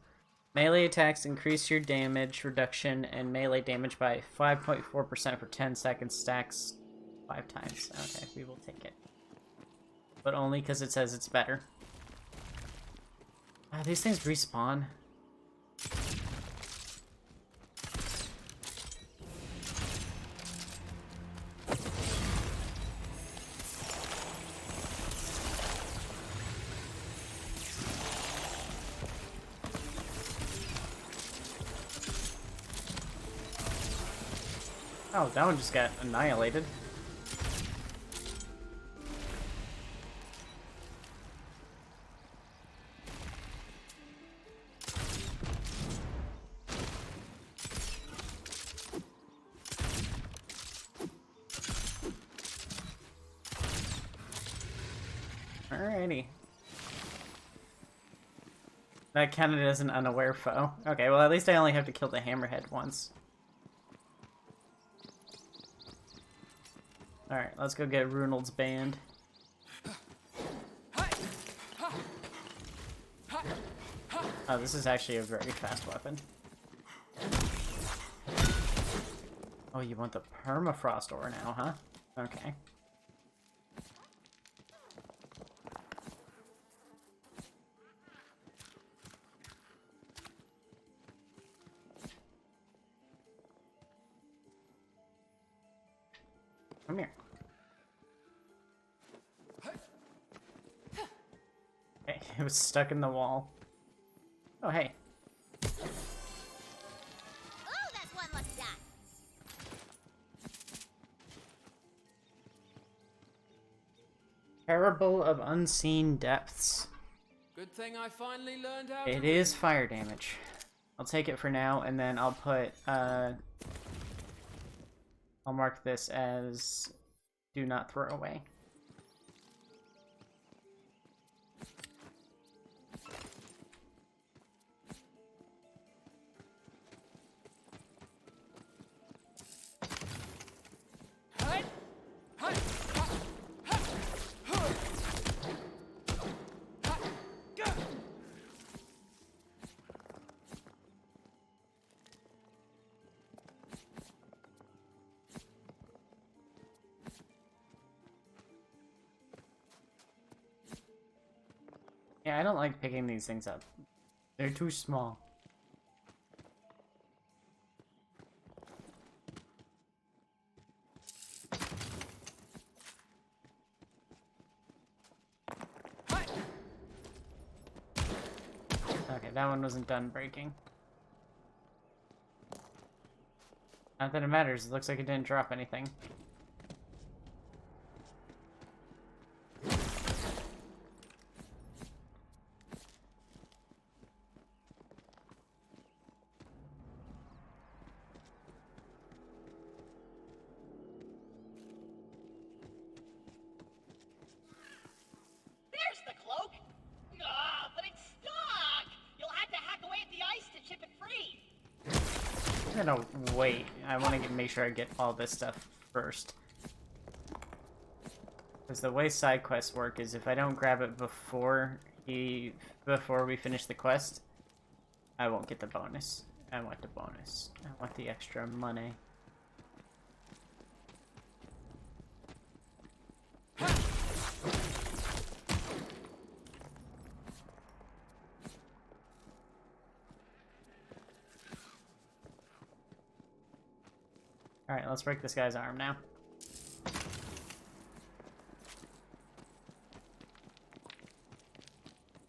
melee attacks increase your damage reduction and melee damage by 5.4% for 10 seconds, stacks 5 times. Okay, we will take it. But only because it says it's better. These things respawn. Oh, that one just got annihilated. Alrighty. That counted as an unaware foe. Okay, well at least I only have to kill the hammerhead once. Alright, let's go get Runald's band. Oh, this is actually a very fast weapon. Oh, you want the permafrost ore now, huh? Okay. Come here. Okay, it was stuck in the wall. Oh, hey. Oh, that's one lucky die. Parable of Unseen Depths. Good thing I finally learned how It to is fire damage. I'll take it for now, and then I'll put, I'll mark this as do not throw away. Yeah, I don't like picking these things up. They're too small. Okay, that one wasn't done breaking. Not that it matters, it looks like it didn't drop anything. There's I'm gonna wait. I want to make sure I get all this stuff first. Because the way side quests work is if I don't grab it before we finish the quest, I won't get the bonus. I want the bonus. I want the extra money. Alright, let's break this guy's arm now.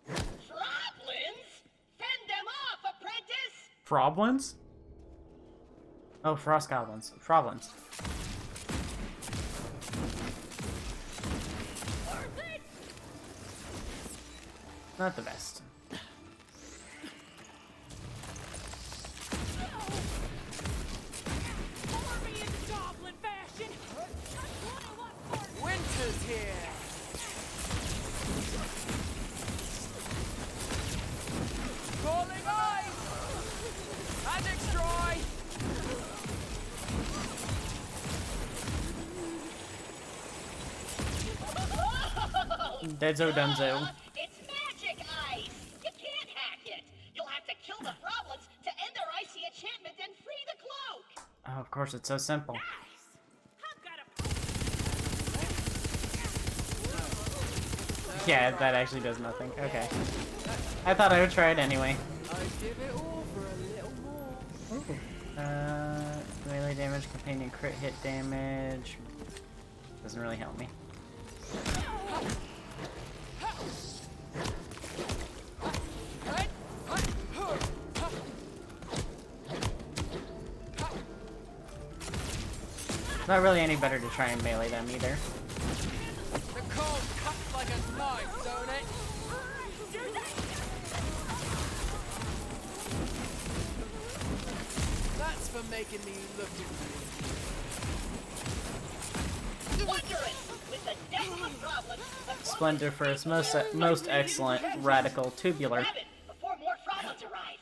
Froblins? Fend them off, apprentice! Froblins? Oh, frost goblins. Froblins. Not the best. Winter's here! Calling ice! And destroy! Deadzo Dunzo. It's magic ice! You can't hack it! You'll have to kill the Froblins to end their icy enchantment and free the cloak! Oh, of course, it's so simple. Yeah, that actually does nothing. Okay. I thought I would try it anyway. I'd give it all for a little more. Ooh. Melee damage, companion crit hit damage. Doesn't really help me. Not really any better to try and melee them either. The cold cuts like a knife, don't it? That's for making me look at you. Wondrous! With the death of a Froblin, the Splendor first, most excellent, radical, tubular. grab it before more Froblins arrive.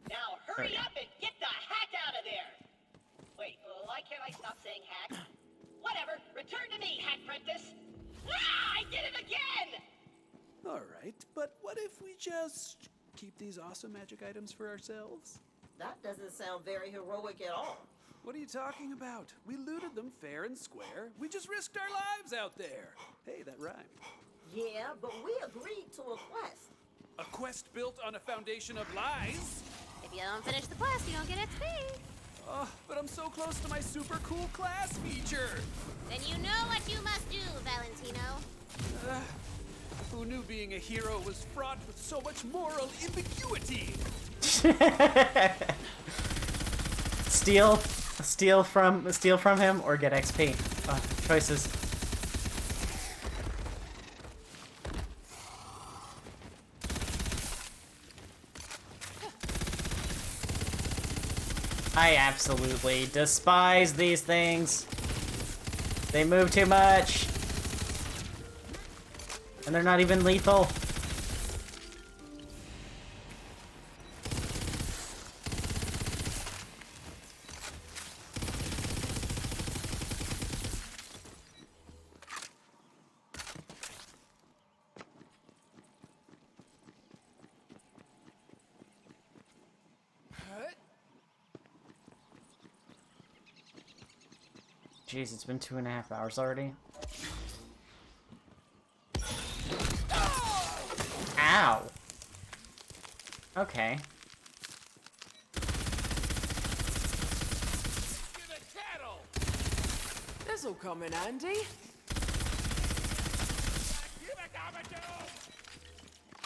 Now hurry up and get the hack out of there! Wait, why can't I stop saying hack? Whatever, return to me, hack prentice! Ah, I did it again! Alright, but what if we just keep these awesome magic items for ourselves? That doesn't sound very heroic at all. What are you talking about? We looted them fair and square. We just risked our lives out there. Hey, that rhymed. Yeah, but we agreed to a quest. A quest built on a foundation of lies? If you don't finish the quest, you don't get XP. Oh, but I'm so close to my super cool class feature. Then you know what you must do, Valentino. Who knew being a hero was fraught with so much moral ambiguity? Steal from him or get XP. Choices. I absolutely despise these things. They move too much. And they're not even lethal. Jeez, it's been 2.5 hours already. Ow! Okay. This'll come in handy.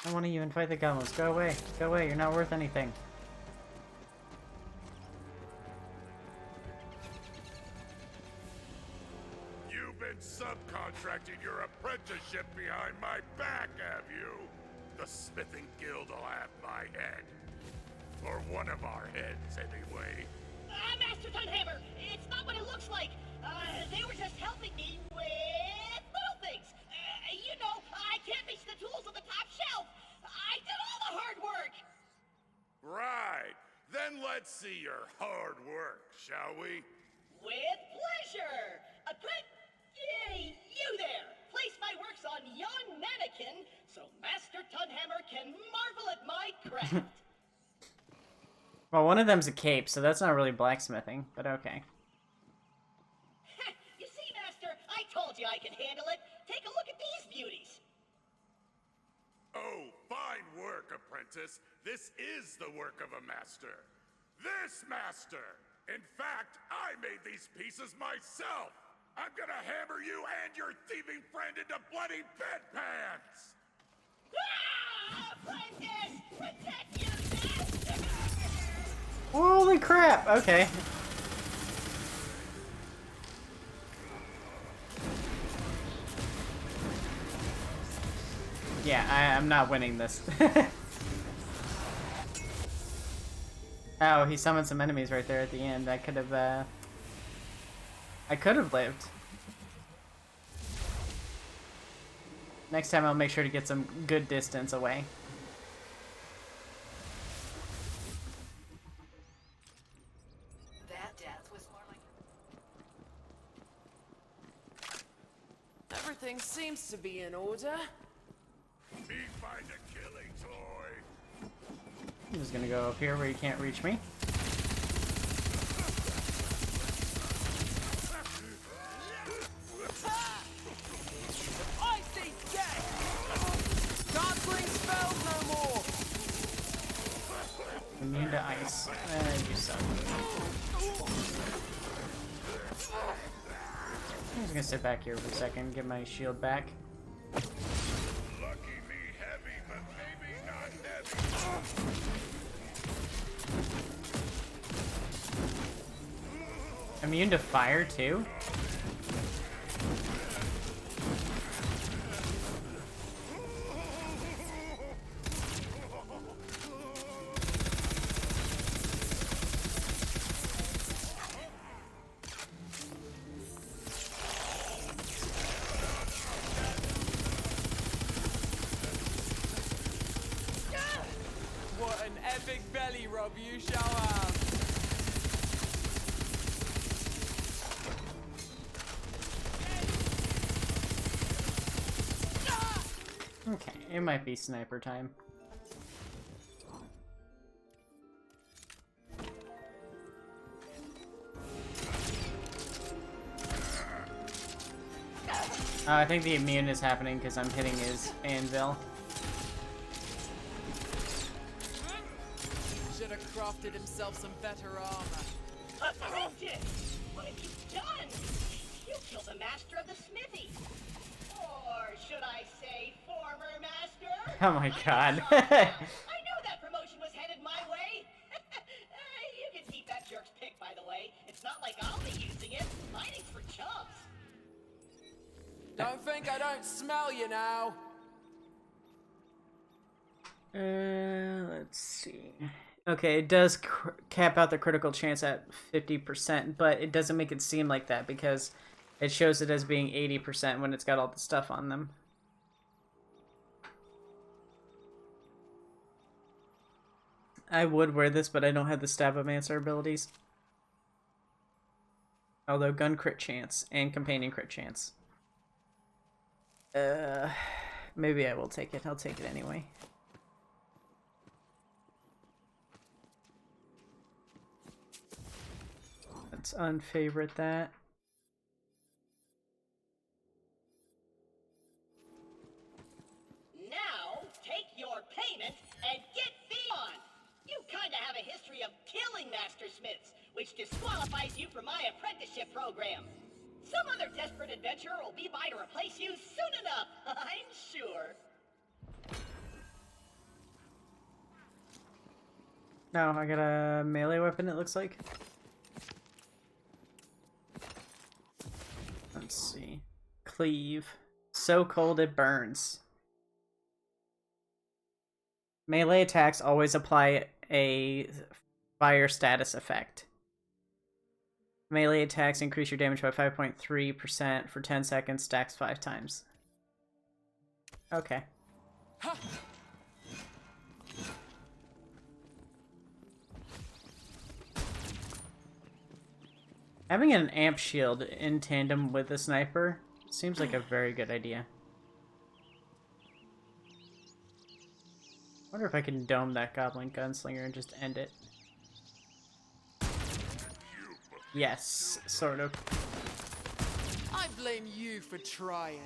I want to even fight the goblins. Go away. Go away. You're not worth anything. You've been subcontracting your apprenticeship behind my back, have you? The Smithing Guild will have my head. Or one of our heads, anyway. Master Tunhammer, it's not what it looks like. They were just helping me with little things. You know, I can't reach the tools on the top shelf. I did all the hard work. Right. Then let Let's see your hard work, shall we? With pleasure! Yay, you there! Place my works on yon mannequin so Master Tunhammer can marvel at my craft. Well, one of them's a cape, so that's not really blacksmithing, but okay. You see, Master, I told you I could handle it. Take a look at these beauties. Oh, fine work, apprentice. This is the work of a master. This master! In fact, I made these pieces myself! I'm gonna hammer you and your thieving friend into bloody bedpans! Ah! Apprentice! Protect your master! Holy crap! Okay. Yeah, I'm not winning this. Oh, he summoned some enemies right there at the end. I could have lived. Next time I'll make sure to get some good distance away. That death was more like... Everything seems to be in order. Me find a killing toy! I'm just gonna go up here where you can't reach me. I see death! Can't bring spells no more! Immune to ice. You suck. I'm just gonna sit back here for a second, get my shield back. Lucky me heavy, but maybe not heavy. Immune to fire too? What an epic belly rub you shall have! Okay, it might be sniper time. I think the immune is happening because I'm hitting his anvil. Should have crafted himself some better armor. Apprentice! What have you done? You killed the master of the smithy. Or should I say former master? Oh my god. I know that promotion was headed my way. You can keep that jerk's pick, by the way. It's not like I'll be using it. Mining's for chumps. Don't think I don't smell you now. Let's see. Okay, it does cap out the critical chance at 50%, but it doesn't make it seem like that because it shows it as being 80% when it's got all the stuff on them. I would wear this, but I don't have the Stab-O-Mancer abilities. Although gun crit chance and companion crit chance. Maybe I will take it. I'll take it anyway. Let's unfavorite that. Now, take your payment and get thee on. You kinda have a history of killing master smiths, which disqualifies you from my apprenticeship program. Some other desperate adventurer will be by to replace you soon enough, I'm sure. No, I got a melee weapon, it looks like. Let's see. Cleave. So cold it burns. Melee attacks always apply a fire status effect. Melee attacks increase your damage by 5.3% for 10 seconds, stacks 5 times. Okay. Having an amp shield in tandem with the sniper seems like a very good idea. Wonder if I can dome that goblin gunslinger and just end it. Yes, sort of. I blame you for trying.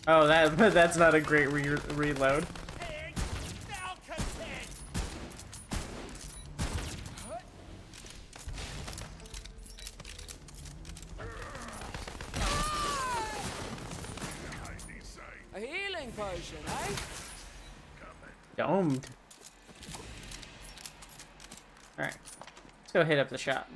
Oh, that's not a great reload. A healing potion, eh? Domed. Alright. Let's go hit up the shop.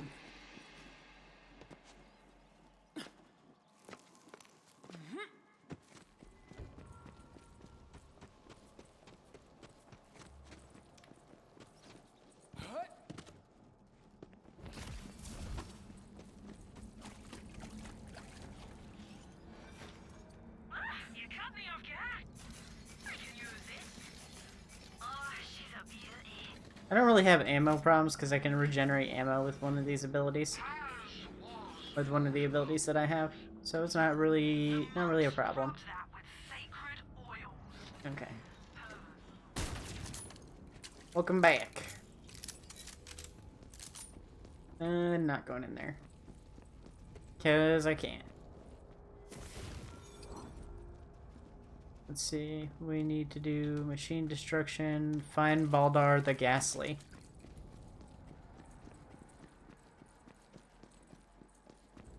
I don't really have ammo problems because I can regenerate ammo with one of these abilities. With one of the abilities that I have. So it's not really a problem. Okay. Welcome back. Not going in there. Cause I can't. Let's see, we need to do machine destruction, find Baldar the Ghastly.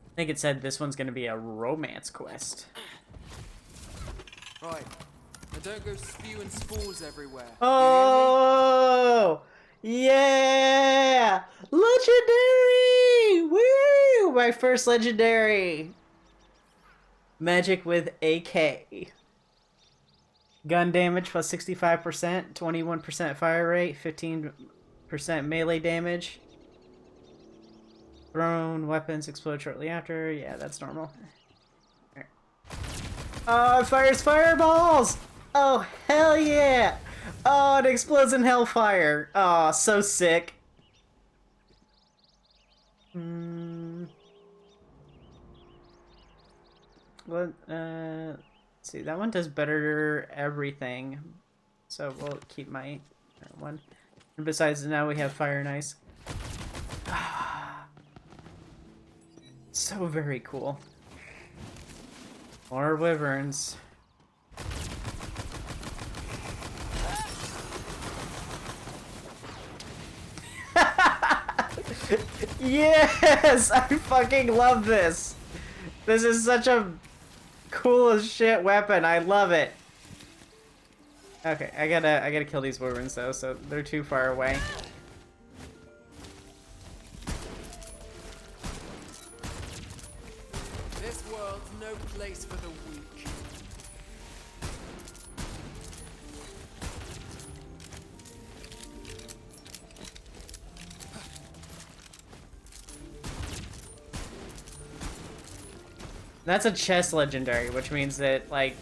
I think it said this one's gonna be a romance quest. Right. Now don't go spewing spores everywhere. Oh! Yeah! Legendary! Woo! My first legendary! Magic with AK. Gun damage plus 65%, 21% fire rate, 15% melee damage. Thrown weapons explode shortly after. Yeah, that's normal. Right. Oh, it fires fireballs! Oh, hell yeah! Oh, it explodes in hellfire. Oh, so sick. What, let's see, that one does better everything. So we'll keep my one. And besides, now we have fire and ice. So very cool. More wyverns. Yes! I fucking love this! This is such a cool as shit weapon. I love it. Okay, I gotta kill these wyverns though, so they're too far away. This world's no place for the weak. That's a chest legendary, which means that, like,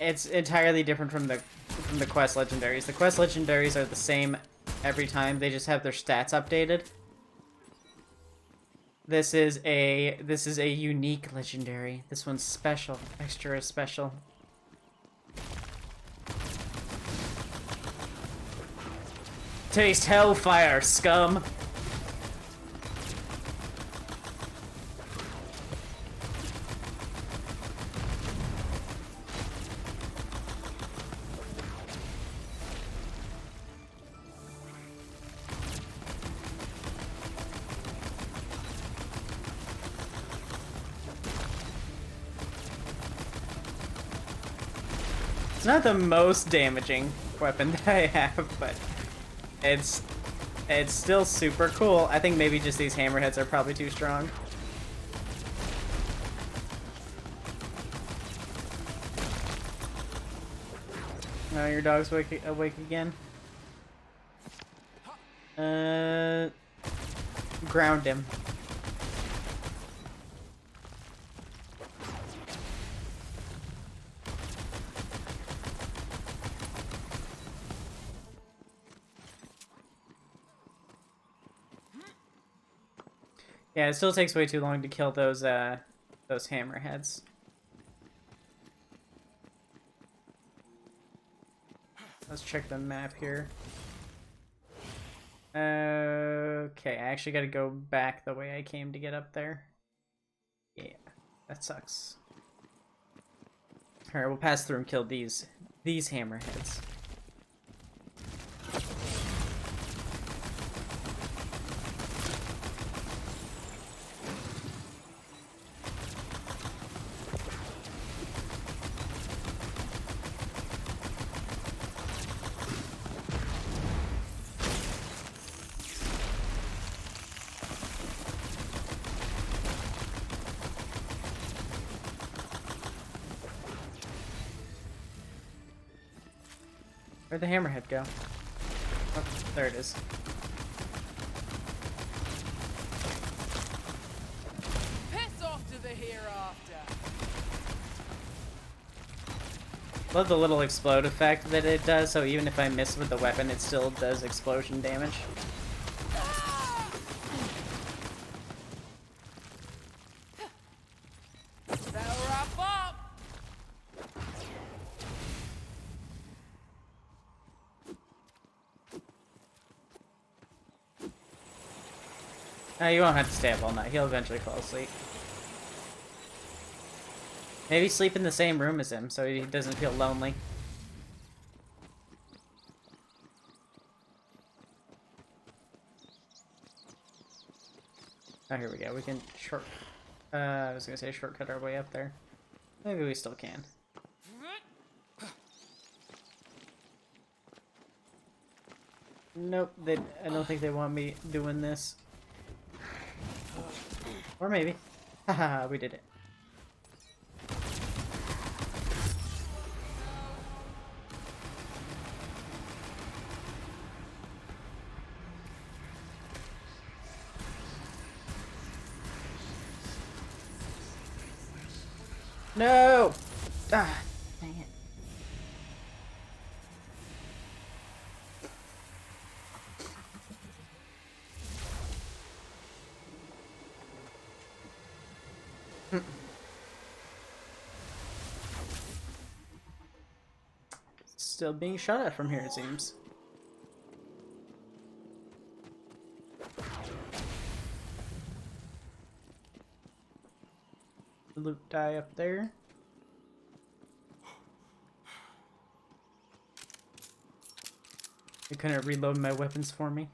it's entirely different from the quest legendaries. The quest legendaries are the same every time, they just have their stats updated. This is a unique legendary. This one's special, extra special. Taste hellfire, scum! It's not the most damaging weapon that I have, but it's still super cool. I think maybe just these hammerheads are probably too strong. Oh, your dog's awake again. Ground him. Yeah, it still takes way too long to kill those hammerheads. Let's check the map here. Okay, I actually gotta go back the way I came to get up there. Yeah, that sucks. Alright, we'll pass through and kill these hammerheads. Where'd the hammerhead go? Oh, there it is. Piss off to the hereafter. Love the little explode effect that it does, so even if I miss with the weapon, it still does explosion damage. That'll wrap up. You won't have to stay up all night. He'll eventually fall asleep. Maybe sleep in the same room as him so he doesn't feel lonely. Oh, here we go. We can I was gonna say shortcut our way up there. Maybe we still can. Nope, I don't think they want me doing this. Or maybe. Haha, we did it. No! Ah, dang it. Still being shot at from here, it seems. Loot die up there. They couldn't reload my weapons for me.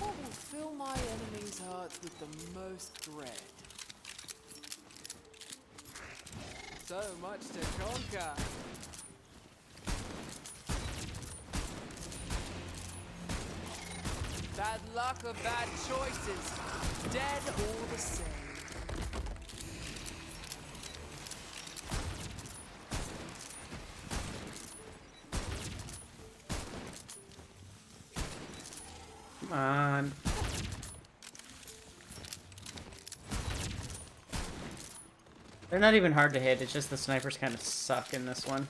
What will fill my enemies' hearts with the most dread? So much to conquer. Bad luck or bad choices, dead all the same. Come on. They're not even hard to hit, it's just the snipers kind of suck in this one.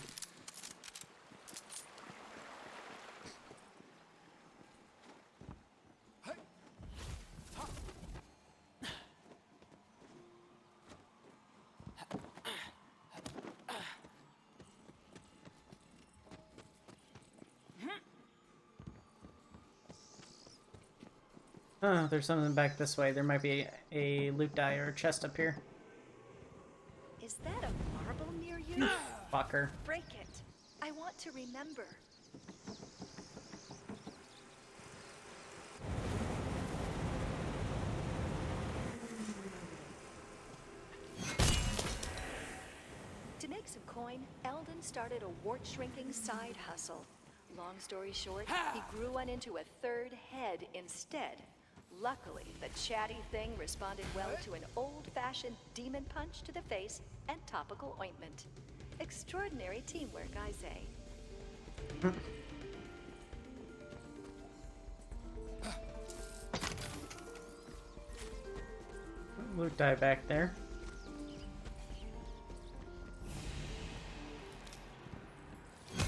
Oh, there's something back this way. There might be a loot die or a chest up here. Is that a marble near you? Fucker. Break it. I want to remember. To make some coin, Eldon started a wart-shrinking side hustle. Long story short, he grew one into a third head instead. Luckily, the chatty thing responded well to an old-fashioned demon punch to the face and topical ointment. Extraordinary teamwork, I say. loot die back there.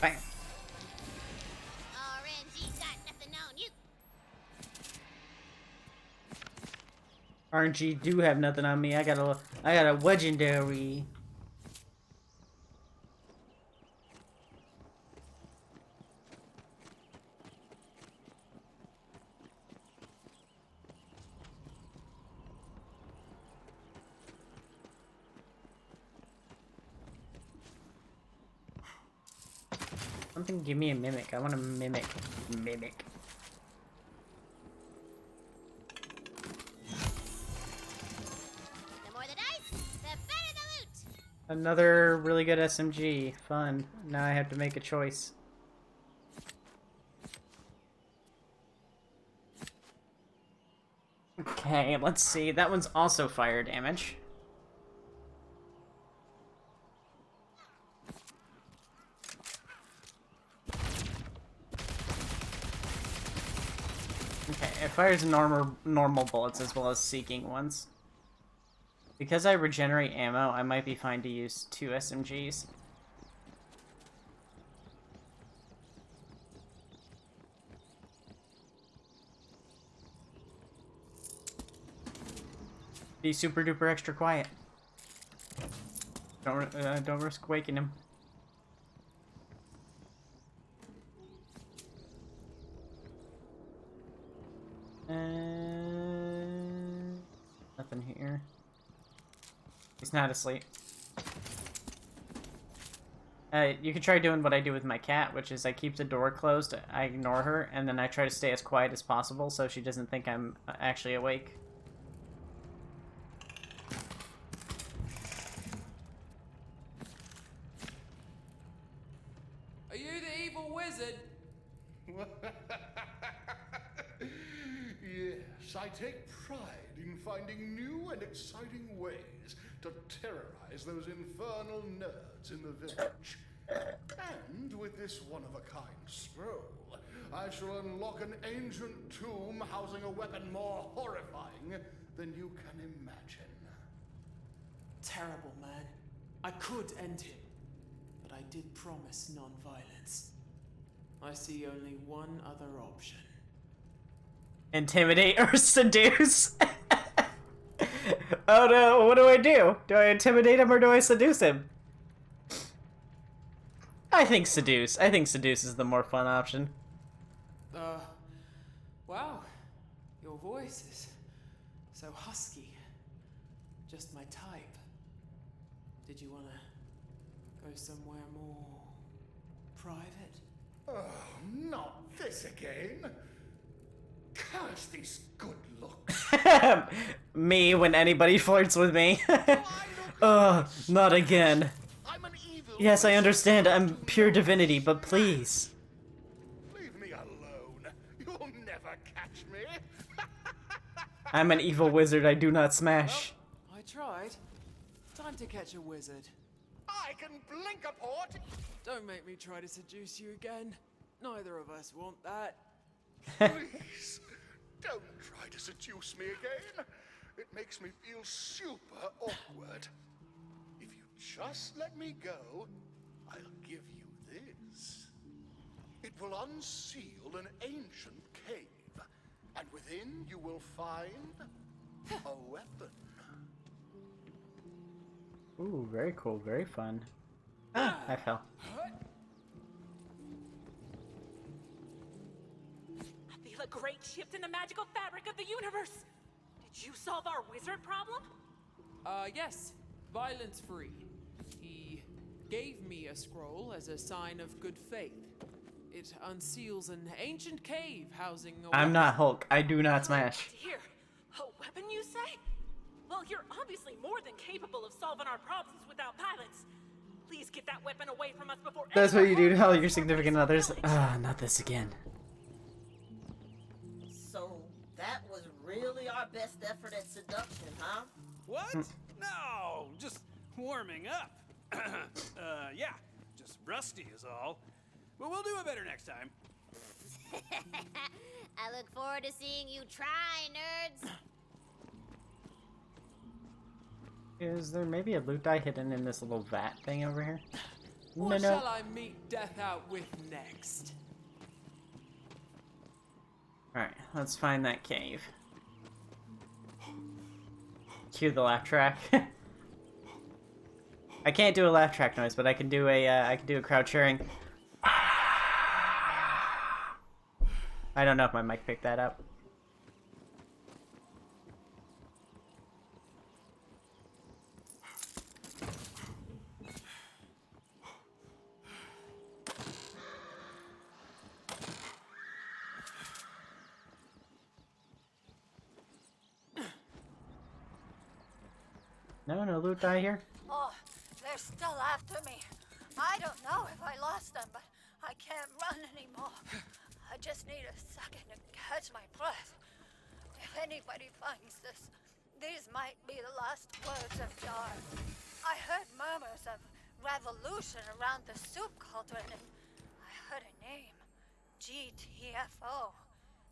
Bam. RNG got nothing on you. RNG do have nothing on me. I got a legendary. Something give me a mimic. I want to mimic. Mimic. The more the dice, the better the loot. Another really good SMG. Fun. Now I have to make a choice. Okay, let's see. That one's also fire damage. Okay, it fires normal bullets as well as seeking ones. Because I regenerate ammo, I might be fine to use 2 SMGs. Be super duper extra quiet. Don't risk waking him. Nothing here. He's not asleep. You can try doing what I do with my cat, which is I keep the door closed, I ignore her, and then I try to stay as quiet as possible so she doesn't think I'm actually awake. Are you the evil wizard? Yes, I take pride in finding new and exciting ways to terrorize those infernal nerds in the village. And with this one-of-a-kind scroll, I shall unlock an ancient tomb housing a weapon more horrifying than you can imagine. Terrible man. I could end him, but I did promise non-violence. I see only one other option. Intimidate or seduce? Oh no, what do? Do I intimidate him or do I seduce him? I think seduce. I think seduce is the more fun option. Wow. Your voice is so husky. Just my type. Did you want to go somewhere more private? Oh, not this again. Curse these good looks. Me when anybody flirts with me. Not again. I'm an evil Yes, I wizard. understand. I'm pure divinity, but please. Leave me alone. You'll never catch me. I'm an evil wizard. I do not smash. I tried. Time to catch a wizard. I can blink a port. Don't make me try to seduce you again. Neither of us want that. Please, don't try to seduce me again. It makes me feel super awkward. If you just let me go, I'll give you this. It will unseal an ancient cave, and within you will find a weapon. Ooh, very cool. Very fun. Ah, I fell. I feel a great shift in the magical fabric of the universe. Did you solve our wizard problem? Yes. Violence free. He gave me a scroll as a sign of good faith. It unseals an ancient cave housing a I'm not Hulk. I do not smash. Here, a weapon you say? Well, you're obviously more than capable of solving our problems without violence. Please get that weapon away from us before. That's what you do to anyone all your significant others. Not this again. So that was really our best effort at seduction, huh? What? No, just warming up. Yeah, just rusty is all. But we'll do it better next time. I look forward to seeing you try, nerds. Is there maybe a loot die hidden in this little vat thing over here? What shall I meet death out with next? Alright, let's find that cave. Cue the laugh track. I can't do a laugh track noise, but I can do a crowd cheering. I don't know if my mic picked that up. No loot die here. Oh, they're still after me. I don't know if I lost them, but I can't run anymore. I just need a second to catch my breath. If anybody finds this, these might be the last words of Jar. I heard murmurs of revolution around the soup cauldron, and I heard a name. GTFO.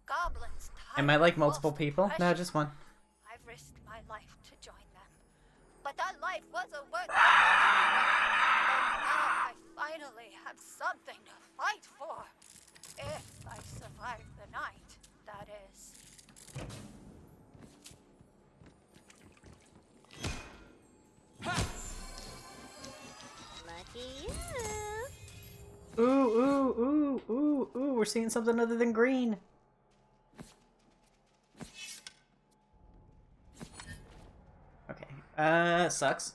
Goblins. Am I like multiple people? No, just one. I've risked my life to join them. But that life wasn't worth it. And now I finally have something to fight for. If I survive the night, that is. Lucky you. Ooh, we're seeing something other than green. Okay, sucks.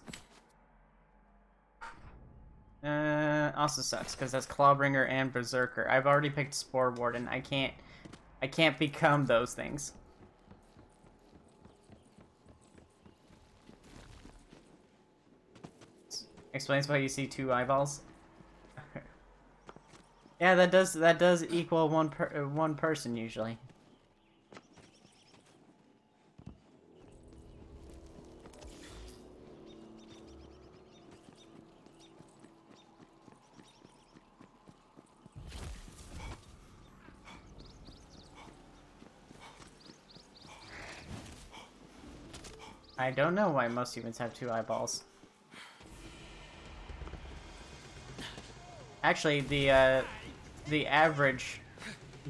Also sucks, because that's Clawbringer and Berserker. I've already picked Sporewarden. I can't become those things. Explains why you see 2 eyeballs. Yeah, that does equal one person usually. I don't know why most humans have 2 eyeballs. Actually, the average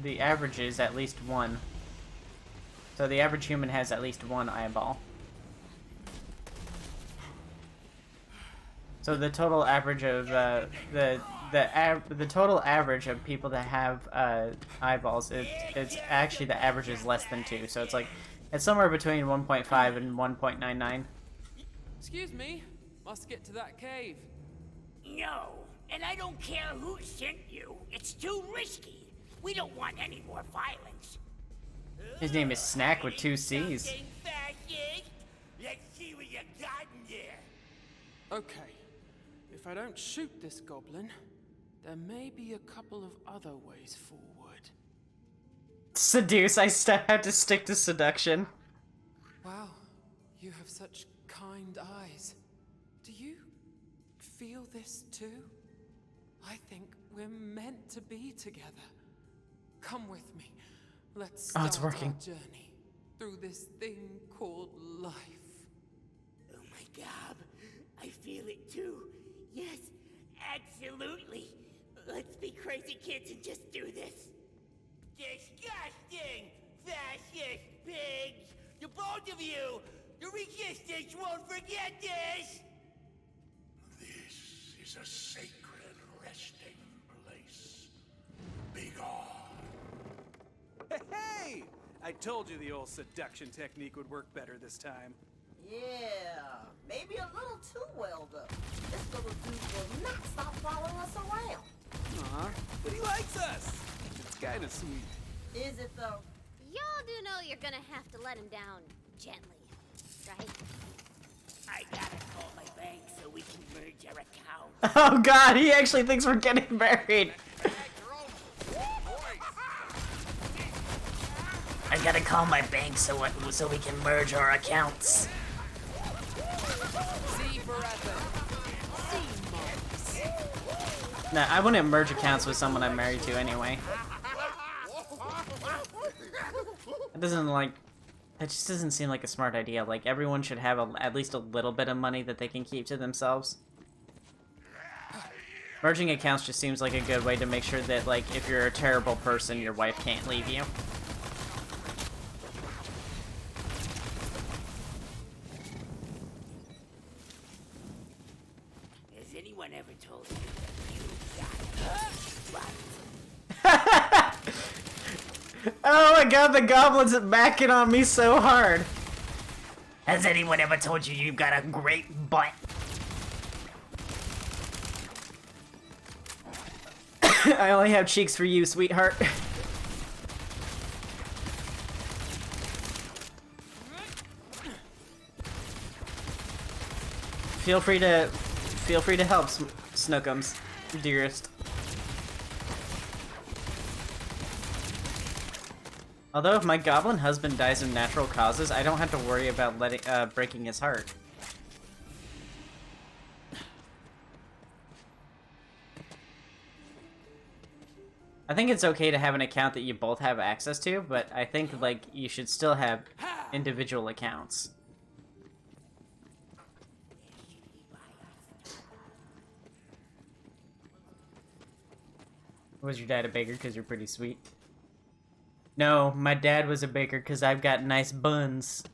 is at least 1. So the average human has at least 1 eyeball. So the total average of the total average of people that have eyeballs, it's actually the average is less than 2. So it's like it's somewhere between 1.5 and 1.99. Excuse me, must get to that cave. No, and I don't care who sent you. It's too risky. We don't want any more violence. His name is Snack with 2 C's. Let's see what you got in there. Okay, if I don't shoot this goblin, there may be a couple of other ways forward. Seduce, I have to stick to seduction. Wow, you have such kind eyes. Do you feel this too? I think we're meant to be together. Come with me. Let's start our journey through this thing called life. Oh my god, I feel it too. Yes, absolutely. Let's be crazy kids and just do this. Disgusting! Fascist pigs! The both of you! The resistance won't forget this! This is a sacred resting place. Begone. Hey! I told you the old seduction technique would work better this time. Yeah, maybe a little too well though. This little dude will not stop following us around. Aw, but he likes us. It's kinda sweet. Is it though? Y'all do know you're gonna have to let him down gently, right? I gotta call my bank so we can merge our accounts. Oh god, he actually thinks we're getting married. I gotta call my bank so we can merge our accounts. Nah, I wouldn't merge accounts with someone I'm married to anyway. It That just doesn't seem like a smart idea. Like, everyone should have at least a little bit of money that they can keep to themselves. Merging accounts just seems like a good way to make sure that, like, if you're a terrible person, your wife can't leave you. Has anyone ever told you that you got what? Oh my god, the goblin's backing on me so hard. Has anyone ever told you you've got a great butt? I only have cheeks for you, sweetheart. Feel free to help, Snookums, dearest. Although if my goblin husband dies of natural causes, I don't have to worry about breaking his heart. I think it's okay to have an account that you both have access to, but I think, like, you should still have individual accounts. Was your dad a baker because you're pretty sweet? No, my dad was a baker because I've got nice buns.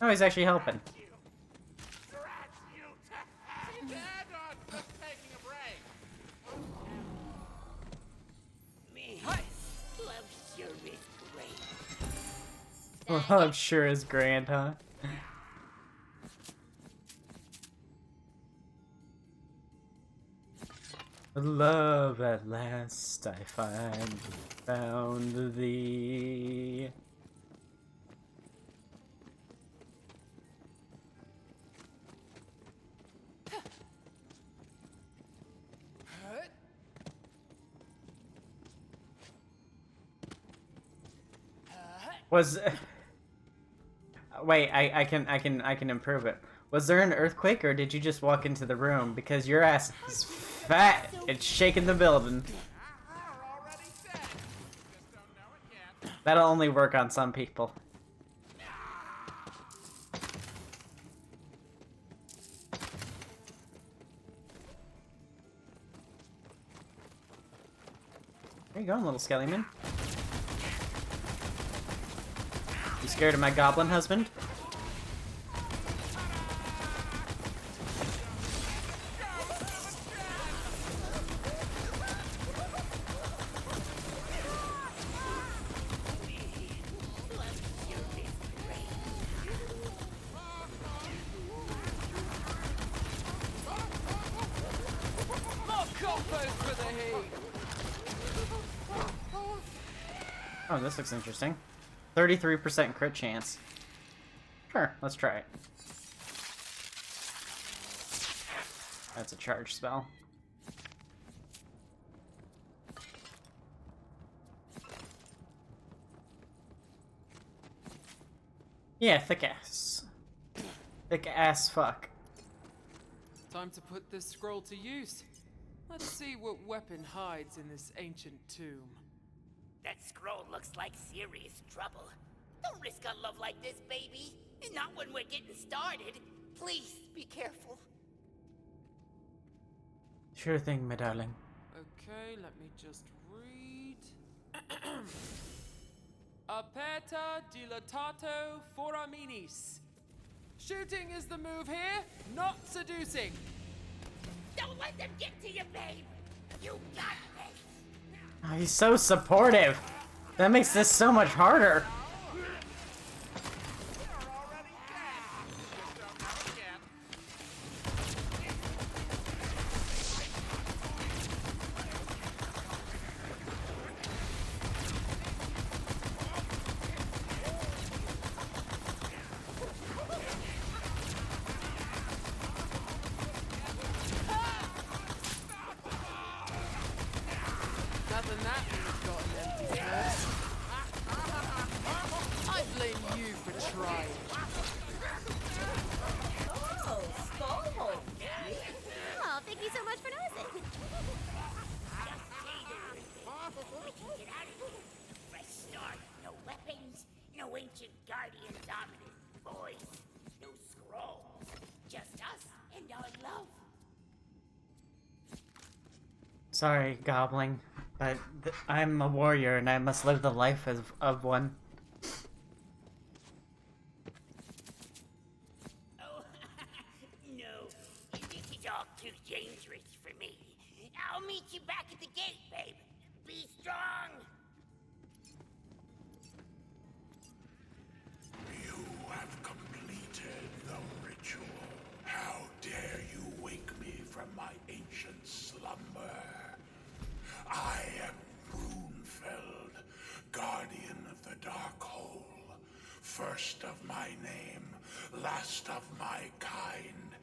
Oh, he's actually helping. Well, I'm sure is grand, huh? Love at last I found thee. Was wait, I can improve it. Was there an earthquake or did you just walk into the room? Because your ass is fat. It's shaking the building. That'll only work on some people. Where you going, little skellyman? You scared of my goblin husband? Oh, this looks interesting. 33% crit chance. Sure, let's try it. That's a charge spell. Yeah, thick ass. Thick ass fuck. Time to put this scroll to use. Let's see what weapon hides in this ancient tomb. That scroll looks like serious trouble. Don't risk a love like this, baby. And not when we're getting started. Please, be careful. Sure thing, my darling. Okay, let me just read. Aperta dilatato foraminis. Shooting is the move here, not seducing. Don't let them get to you, babe. You got this. Oh, he's so supportive. That makes this so much harder. Nothing that you've got an empty purse. I blame you for trying. Oh, Skullhole. Oh, thank you so much for noticing. No ancient guardian dominant voice. No scrolls. Just us and our love. Sorry, Goblin, but I'm a warrior and I must live the life of one. Oh, no. This is all too dangerous for me. I'll meet you back at the gate, babe. Be strong. You have completed the ritual. How dare you wake me from my ancient slumber? I am Runefeld, guardian of the Dark Hole. First of my name, last of my kind.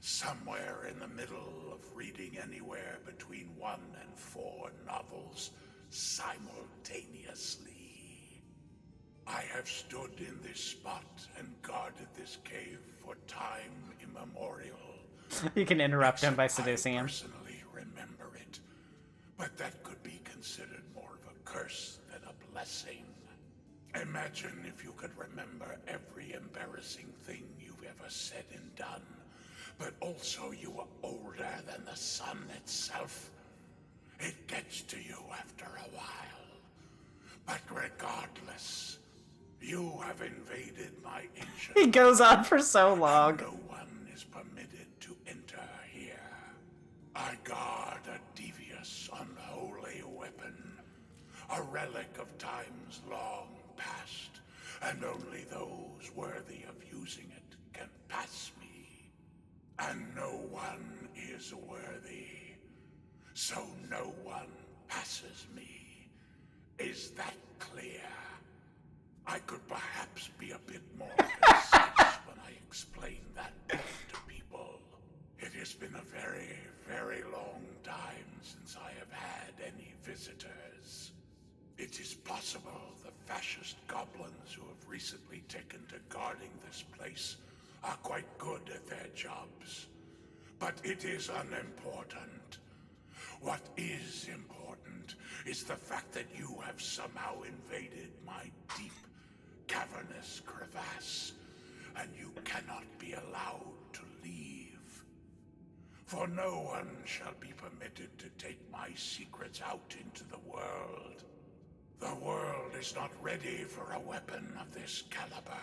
Somewhere in the middle of reading anywhere between 1 and 4 novels simultaneously. I have stood in this spot and guarded this cave for time immemorial. You can interrupt him by seducing him. I personally remember it, but that could be considered more of a curse than a blessing. Imagine if you could remember every embarrassing thing you've ever said and done, but also you were older than the sun itself. It gets to you after a while. But regardless, you have invaded my ancient... He goes on for so long. No one is permitted to enter here. I guard a devious, unholy weapon, a relic of times long past, and only those worthy of using it can pass me. And no one is worthy, so no one passes me. Is that clear? I could perhaps be a bit more concise when I explain that point to people. It has been a very, very long time since I have had any visitors. It is possible the fascist goblins who have recently taken to guarding this place are quite good at their jobs. But it is unimportant. What is important is the fact that you have somehow invaded my deep, cavernous crevasse, and you cannot be allowed to leave. For no one shall be permitted to take my secrets out into the world. The world is not ready for a weapon of this caliber.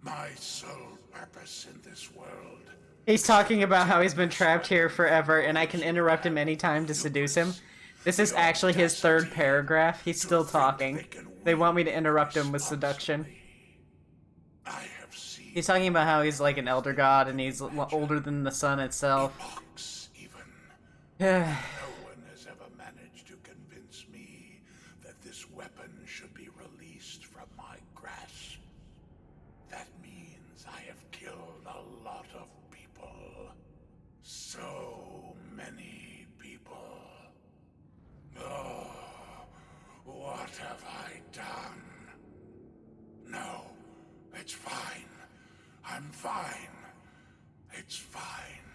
My sole purpose in this world... He's talking about how he's been trapped here forever and I can interrupt him anytime to seduce him. This is actually his 3rd paragraph. He's still talking. They want me to interrupt him with seduction. He's talking about how he's like an elder god and he's older than the sun itself. No one has ever managed to convince me that this weapon should be released from my grasp. That means I have killed a lot of people. So many people. Oh, what have I done? No, it's fine. I'm fine. It's fine.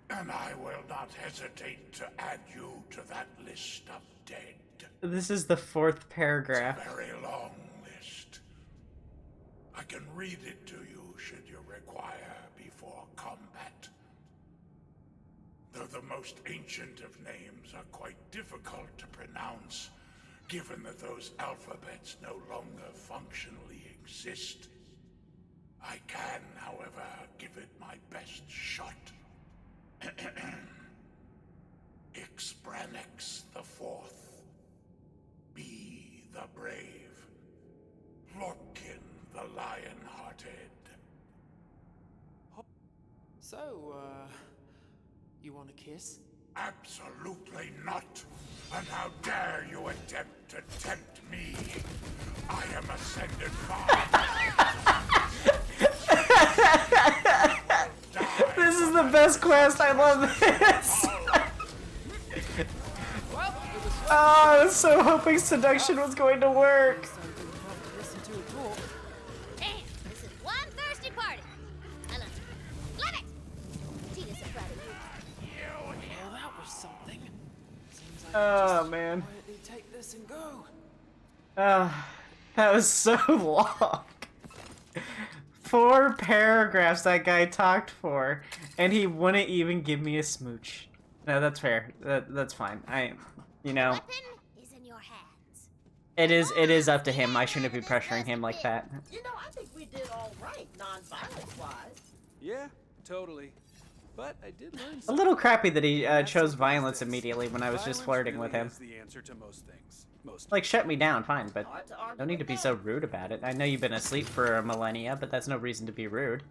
And I will not hesitate to add you to that list of dead. This is the 4th paragraph. It's a very long list. I can read it to you should you require before combat. Though the most ancient of names are quite difficult to pronounce, given that those alphabets no longer functionally exist. I can, however, give it my best shot. Ixpranix the Fourth. Be the brave. Lorkin the lion-hearted. So, you want a kiss? Absolutely not. And how dare you attempt to tempt me? I am ascended far. This is the best quest. I love this. Oh, I was so hoping seduction was going to work. Damn, this is one thirsty party. I love you. Love it! Tina's so proud of you. Well, that was something. Seems like Oh, man. quietly take this and go. That was so long. 4 paragraphs that guy talked for, and he wouldn't even give me a smooch. No, that's fair. That's fine. You know, Is in your hands. it is up to him. I shouldn't be pressuring him like that. You know, I think we did all right, non-violence-wise. Yeah, totally. But I did learn A something. little crappy that he That's chose simple as violence this. immediately when I was just Violence flirting really with him. is the answer to most things. Most Like, shut me down, fine, but Hard to argue don't need to with be that. so rude about it. I know you've been asleep for a millennia, but that's no reason to be rude.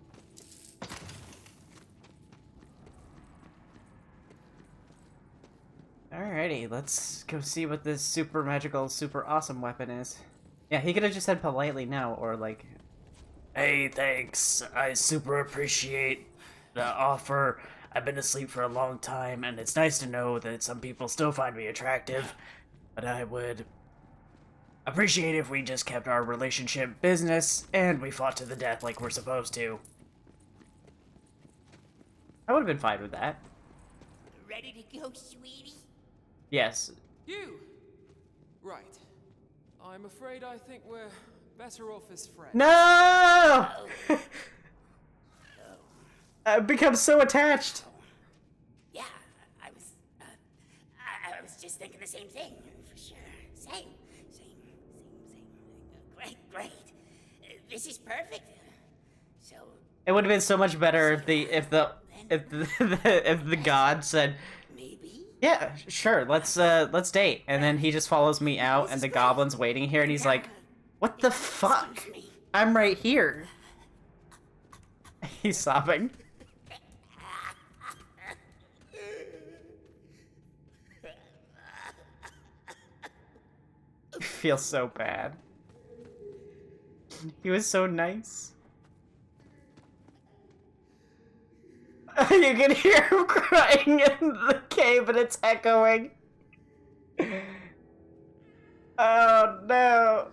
Alrighty, let's go see what this super magical, super awesome weapon is. Yeah, he could have just said politely no, or like, hey, thanks, I super appreciate the offer. I've been asleep for a long time, and it's nice to know that some people still find me attractive, but I would appreciate if we just kept our relationship business, and we fought to the death like we're supposed to. I would have been fine with that. Ready to go, sweetie? Yes. You! Right. I'm afraid I think we're better off as friends. No! I've become so attached. Yeah, I was just thinking the same thing, for sure. Same. Great. This is perfect. So. It would have been so much better if the god said, maybe. Yeah, sure. Let's date. And then he just follows me out, and the goblin's waiting here, and he's like, "What the fuck? I'm right here." He's sobbing. I feel so bad. He was so nice. You can hear him crying in the cave, and it's echoing. Oh no.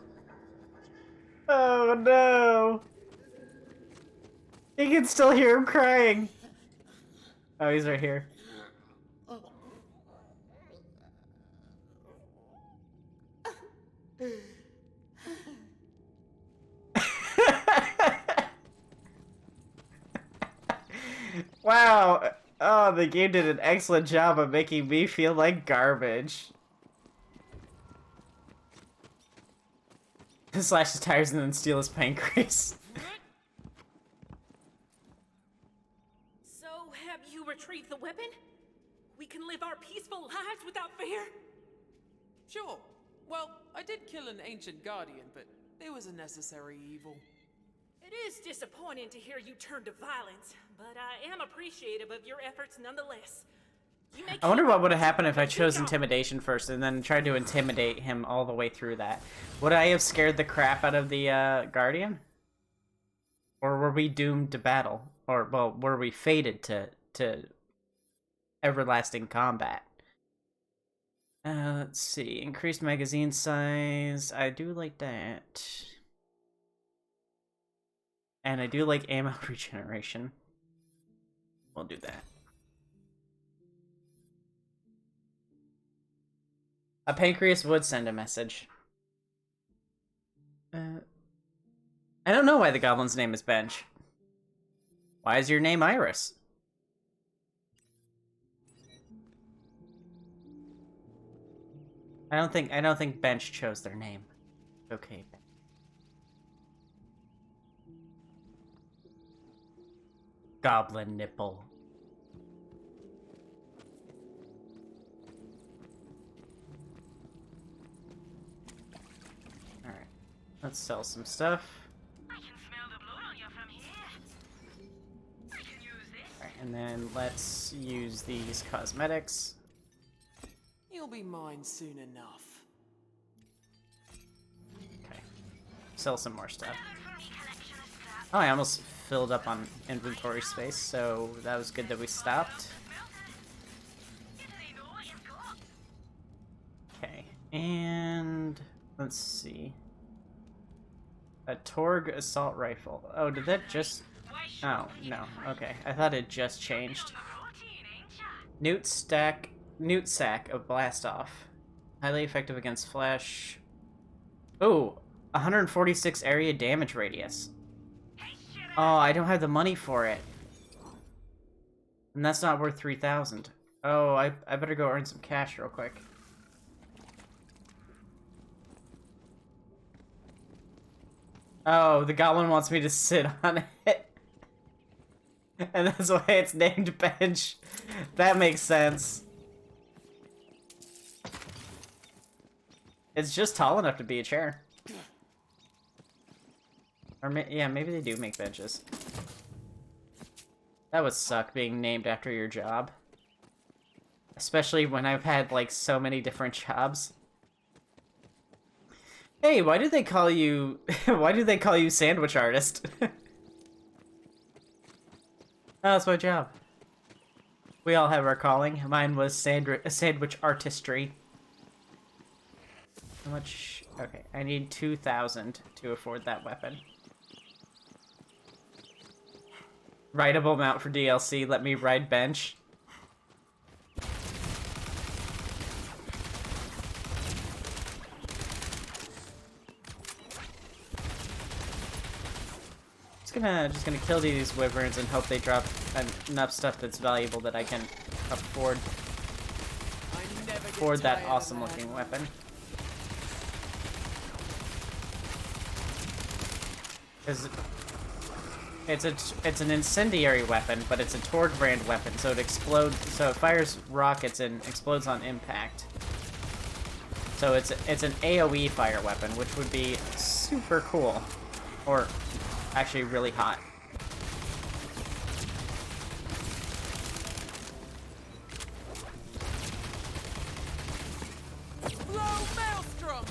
Oh no. You can still hear him crying. Oh, he's right here. Wow. Oh, the game did an excellent job of making me feel like garbage. Slash his tires and then steal his pancreas. So, have you retrieved the weapon? We can live our peaceful lives without fear? Sure. Well, I did kill an ancient guardian, but it was a necessary evil. It is disappointing to hear you turn to violence, but I am appreciative of your efforts nonetheless. I wonder what would have happened if I chose intimidation first and then tried to intimidate him all the way through that. Would I have scared the crap out of the guardian? Or were we doomed to battle? Or, well, were we fated to everlasting combat? Let's see. Increased magazine size. I do like that. And I do like ammo regeneration. We'll do that. A pancreas would send a message. I don't know why the goblin's name is Bench. Why is your name Iris? I don't think Bench chose their name. Okay. Goblin nipple. Alright. Let's sell some stuff. I can smell the blood on you from here. I can use this. Alright, and then let's use these cosmetics. You'll be mine soon enough. Okay. Sell some more stuff. Oh, I almost filled up on inventory space, so that was good that we stopped. Okay, and let's see. A Torg assault rifle. Oh, did that just... Oh, no. Okay, I thought it just changed. Newt sack of blast off. Highly effective against flash. Oh, 146 area damage radius. Oh, I don't have the money for it. And that's not worth 3,000. Oh, I better go earn some cash real quick. Oh, the goblin wants me to sit on it. And that's why it's named bench. That makes sense. It's just tall enough to be a chair. Or yeah, maybe they do make benches. That would suck being named after your job. Especially when I've had, like, so many different jobs. Hey, why do they call you... why do they call you sandwich artist? Oh, that's my job. We all have our calling. Mine was sandwich artistry. How much... Okay, I need 2,000 to afford that weapon. Rideable mount for DLC, let me ride bench. Just gonna kill these wyverns and hope they drop enough stuff that's valuable that I can afford that awesome looking weapon. Because it's an incendiary weapon, but it's a Wonderbread weapon, so it explodes. So it fires rockets and explodes on impact. So it's an AOE fire weapon, which would be super cool, or actually really hot. Blow Maelstrom!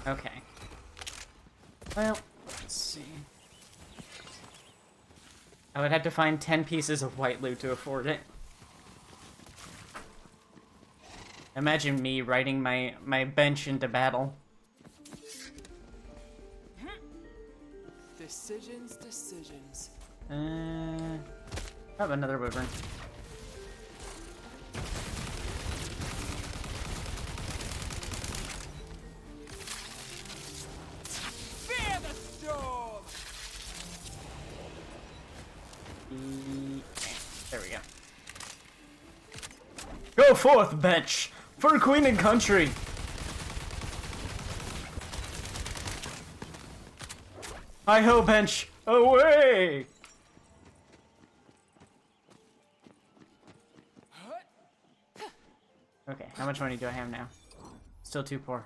Okay. Well, let's see. I would have to find 10 pieces of white loot to afford it. Imagine me riding my bench into battle. Decisions. Oh, another wyvern. Fear the storm! There we go. Go forth, bench! For queen and country! Hi-ho, bench! Away! Okay, how much money do I have now? Still too poor.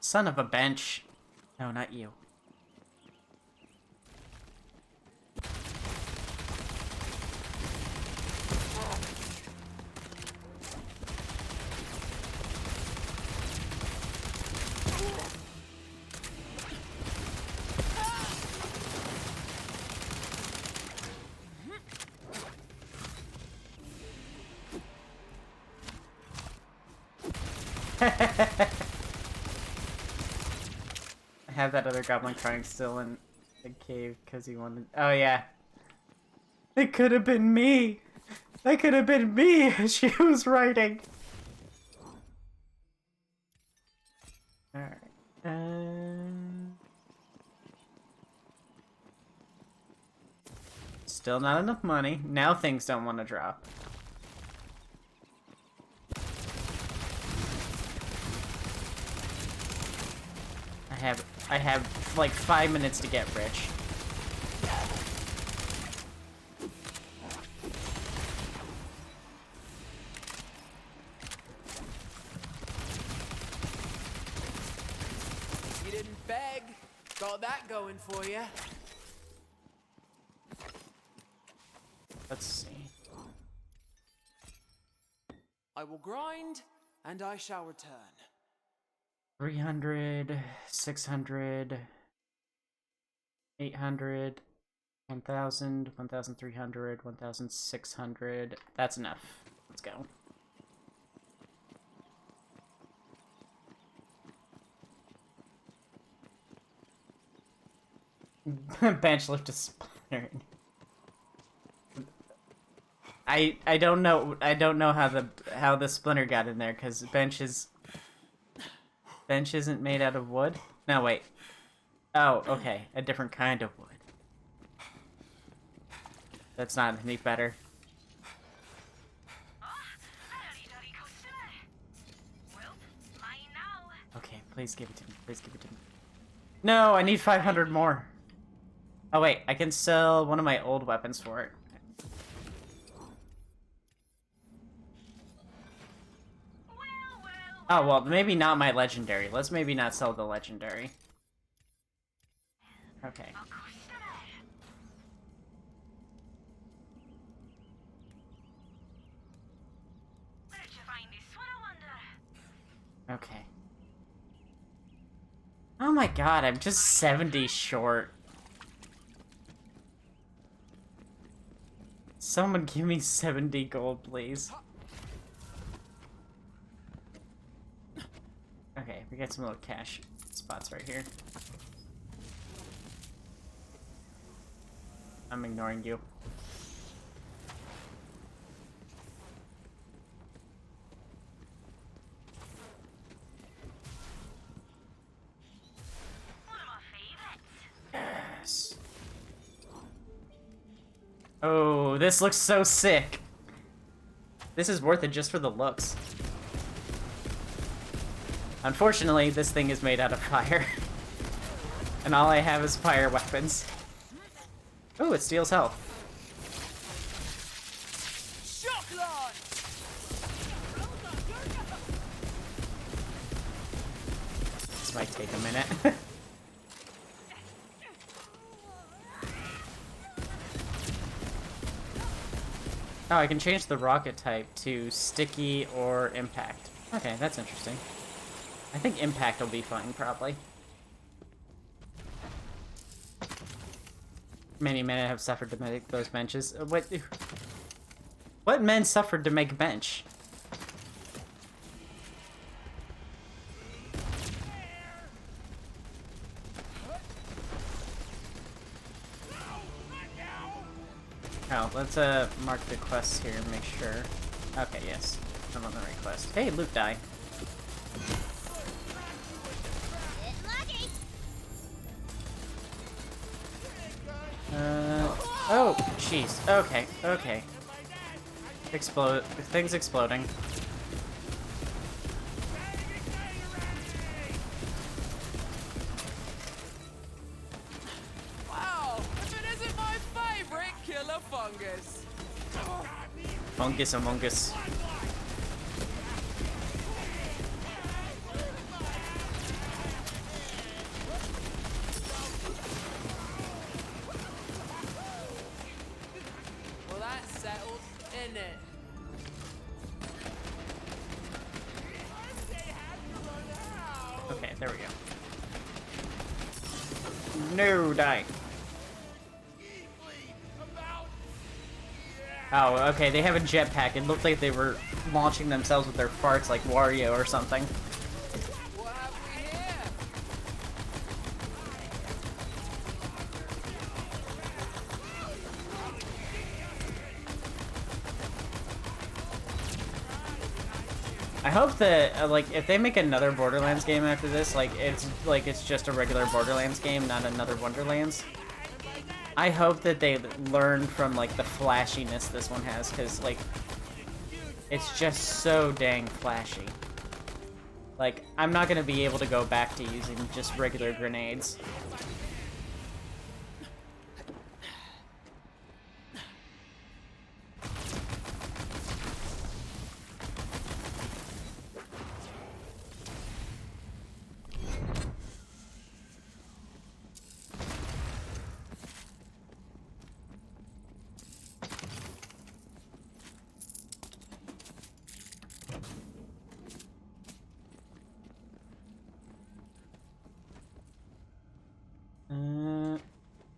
Son of a bench. No, not you. I have that other goblin crying still in the cave because he wanted. Oh yeah, it could have been me. That could have been me. She was writing. All right. Still not enough money. Now things don't want to drop. I have like 5 minutes to get rich. You didn't beg. Got that going for you. Let's see. I will grind, and I shall return. 300, 600, 800, 1,000, 1,300, 1,600. That's enough. Let's go. Bench lift is splattering. I don't know how the splinter got in there because bench isn't made out of wood. No, wait. Oh, okay, a different kind of wood. That's not any better. Okay, please give it to me. Please give it to me. No, I need 500 more. Oh wait, I can sell one of my old weapons for it. Oh, well, maybe not my legendary. Let's maybe not sell the legendary. Okay. Okay. Oh my god, I'm just 70 short. Someone give me 70 gold, please. Okay, we got some little cash spots right here. I'm ignoring you. Yes. Oh, this looks so sick. This is worth it just for the looks. Unfortunately, this thing is made out of fire. And all I have is fire weapons. Oh, it steals health. This might take a minute. Oh, I can change the rocket type to sticky or impact. Okay, that's interesting. I think impact will be fine, probably. Many men have suffered to make those benches. What men suffered to make a bench? Oh, let's mark the quests here and make sure. Okay, yes. I'm on the right quest. Hey, loot die. Oh, jeez. Okay, okay. Things exploding. Wow, if it isn't my favorite killer fungus. Fungus among us. Well, that's settled, isn't it? Okay, there we go. No, die. Oh, okay, they have a jetpack. It looked like they were launching themselves with their farts like Wario or something. What have we here? I hope that, like, if they make another Borderlands game after this, it's just a regular Borderlands game, not another Wonderlands. I hope that they learn from, like, the flashiness this one has, because, like, it's just so dang flashy. Like, I'm not gonna be able to go back to using just regular grenades.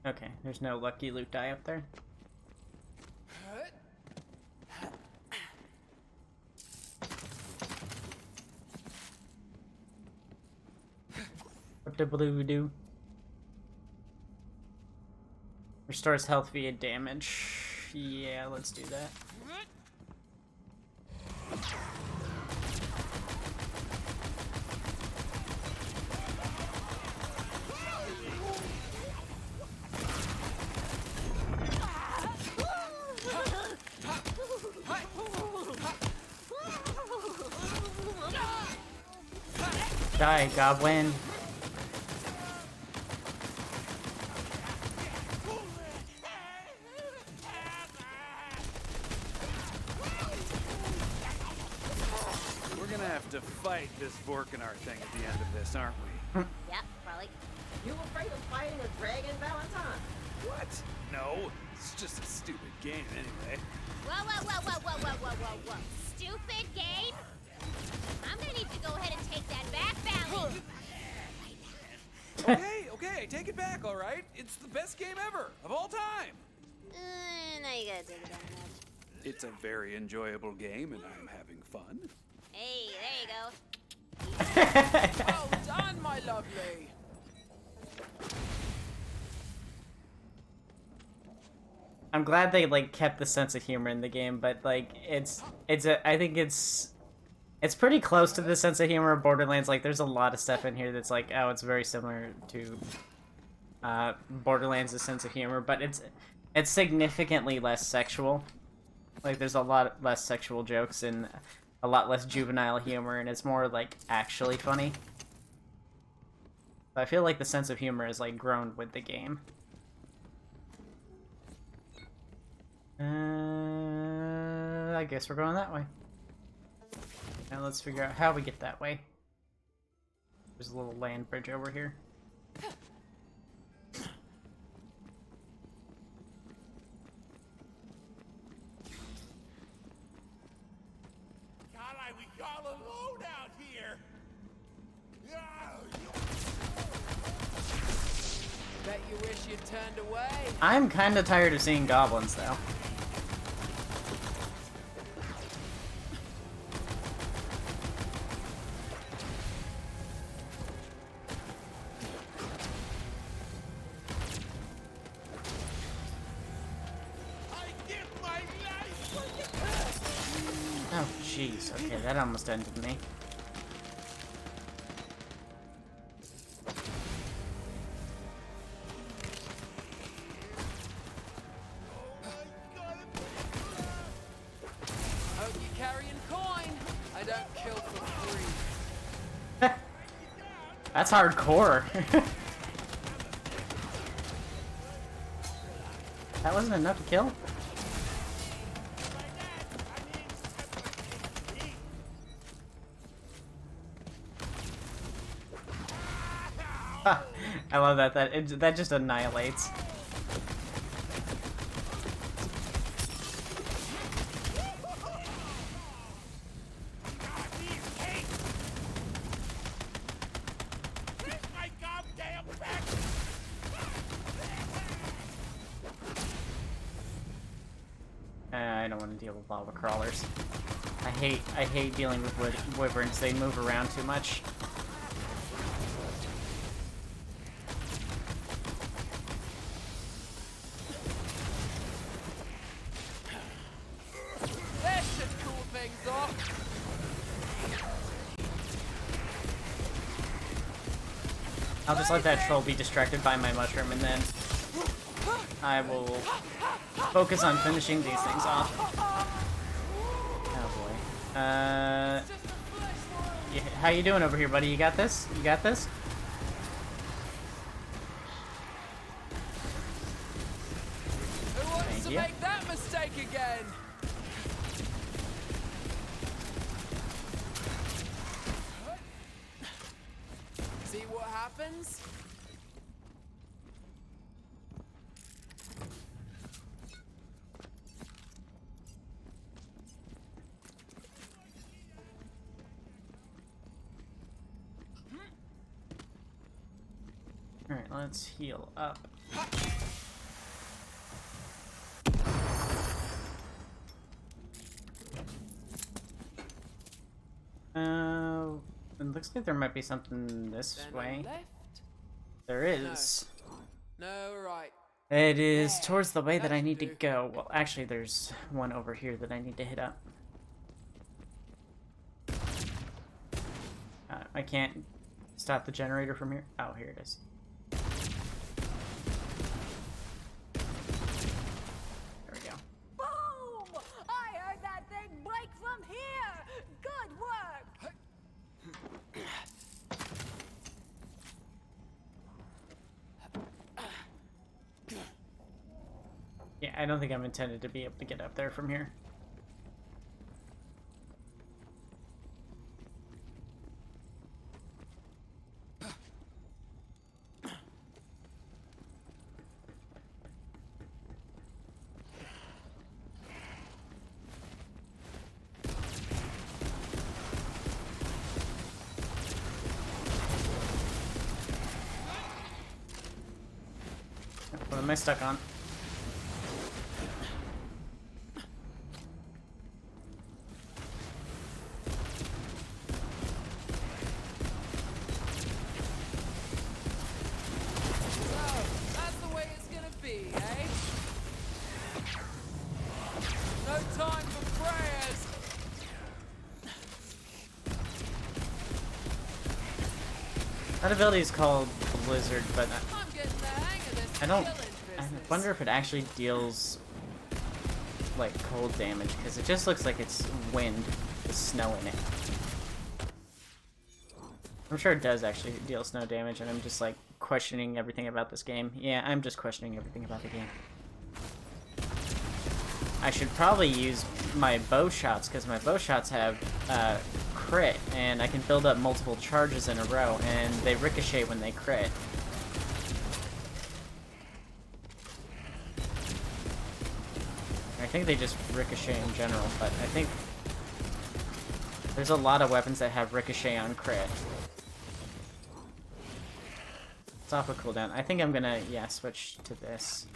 Okay, there's no lucky loot die up there. What the blue do? Restores health via damage. Yeah, let's do that. Die, Goblin. We're gonna have to fight this Vorkanar thing at the end of this, aren't we? Yeah, probably. You afraid of fighting a dragon, Valentine? What? No, it's just a stupid game anyway. Whoa. Stupid game? I'm gonna need to go ahead and take that back, Valley. Okay, take it back, all right? It's the best game ever, of all time. Now you gotta take it down a notch. It's a very enjoyable game, and I'm having fun. Hey, there you go. Well done, my lovely. I'm glad they like kept the sense of humor in the game, but like I think it's pretty close to the sense of humor of Borderlands. Like there's a lot of stuff in here that's like, oh, it's very similar to Borderlands' sense of humor, but it's significantly less sexual. Like there's a lot less sexual jokes and a lot less juvenile humor, and it's more like actually funny. But I feel like the sense of humor is like grown with the game. I guess we're going that way. Now let's figure out how we get that way. There's a little land bridge over here. We all alone out here. Bet you wish you'd turned away. I'm kind of tired of seeing goblins, though. Oh, jeez. Okay, that almost ended me. Hope you're carrying coin. I don't kill for free. That's hardcore. That wasn't enough to kill? I love that. That just annihilates. I don't want to deal with lava crawlers. I hate dealing with wyverns. They move around too much. That should cool things off. I'll just let that troll be distracted by my mushroom, and then I will focus on finishing these things off. Oh boy. Yeah, how you doing over here, buddy? You got this? You got this? Who wants Thank to you. make that mistake again? See what happens? Alright, let's heal up. It looks like there might be something this Then way. left? There is. No, right. It is towards the way that I need to go. Well, actually, there's one over here that I need to hit up. I can't stop the generator from here. Oh, here it is. There we go. Boom! I heard that thing break from here! Good work! I don't think I'm intended to be able to get up there from here. What am I stuck on? That's the way it's gonna be, eh? No time for prayers! That ability is called Blizzard, but I'm getting the hang of this I don't. killing I business. wonder if it actually deals like cold damage, because it just looks like it's wind with snow in it. I'm sure it does actually deal snow damage, and I'm just like questioning everything about this game. Yeah, I'm just questioning everything about the game. I should probably use my bow shots, because my bow shots have crit, and I can build up multiple charges in a row, and they ricochet when they crit. I think they just ricochet in general, but I think there's a lot of weapons that have ricochet on crit. It's off a cooldown. I think I'm gonna, yeah, switch to this.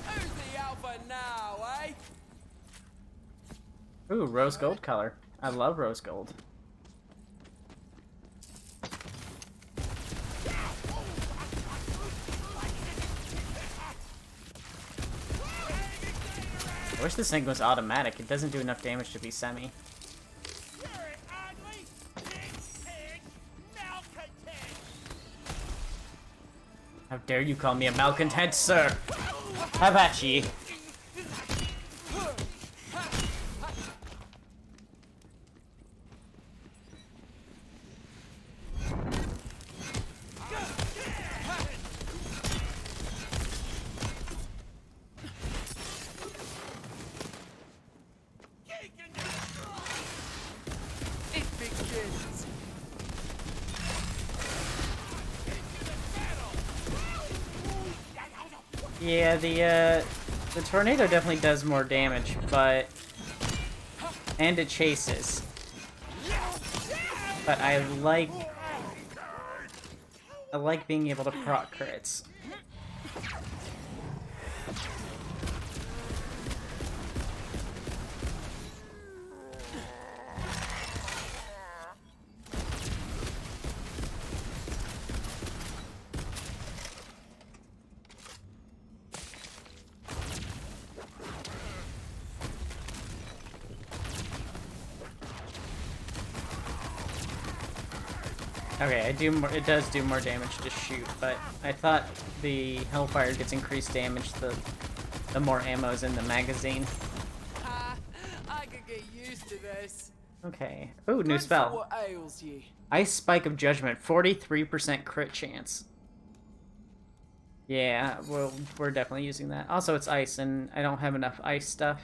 Who's the alpha now, eh? Ooh, rose gold color. I love rose gold. I wish this thing was automatic. It doesn't do enough damage to be semi. How dare you call me a malcontent, sir? How about ye? It begins. Yeah, the tornado definitely does more damage, and it chases. But I like being able to proc crits. Okay, it does do more damage to shoot, but I thought the Hellfire gets increased damage the more ammo's in the magazine. I could get used to this. Okay. Ooh, new Good for spell. what ails ye. Ice Spike of Judgment, 43% crit chance. Yeah, well, we're definitely using that. Also, it's ice, and I don't have enough ice stuff.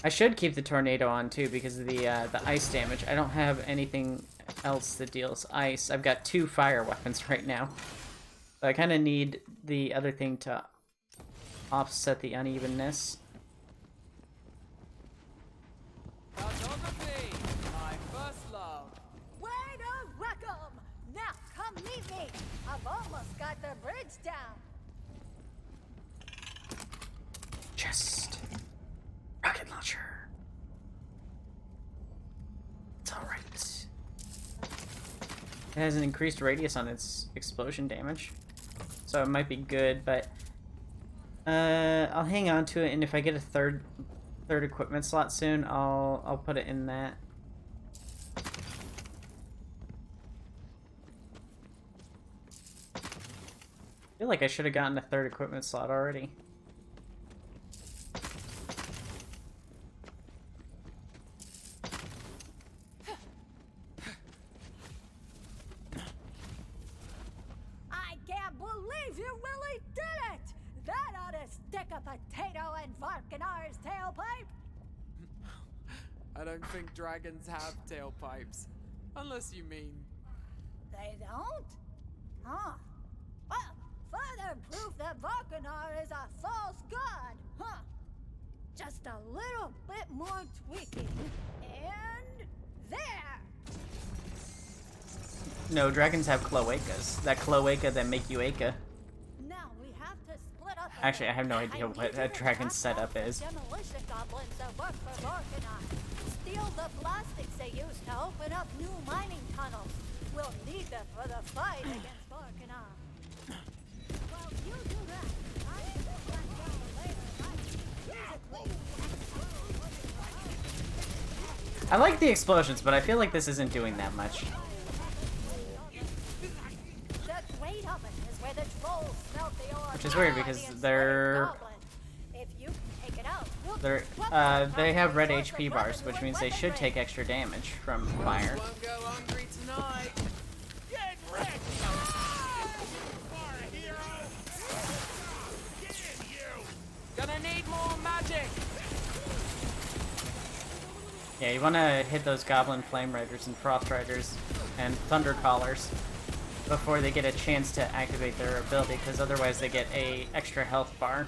I should keep the tornado on too because of the ice damage. I don't have anything else that deals ice. I've got 2 fire weapons right now. So I kind of need the other thing to offset the unevenness. Cartography, my first love. Way to welcome! Now come meet me. I've almost got the bridge down. Chest. Rocket launcher. It's alright. It has an increased radius on its explosion damage. So it might be good, but I'll hang on to it, and if I get a third equipment slot soon, I'll put it in that. I feel like I should have gotten a third equipment slot already. I I don't think dragons have tailpipes. Unless you mean... They don't? Huh. Well, further proof that Varkanar is a false god, huh? Just a little bit more tweaking, and there! No, dragons have cloacas. That cloaca that make you ache. Now we have to split up. Actually, I have no idea what a dragon's setup is. Demolition goblins that work for Varkanar. Steal the plastics they use to open up new mining tunnels. We'll need them for the fight against Varkanar. Well, you do that. I can back down later. I like the explosions, but I feel like this isn't doing that much. The Great Oven is where the trolls smelt the ore. Which is weird because they're If you can take it out, they have red HP bars, which means they should take extra damage from fire. Won't go hungry tonight. Get ready! Gonna need more magic! Yeah, you want to hit those Goblin Flame Riders and Frost Riders and Thunder Callers before they get a chance to activate their ability, because otherwise they get a extra health bar.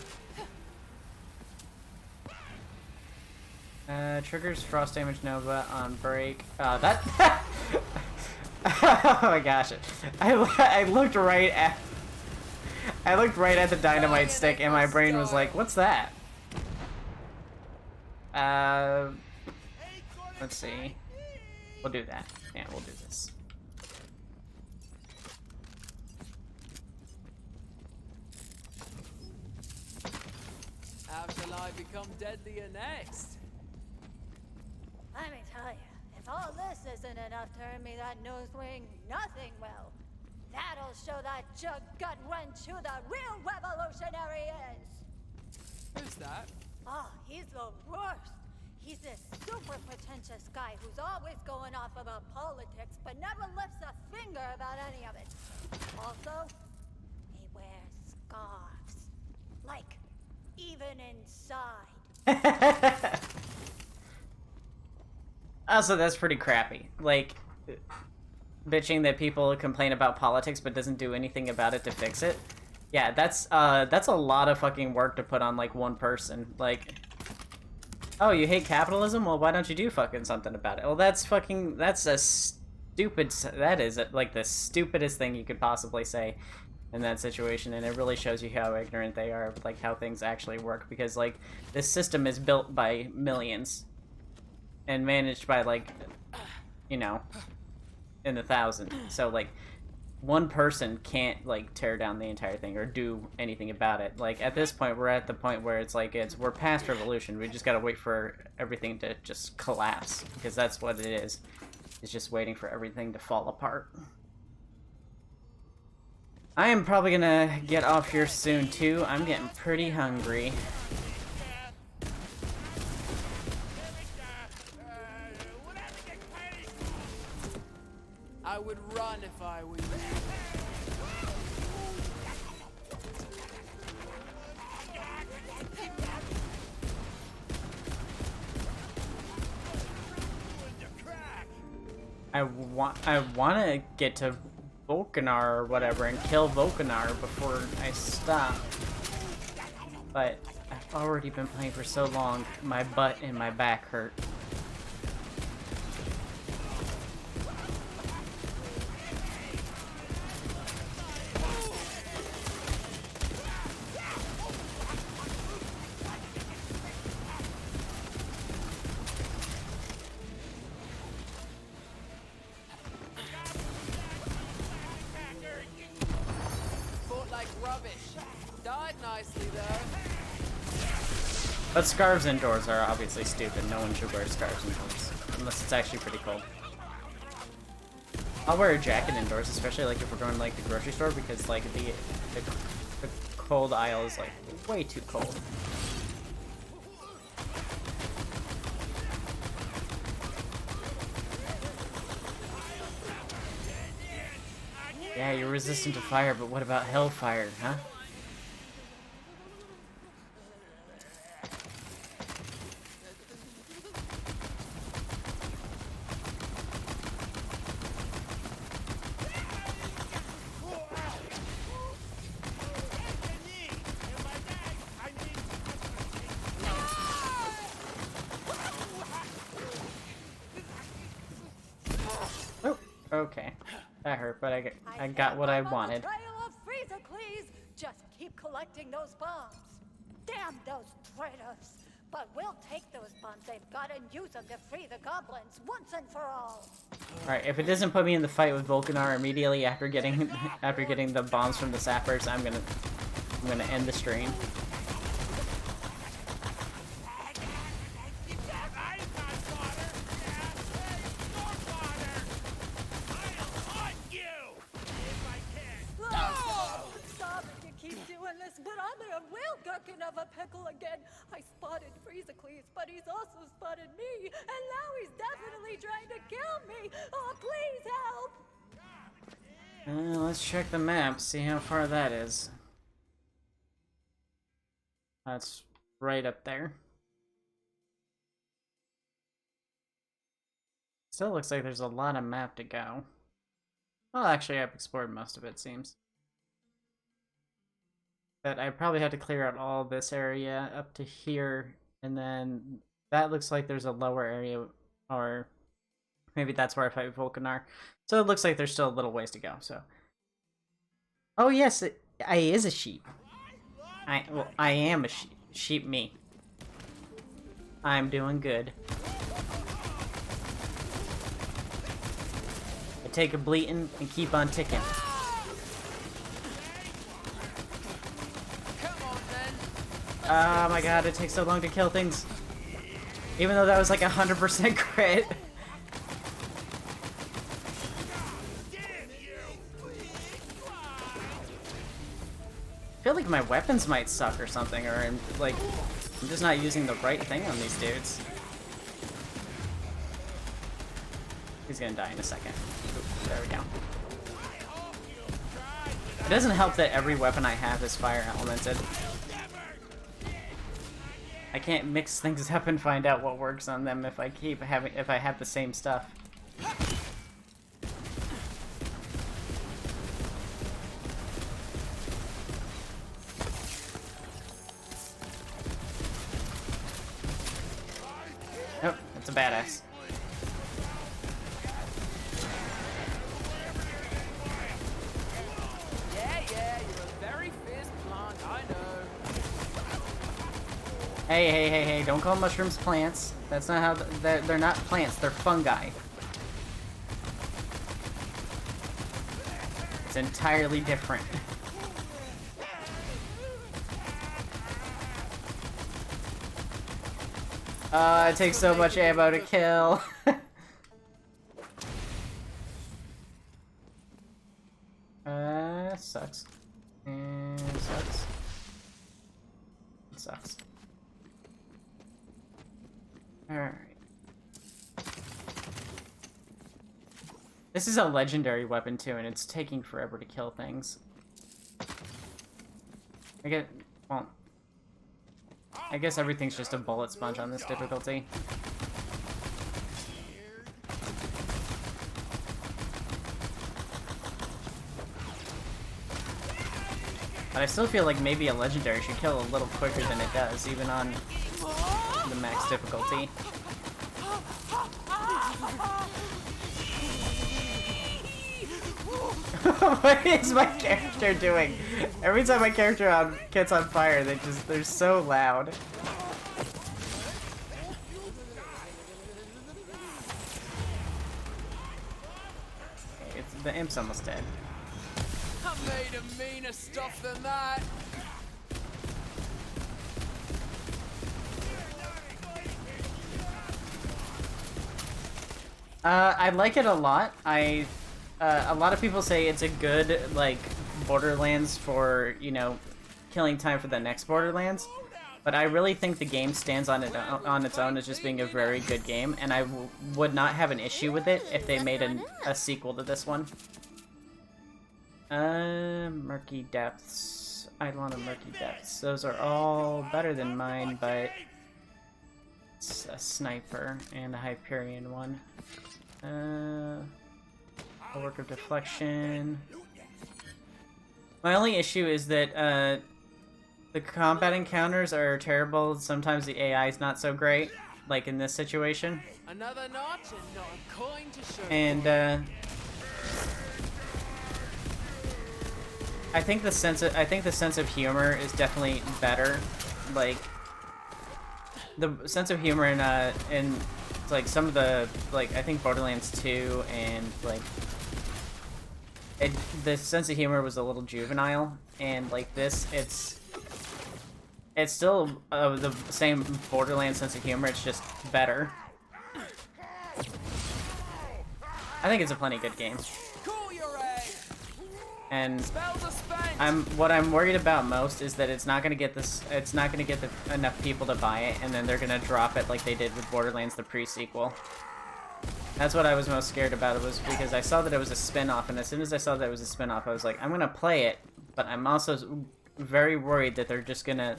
Triggers Frost Damage Nova on break. That... oh my gosh. I looked right at the dynamite stick and my brain was like, what's that? Let's see. We'll do that. Yeah, we'll do this. How shall I become deadlier next? Let me tell you, if all this isn't enough to earn me that nose ring, nothing will. That'll show that jug gut wrench who the real revolutionary is. Who's that? Oh, he's the worst. He's this super pretentious guy who's always going off about politics, but never lifts a finger about any of it. Also, he wears scarves. Like, even inside. Also, that's pretty crappy. Like, bitching that people complain about politics but doesn't do anything about it to fix it. Yeah, that's a lot of fucking work to put on, like, one person. Like, oh, you hate capitalism? Well, why don't you do fucking something about it? Well, that's a stupid, that is, like, the stupidest thing you could possibly say in that situation, and it really shows you how ignorant they are of, like, how things actually work, because, like, this system is built by millions and managed by, like, you know, in the thousands. So, like, one person can't, like, tear down the entire thing or do anything about it. Like, at this point, we're at the point where it's like, we're past revolution. We just gotta wait for everything to just collapse, because that's what it is. It's just waiting for everything to fall apart. I am probably gonna get off here soon, too. I'm getting pretty hungry. I would run if I were you. I want to get to Volcanar or whatever and kill Volcanar before I stop. But I've already been playing for so long, my butt and my back hurt. But scarves indoors are obviously stupid. No one should wear scarves indoors. Unless it's actually pretty cold. I'll wear a jacket indoors, especially like if we're going to like the grocery store, because like the cold aisle is like way too cold. Yeah, you're resistant to fire, but what about hellfire, huh? Okay. That hurt, but I got what I wanted. Trail of Freezercles. Just keep collecting those bombs. Damn those traitors. But we'll take those bombs they've got and use them to free the goblins once and for all. Alright, if it doesn't put me in the fight with Volcanar immediately after getting the bombs from the sappers, I'm gonna end the stream. But I'm in a real gherkin of a pickle again. I spotted Freezercles, but he's also spotted me, and now he's definitely trying to kill me. Oh, please help! Let's check the map, see how far that is. That's right up there. Still looks like there's a lot of map to go. Well, actually, I've explored most of it, seems. But I probably had to clear out all this area up to here, and then that looks like there's a lower area, or maybe that's where I fight Volcanar. So it looks like there's still a little ways to go, so. Oh yes, I is a sheep. I am a sheep. Sheep me. I'm doing good. I take a bleating and keep on ticking. Oh my god, it takes so long to kill things. Even though that was like 100% crit. I feel like my weapons might suck or something, or I'm just not using the right thing on these dudes. He's gonna die in a second. Ooh, there we go. It doesn't help that every weapon I have is fire elemented. I can't mix things up and find out what works on them if I have the same stuff. Nope, that's a badass. Yeah, you're a very fierce plant, I know. Hey, don't call mushrooms plants. That's not how they're not plants, they're fungi. It's entirely different. It takes so much ammo to kill. Sucks. And sucks. It sucks. Alright. This is a legendary weapon too, and it's taking forever to kill things. I guess everything's just a bullet sponge on this difficulty. But I still feel like maybe a legendary should kill a little quicker than it does, even on the max difficulty. What is my character doing? Every time my character gets on fire, they're so loud. Okay, the imp's almost dead. I made a meaner stuff than that. I like it a lot. A lot of people say it's a good, like, Borderlands for, you know, killing time for the next Borderlands. But I really think the game stands on its own as just being a very good game, and I would not have an issue with it if they made a sequel to this one. Murky Depths. Eidolon of Murky Depths. Those are all better than mine, but it's a sniper and a Hyperion one. A work of deflection. My only issue is that the combat encounters are terrible. Sometimes the AI is not so great, like in this situation. Another notch and not a coin to show. And I think the sense of humor is definitely better. Like the sense of humor in like some of the like I think Borderlands 2 and like the sense of humor was a little juvenile, and like this it's still the same Borderlands sense of humor. It's just better. I think it's a plenty good game. And what I'm worried about most is that it's not gonna get enough people to buy it, and then they're gonna drop it like they did with Borderlands the pre-sequel. That's what I was most scared about. It was because I saw that it was a spin-off, and as soon as I saw that it was a spin-off, I was like, I'm gonna play it, but I'm also very worried that they're just gonna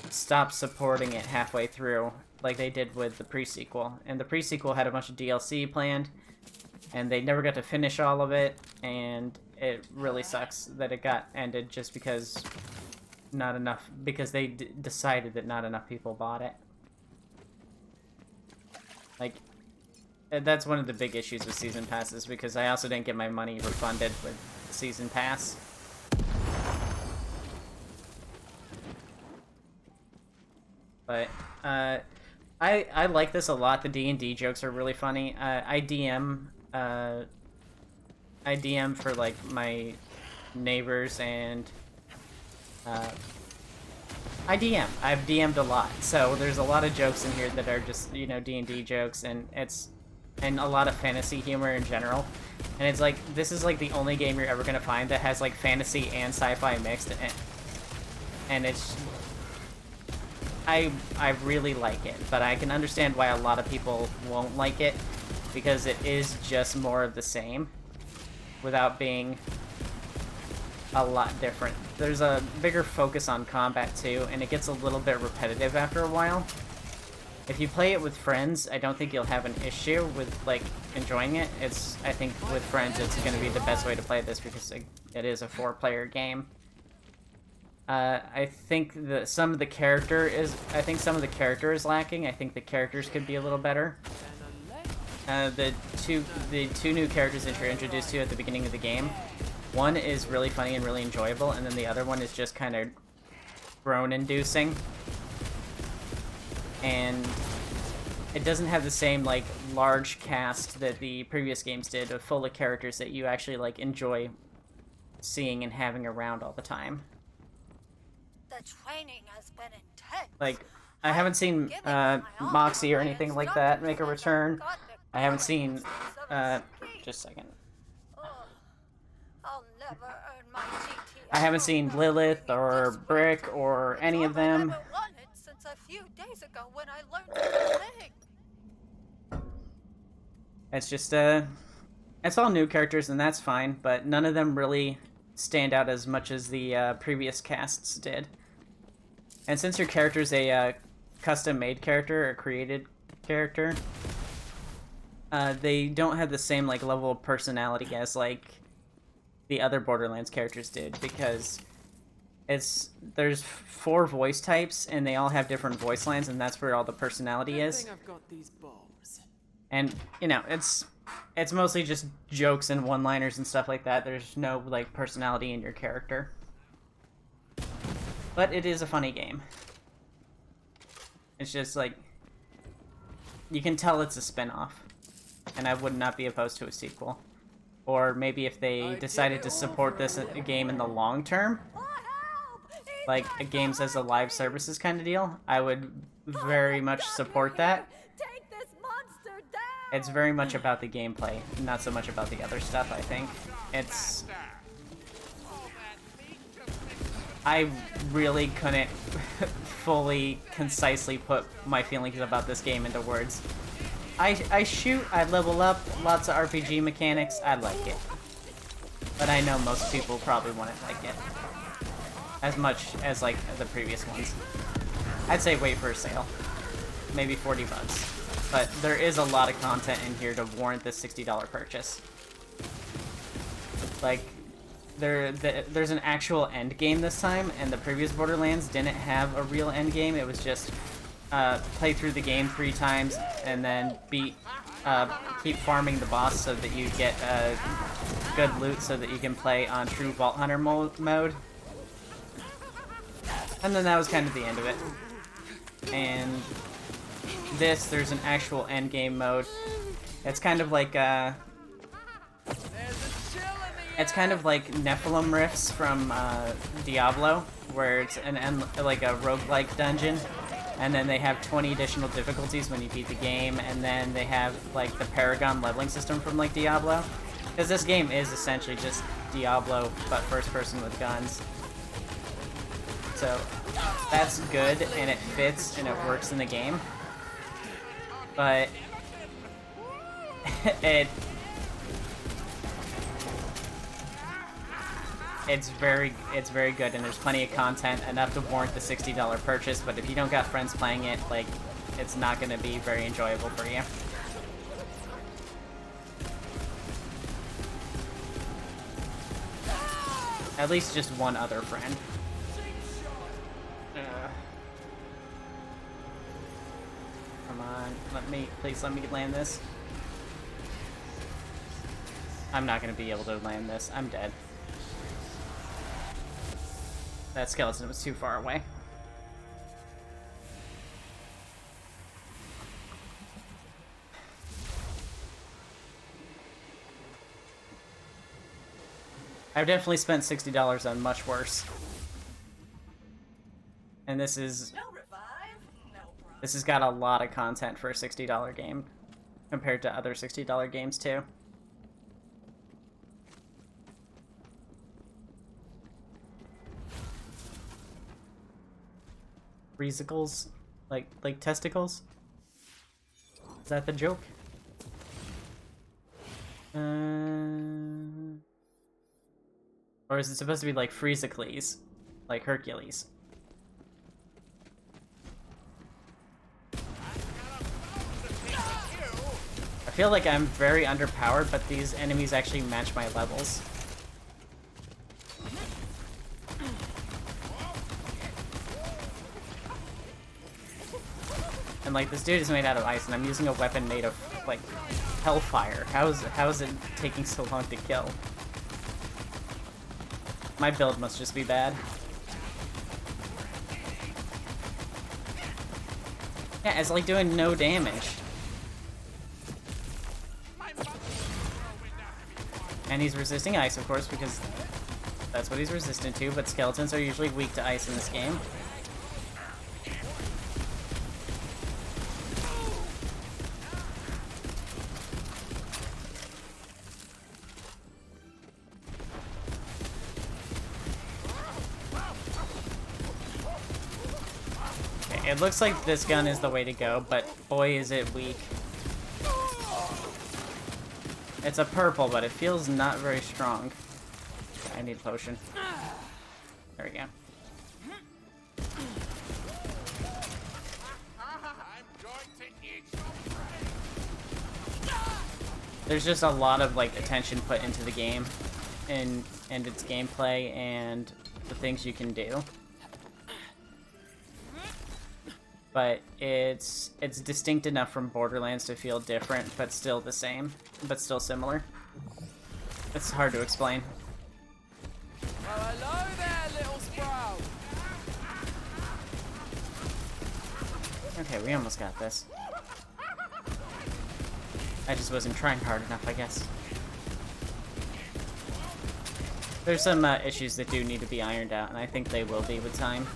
stop supporting it halfway through, like they did with the pre-sequel. And the pre-sequel had a bunch of DLC planned, and they never got to finish all of it, and it really sucks that it got ended just because they decided that not enough people bought it. Like, that's one of the big issues with Season Passes, because I also didn't get my money refunded with Season Pass. But, I like this a lot. The D&D jokes are really funny. I DM for, like, my neighbors, and, I've DM'd a lot, so there's a lot of jokes in here that are just, you know, D&D jokes, and a lot of fantasy humor in general. And it's like, this is like the only game you're ever gonna find that has like fantasy and sci-fi mixed, and it's... I really like it, but I can understand why a lot of people won't like it, because it is just more of the same, without being a lot different. There's a bigger focus on combat too, and it gets a little bit repetitive after a while. If you play it with friends, I don't think you'll have an issue with, like, enjoying it. I think with friends it's going to be the best way to play this, because it is a 4-player game. I think some of the character is lacking. I think the characters could be a little better. The two new characters that you're introduced to at the beginning of the game, one is really funny and really enjoyable, and then the other one is just kind of groan-inducing. And it doesn't have the same, like, large cast that the previous games did, full of characters that you actually, like, enjoy seeing and having around all the time. The training has been intense. Like, I haven't seen Moxie or anything like that make a return. I haven't seen, just a second. I'll never earn my GT. I haven't seen Lilith or Brick or any of them. Since a few days ago when I learned the thing. It's just, it's all new characters, and that's fine, but none of them really stand out as much as the previous casts did. And since your character's a custom-made character or created character, they don't have the same, like, level of personality as, like, the other Borderlands characters did, because there's 4 voice types, and they all have different voice lines, and that's where all the personality is. I've got these bombs. And, you know, it's mostly just jokes and one-liners and stuff like that. There's no, like, personality in your character. But it is a funny game. It's just, like, you can tell it's a spin-off, and I would not be opposed to a sequel. Or maybe if they decided to support this game in the long term, like a games as a live services kind of deal, I would very much support that. It's very much about the gameplay, not so much about the other stuff, I think. I really couldn't fully, concisely put my feelings about this game into words. I shoot, I level up, lots of RPG mechanics, I like it. But I know most people probably wouldn't like it as much as, like, the previous ones. I'd say wait for a sale. Maybe $40. But there is a lot of content in here to warrant this $60 purchase. Like, there's an actual end game this time, and the previous Borderlands didn't have a real end game. It was just play through the game 3 times and then keep farming the boss so that you get good loot so that you can play on true Vault Hunter mode. And then that was kind of the end of it. And there's an actual endgame mode. It's kind of like it's kind of like Nephilim Rifts from Diablo, where it's like a roguelike dungeon, and then they have 20 additional difficulties when you beat the game, and then they have like the Paragon leveling system from like Diablo, because this game is essentially just Diablo but first person with guns. So that's good, and it fits and it works in the game, but it's very good, and there's plenty of content, enough to warrant the $60 purchase, but if you don't got friends playing it, like, it's not going to be very enjoyable for you. At least just one other friend. Come on, please let me land this. I'm not going to be able to land this. I'm dead. That skeleton was too far away. I've definitely spent $60 on much worse. And this has got a lot of content for a $60 game compared to other $60 games too. Reasicles? Like testicles? Is that the joke? Or is it supposed to be like Freezicles? Like Hercules? I feel like I'm very underpowered, but these enemies actually match my levels. And like, this dude is made out of ice, and I'm using a weapon made of like hellfire. How is it taking so long to kill? My build must just be bad. Yeah, it's like doing no damage. And he's resisting ice, of course, because that's what he's resistant to, but skeletons are usually weak to ice in this game. It looks like this gun is the way to go, but boy is it weak. It's a purple, but it feels not very strong. I need a potion. There we go. There's just a lot of like attention put into the game and its gameplay and the things you can do. But it's distinct enough from Borderlands to feel different, but still the same, but still similar. It's hard to explain. Well, hello there, little sprout. Okay, we almost got this. I just wasn't trying hard enough, I guess. There's some issues that do need to be ironed out, and I think they will be with time.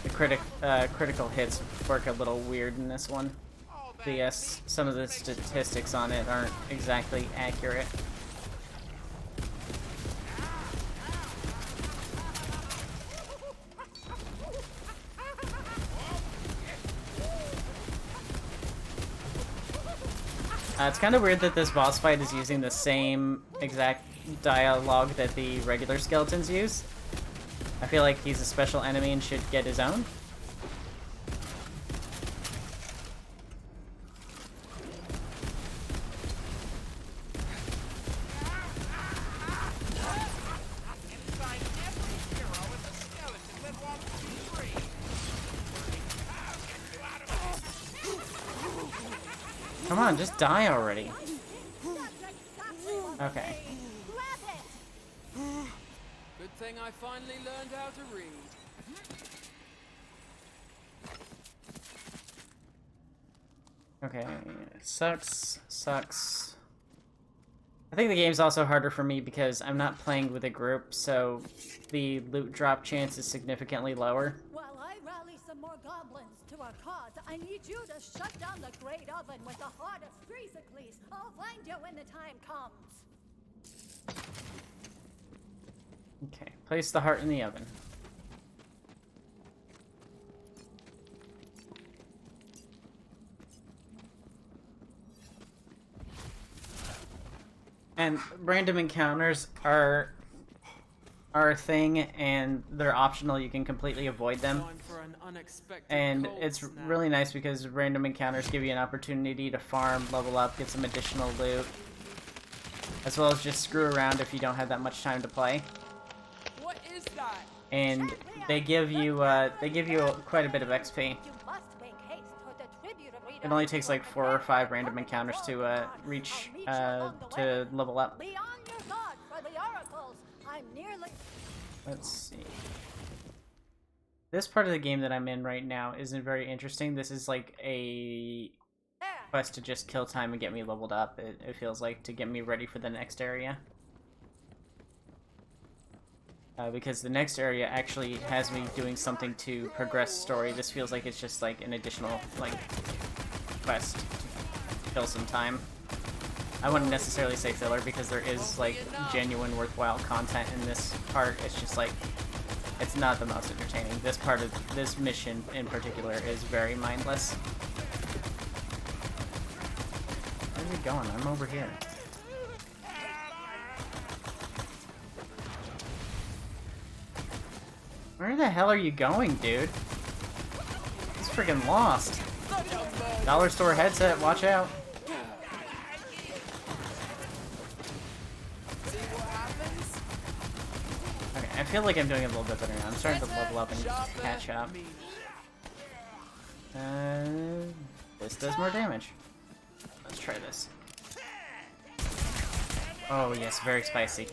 The critical hits work a little weird in this one. Yes, some of the statistics on it aren't exactly accurate. It's kind of weird that this boss fight is using the same exact dialogue that the regular skeletons use. I feel like he's a special enemy and should get his own. Come on, just die already. Okay. thing I finally learned how to read. Okay, sucks. I think the game's also harder for me because I'm not playing with a group, so the loot drop chance is significantly lower. While I rally some more goblins to our cause, I need you to shut down the great oven with the heart of Freezicles. I'll find you when the time comes. Okay, place the heart in the oven. And random encounters are a thing, and they're optional. You can completely avoid them. Time for an unexpected And cold it's snap. really nice because random encounters give you an opportunity to farm, level up, get some additional loot, as well as just screw around if you don't have that much time to play. What is that? And they give you quite a bit of XP. It only takes like 4 or 5 random encounters to reach to level up. Be on your guard for the oracles. I'm nearly. Let's see. This part of the game that I'm in right now isn't very interesting. This is like a quest to just kill time and get me leveled up. It feels like, to get me ready for the next area. Because the next area actually has me doing something to progress story. This feels like it's just like an additional like quest to kill some time. I wouldn't necessarily say filler because there is like genuine worthwhile content in this part. It's just like it's not the most entertaining. This part of this mission in particular is very mindless. Where are you going? I'm over here. Where the hell are you going, dude? He's freaking lost. Dollar store headset, watch out. Okay, I feel like I'm doing a little bit better now. I'm starting to level up and catch up. This does more damage. Let's try this. Oh yes, very spicy.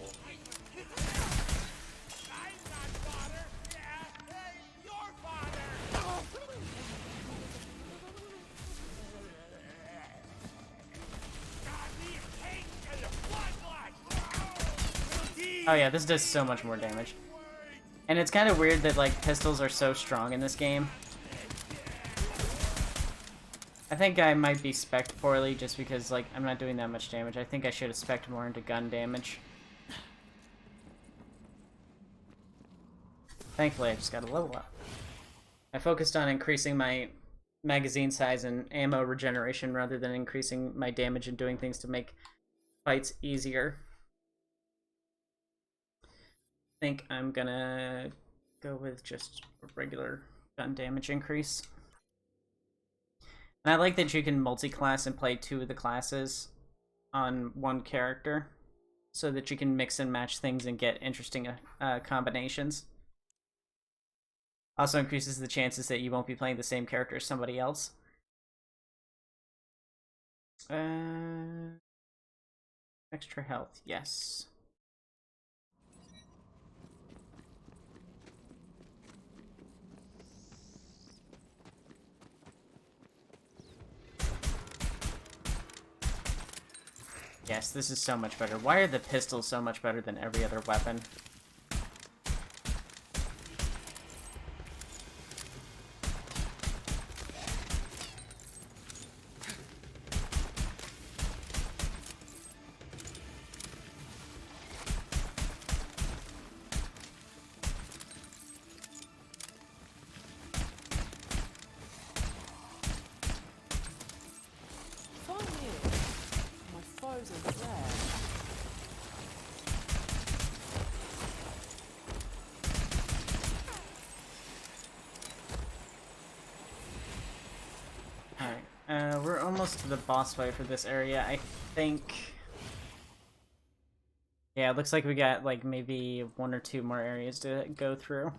Oh yeah, this does so much more damage. And it's kind of weird that like pistols are so strong in this game. I think I might be spec'd poorly just because like I'm not doing that much damage. I think I should have spec'd more into gun damage. Thankfully I just got to level up. I focused on increasing my magazine size and ammo regeneration rather than increasing my damage and doing things to make fights easier. I think I'm gonna go with just a regular gun damage increase. And I like that you can multi-class and play 2 of the classes on one character, so that you can mix and match things and get interesting combinations. Also increases the chances that you won't be playing the same character as somebody else. Extra health, yes. Yes, this is so much better. Why are the pistols so much better than every other weapon? We're almost to the boss fight for this area, I think. Yeah, it looks like we got like maybe 1 or 2 more areas to go through.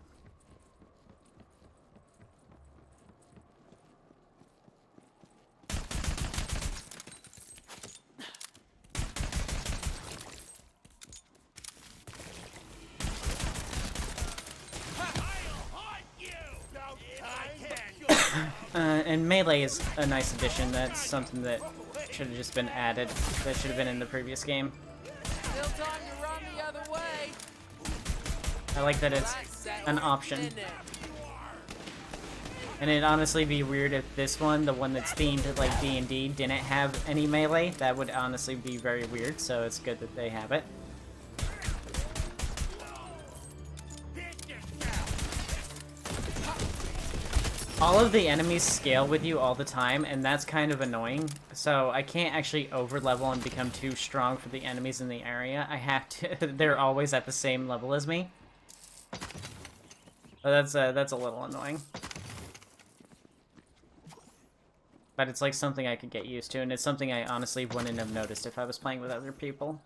and melee is a nice addition. That's something that should have just been added. That should have been in the previous game. Still time to run the other way. I like that it's an option. And it'd honestly be weird if this one, the one that's themed like D&D, didn't have any melee. That would honestly be very weird, so it's good that they have it. All of the enemies scale with you all the time, and that's kind of annoying. So I can't actually over-level and become too strong for the enemies in the area. I have to... they're always at the same level as me. But that's a little annoying. But it's like something I could get used to, and it's something I honestly wouldn't have noticed if I was playing with other people.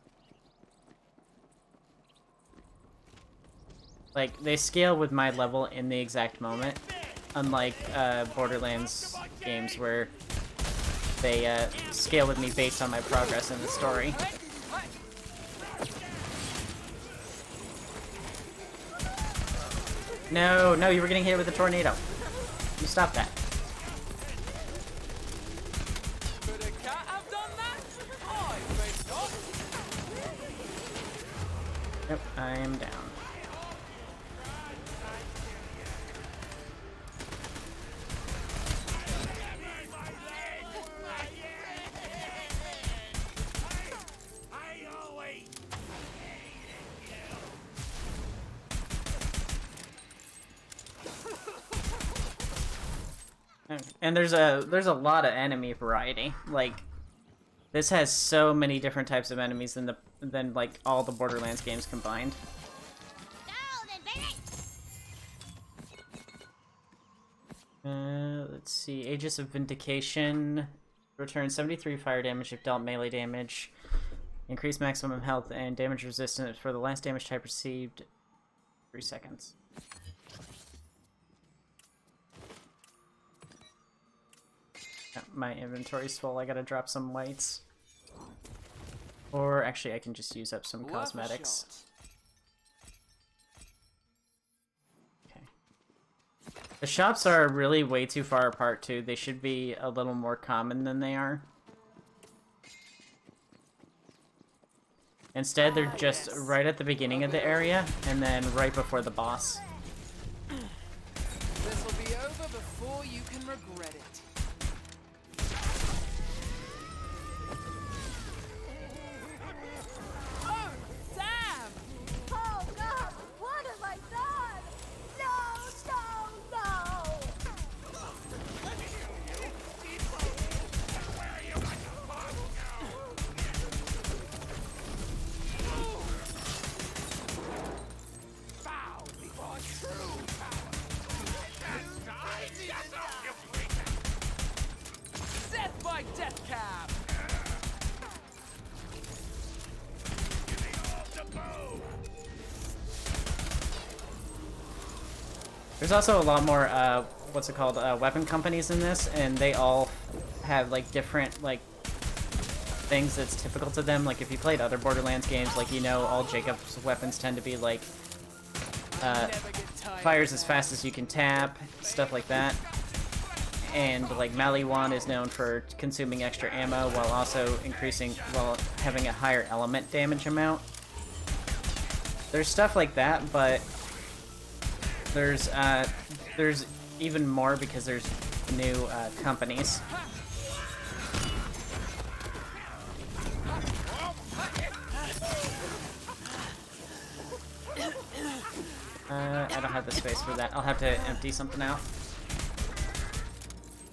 Like, they scale with my level in the exact moment. Unlike Borderlands games where they scale with me based on my progress in the story. No, no, you were getting hit with a tornado. You stop that. Yep, I am down. And there's a lot of enemy variety. Like, this has so many different types of enemies than like all the Borderlands games combined. Let's see. Aegis of Vindication. Return 73 fire damage if dealt melee damage. Increase maximum health and damage resistance for the last damage type received 3 seconds. My inventory's full. I gotta drop some whites. Or actually, I can just use up some cosmetics. Okay. The shops are really way too far apart, too. They should be a little more common than they are. Instead, they're just right at the beginning of the area, and then right before the boss. This will be over before you can regret it. There's also a lot more, what's it called, weapon companies in this, and they all have, like, different, like, things that's typical to them. Like, if you played other Borderlands games, like, you know, all Jacob's weapons tend to be, like, fires as fast as you can tap, stuff like that. And, like, Maliwan is known for consuming extra ammo while also while having a higher element damage amount. There's stuff like that, but there's even more because there's new companies. I don't have the space for that. I'll have to empty something out.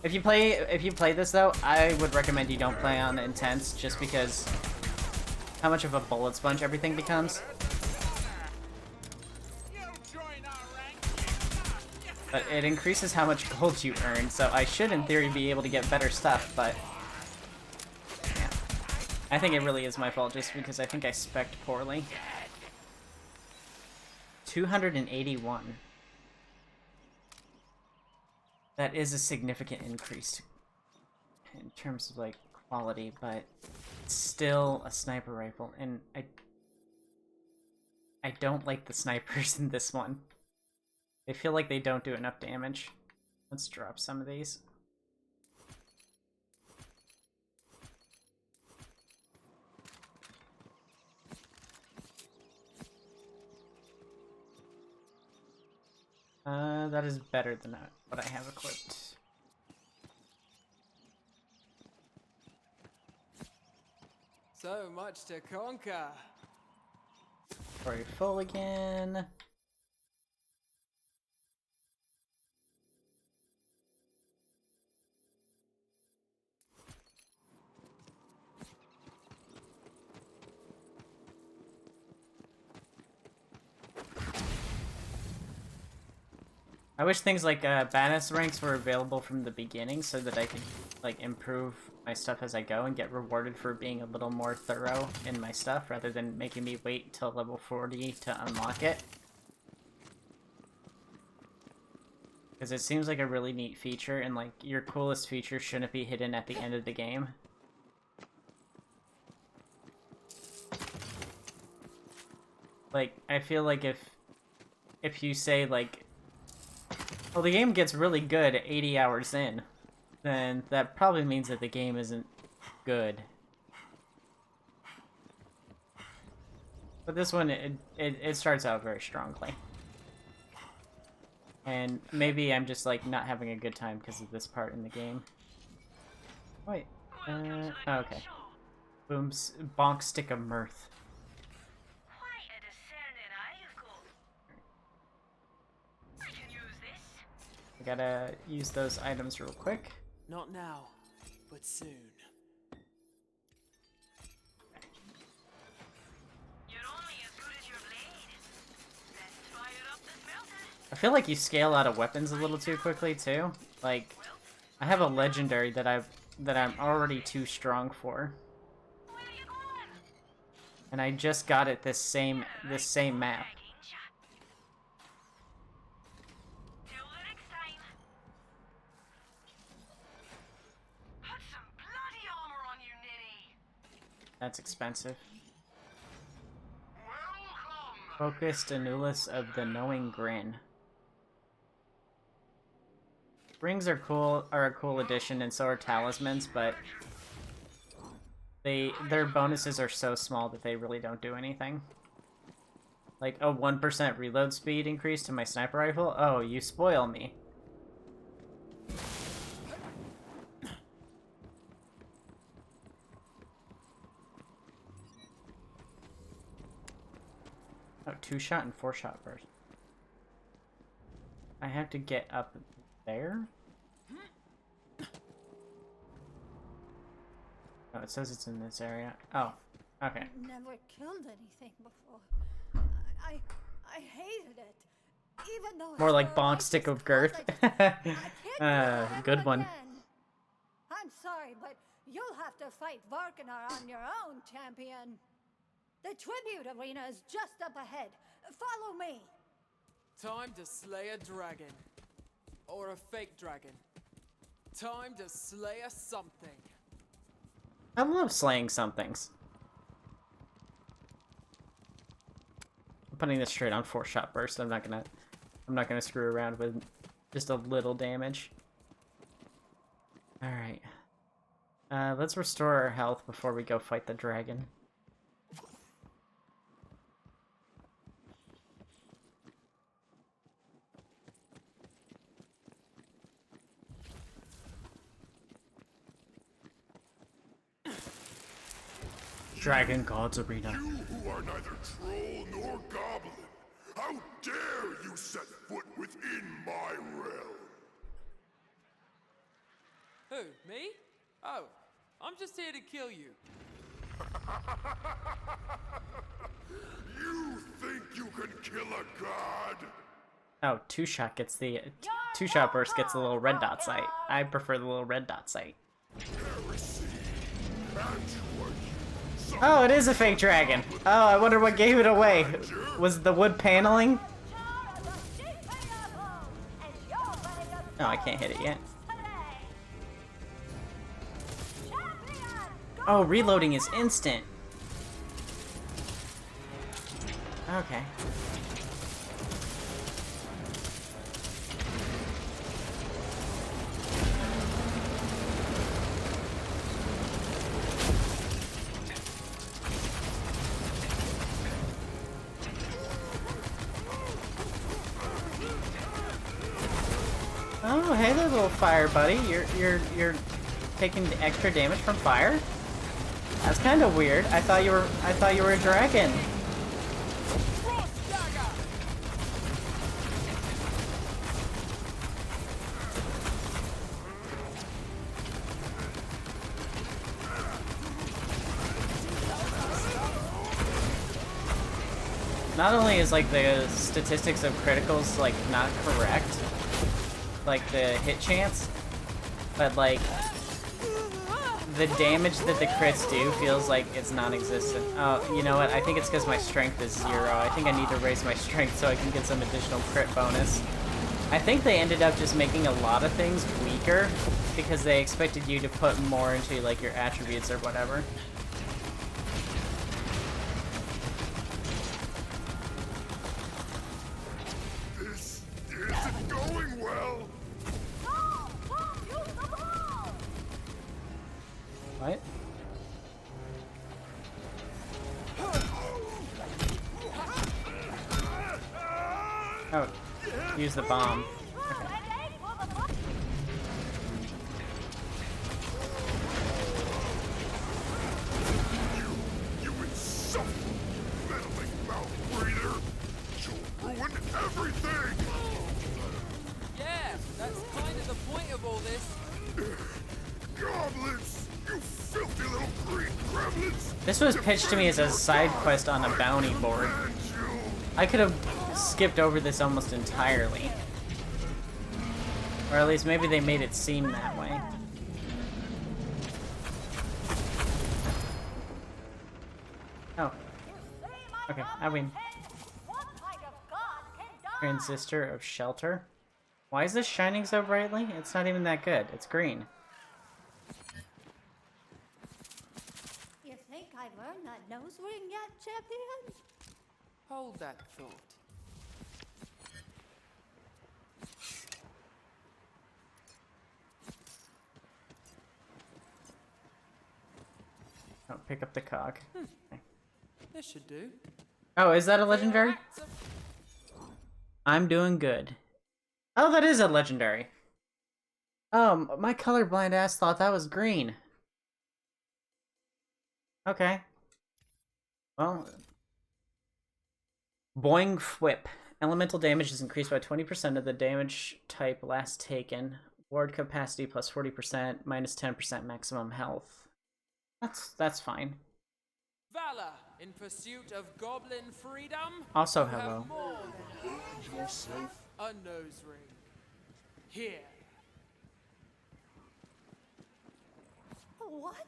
If you play this though, I would recommend you don't play on intense, just because how much of a bullet sponge everything becomes. But it increases how much gold you earn, so I should, in theory, be able to get better stuff, but yeah. I think it really is my fault, just because I think I spec'd poorly. 281. That is a significant increase in terms of, like, quality, but it's still a sniper rifle, and I don't like the snipers in this one. They feel like they don't do enough damage. Let's drop some of these. That is better than what I have equipped. So much to conquer. Very full again. I wish things like Banus ranks were available from the beginning so that I could like improve my stuff as I go and get rewarded for being a little more thorough in my stuff rather than making me wait till level 40 to unlock it. Because it seems like a really neat feature, and like your coolest feature shouldn't be hidden at the end of the game. Like, I feel like if you say like, well, the game gets really good at 80 hours in, then that probably means that the game isn't good. But this one, it starts out very strongly. And maybe I'm just, like, not having a good time because of this part in the game. Wait. Oh, okay. Boom. Bonk stick of mirth. I gotta use those items real quick. Not now, but soon. I feel like you scale out of weapons a little too quickly too. Like, I have a legendary that I'm already too strong for, and I just got it this same map. That's expensive. Focused Anulus of the Knowing Grin. Rings are a cool addition, and so are talismans, but their bonuses are so small that they really don't do anything. Like a 1% reload speed increase to my sniper rifle? Oh, you spoil me. Oh, 2-shot and 4-shot burst. I have to get up there? Oh, it says it's in this area. Oh, okay. Never killed anything before. I hated it. Even though More like bonk stick of girth. Good one. I'm sorry, but you'll have to fight Varkanar on your own, champion. The tribute arena is just up ahead. Follow me. Time to slay a dragon. Or a fake dragon. Time to slay a something. I love slaying somethings. I'm putting this straight on 4-shot burst. I'm not gonna screw around with just a little damage. Alright. Let's restore our health before we go fight the dragon. Dragon Gods Arena. You who are neither troll nor goblin, how dare you set foot within my realm? Who, me? Oh, I'm just here to kill you. You think you can kill a god? Oh, 2-shot gets the 2-shot burst gets the little red dot sight. I prefer the little red dot sight. Heresy. Oh, it is a fake dragon. Oh, I wonder what gave it away. Was it the wood paneling? No, I can't hit it yet. Oh, reloading is instant. Okay. fire, buddy. You're taking the extra damage from fire. That's kind of weird. I thought you were a dragon. Not only is like the statistics of criticals like not correct, like the hit chance, but like the damage that the crits do feels like it's non-existent. Oh, you know what? I think it's because my strength is 0. I think I need to raise my strength so I can get some additional crit bonus. I think they ended up just making a lot of things weaker because they expected you to put more into like your attributes or whatever. What? Oh, use the bomb. Okay. You insufferable, meddling mouth breather! You'll ruin everything! Yeah, that's kind of the point of all this. Goblins! You filthy little green gremlins! This was pitched to me as a side quest on a bounty board. I could have skipped over this almost entirely. Or at least maybe they made it seem that way. Oh. Okay, I win. Transistor of shelter. Why is this shining so brightly? It's not even that good. It's green. You think I've earned that nose ring yet, champion? Hold that thought. Oh, pick up the cog. Okay. This should do. Oh, is that a legendary? I'm doing good. Oh, that is a legendary. Oh, my colorblind ass thought that was green. Okay. Well. Boing Whip. Elemental damage is increased by 20% of the damage type last taken. Ward capacity plus 40%, minus 10% maximum health. That's fine. Valor in pursuit of goblin freedom. Also, You have hello. more than a nose ring. Here. What?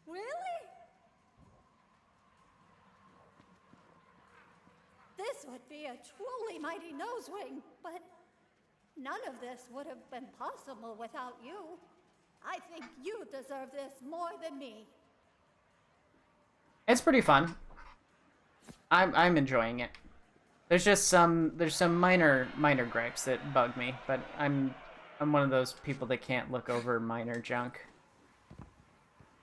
Really? This would be a truly mighty nose ring, but none of this would have been possible without you. I think you deserve this more than me. It's pretty fun. I'm enjoying it. There's some minor gripes that bug me, but I'm one of those people that can't look over minor junk.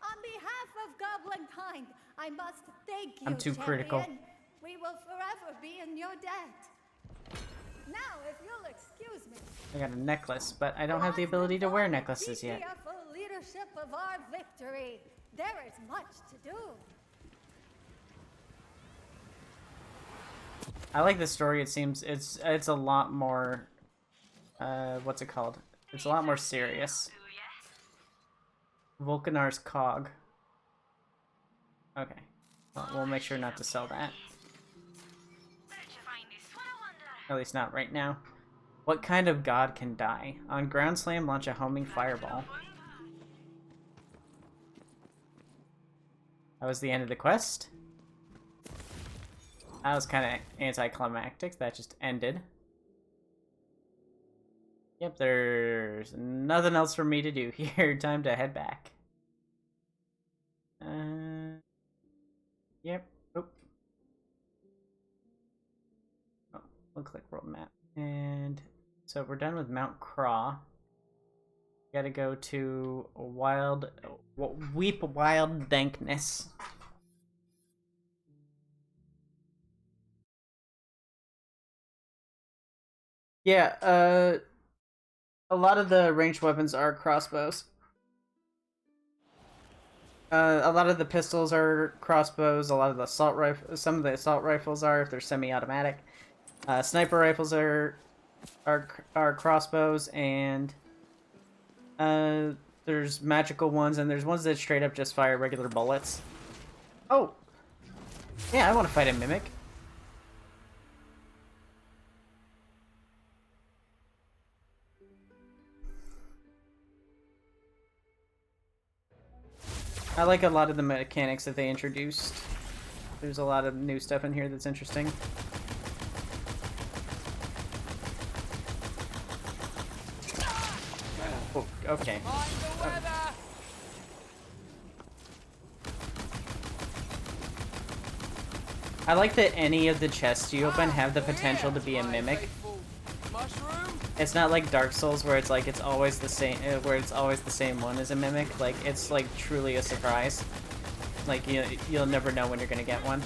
On behalf of Goblin kind, I must thank you, I'm too champion. critical. We will forever be in your debt. Now, if you'll excuse me. I got a necklace, but I don't have the ability to wear necklaces yet. For leadership of our victory, there is much to do. I like the story. It seems it's a lot more what's it called? It's a lot more serious. Vulcanar's cog. Okay. Well, we'll make sure not to sell that. At least not right now. What kind of god can die? On ground slam, launch a homing fireball. That was the end of the quest. That was kind of anticlimactic. That just ended. Yep, there's nothing else for me to do here. Time to head back. Yep. Oop. Oh, we'll click world map. And so we're done with Mount Craw. Gotta go to Weep Wild Dankness. Yeah, A lot of the ranged weapons are crossbows. A lot of the pistols are crossbows. A lot of the assault rifles, some of the assault rifles are if they're semi-automatic. Sniper rifles are crossbows, and there's magical ones, and there's ones that straight up just fire regular bullets. Oh, yeah, I want to fight a mimic. I like a lot of the mechanics that they introduced. There's a lot of new stuff in here that's interesting. Oh, okay. I like that any of the chests you open have the potential to be a mimic. It's not like Dark Souls where it's like it's always the same, where it's always the same one as a mimic. Like it's like truly a surprise. Like you'll never know when you're gonna get one.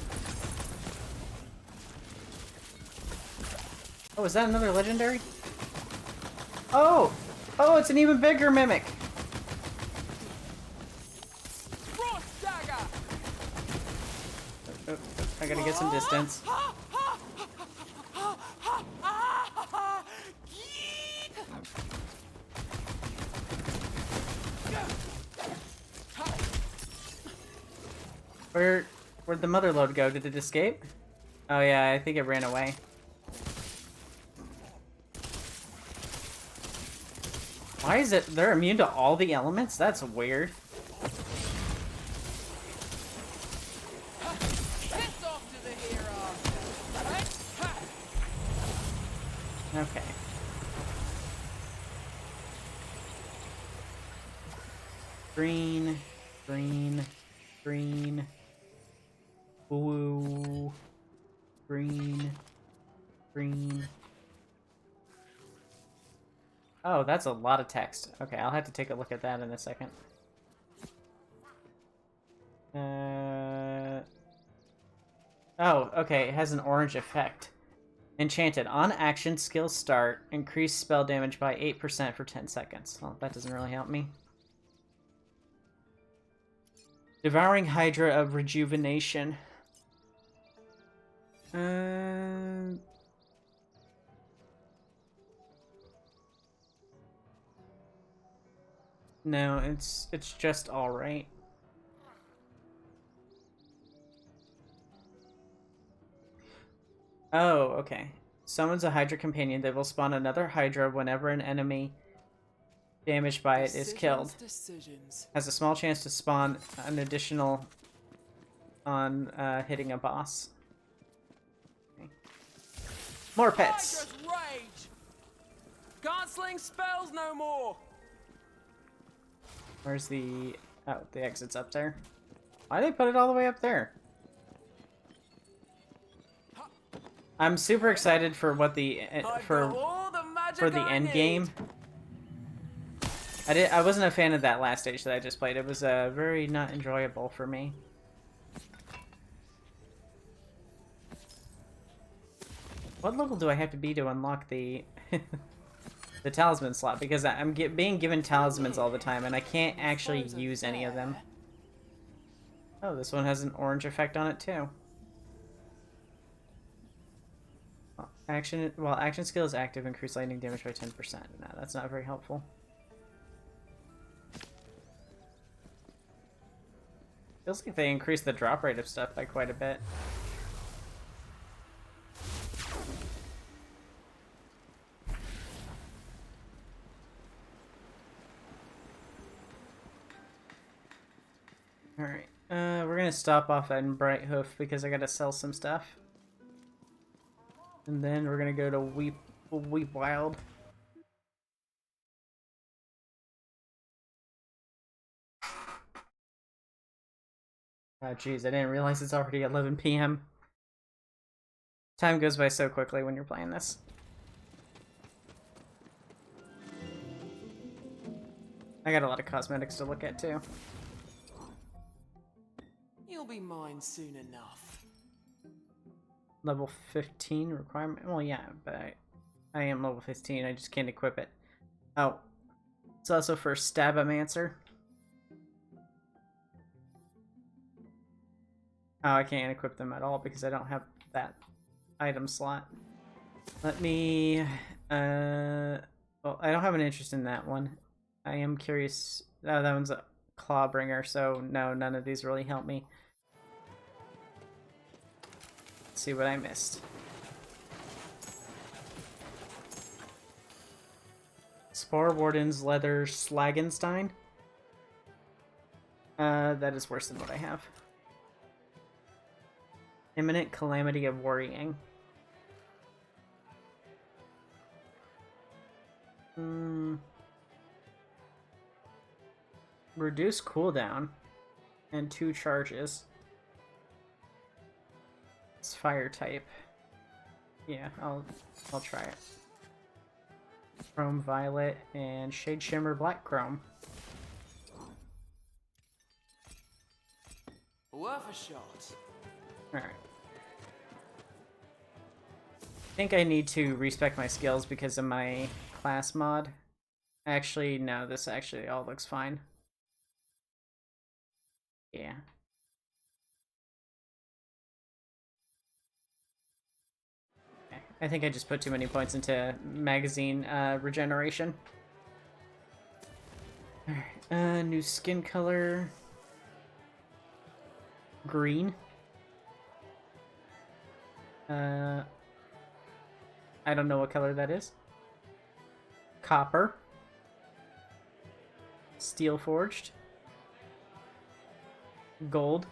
Oh, is that another legendary? Oh, oh, it's an even bigger mimic. Oh, I gotta get some distance. Where'd the mother load go? Did it escape? Oh yeah, I think it ran away. Why is it they're immune to all the elements? That's weird. Okay. Green, green, green. Blue, green, green. Oh, that's a lot of text. Okay, I'll have to take a look at that in a second. Oh, okay, it has an orange effect. Enchanted. On action, skill start. Increase spell damage by 8% for 10 seconds. Well, that doesn't really help me. Devouring Hydra of Rejuvenation. No, it's just all right. Oh, okay. Summons a Hydra companion that will spawn another Hydra whenever an enemy damaged by it is killed. Has a small chance to spawn an additional on hitting a boss. Okay. More pets. Rage. Can't sling spells no more. Where's the... Oh, the exit's up there. Why did they put it all the way up there? I'm super excited for what the... for the end game. I wasn't a fan of that last stage that I just played. It was very not enjoyable for me. What level do I have to be to unlock the... the talisman slot, because I'm being given talismans all the time, and I can't actually use any of them. Oh, this one has an orange effect on it too. While action skill is active, increase lightning damage by 10%. No, that's not very helpful. Feels like they increased the drop rate of stuff by quite a bit. Alright, we're gonna stop off at Bright Hoof because I gotta sell some stuff. And then we're gonna go to Weep Wild. Oh jeez, I didn't realize it's already 11 PM. Time goes by so quickly when you're playing this. I got a lot of cosmetics to look at too. You'll be mine soon enough. Level 15 requirement? Well, yeah, but I am level 15. I just can't equip it. Oh. It's also for Stabomancer. Oh, I can't equip them at all because I don't have that item slot. Let me... well, I don't have an interest in that one. I am curious... Oh, that one's a Clawbringer, so no, none of these really help me. Let's see what I missed. Sporewarden's Leather Slagenstein. That is worse than what I have. Imminent Calamity of Worrying. Reduce cooldown. And 2 charges. It's fire type. Yeah, I'll try it. Chrome Violet and Shade Shimmer Black Chrome. Worth a shot. Alright. I think I need to respec my skills because of my class mod. Actually, no, this actually all looks fine. Yeah. Okay. I think I just put too many points into magazine regeneration. Alright, new skin color. Green. I don't know what color that is. Copper. Steel forged. Gold.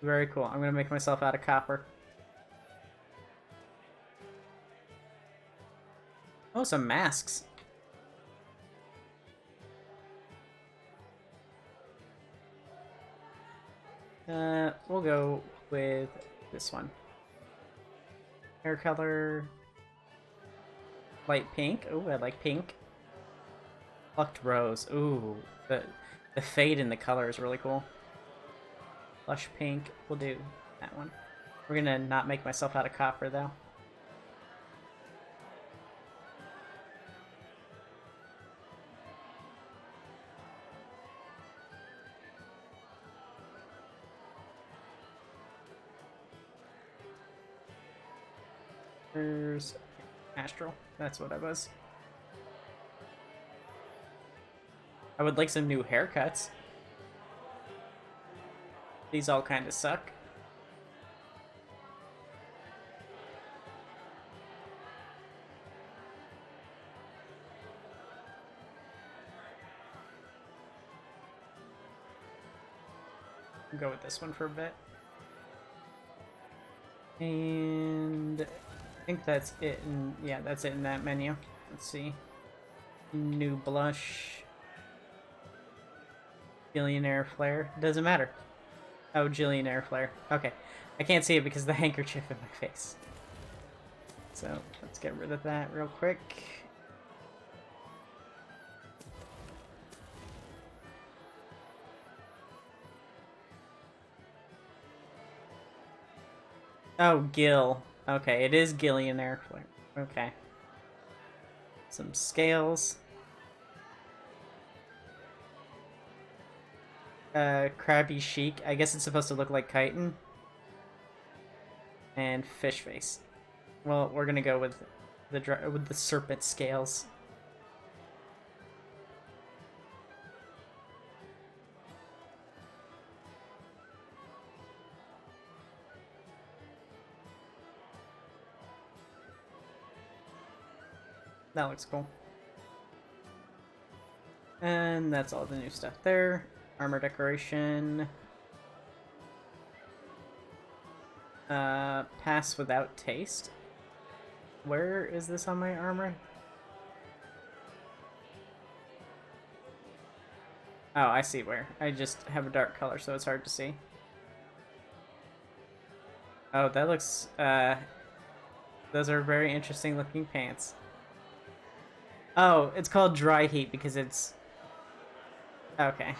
Very cool. I'm gonna make myself out of copper. Oh, some masks. We'll go with this one. Hair color. Light pink. Ooh, I like pink. Plucked rose. Ooh, the fade in the color is really cool. Lush pink. We'll do that one. We're gonna not make myself out of copper though. There's Astral. That's what I was. I would like some new haircuts. These all kind of suck. I'll go with this one for a bit. And I think that's it. Yeah, that's it in that menu. Let's see. New blush. Billionaire flare. Doesn't matter. Oh, Jillionaire flare. Okay. I can't see it because of the handkerchief in my face. So, let's get rid of that real quick. Oh, Gil. Okay, it is Gillionaire flare. Okay. Some scales. Krabby Chic. I guess it's supposed to look like chitin. And fish face. Well, we're gonna go with the serpent scales. That looks cool. And that's all the new stuff there. Armor decoration. Pass without taste. Where is this on my armor? Oh, I see where. I just have a dark color, so it's hard to see. Oh, that looks, those are very interesting looking pants. Oh, it's called dry heat because it's... Okay.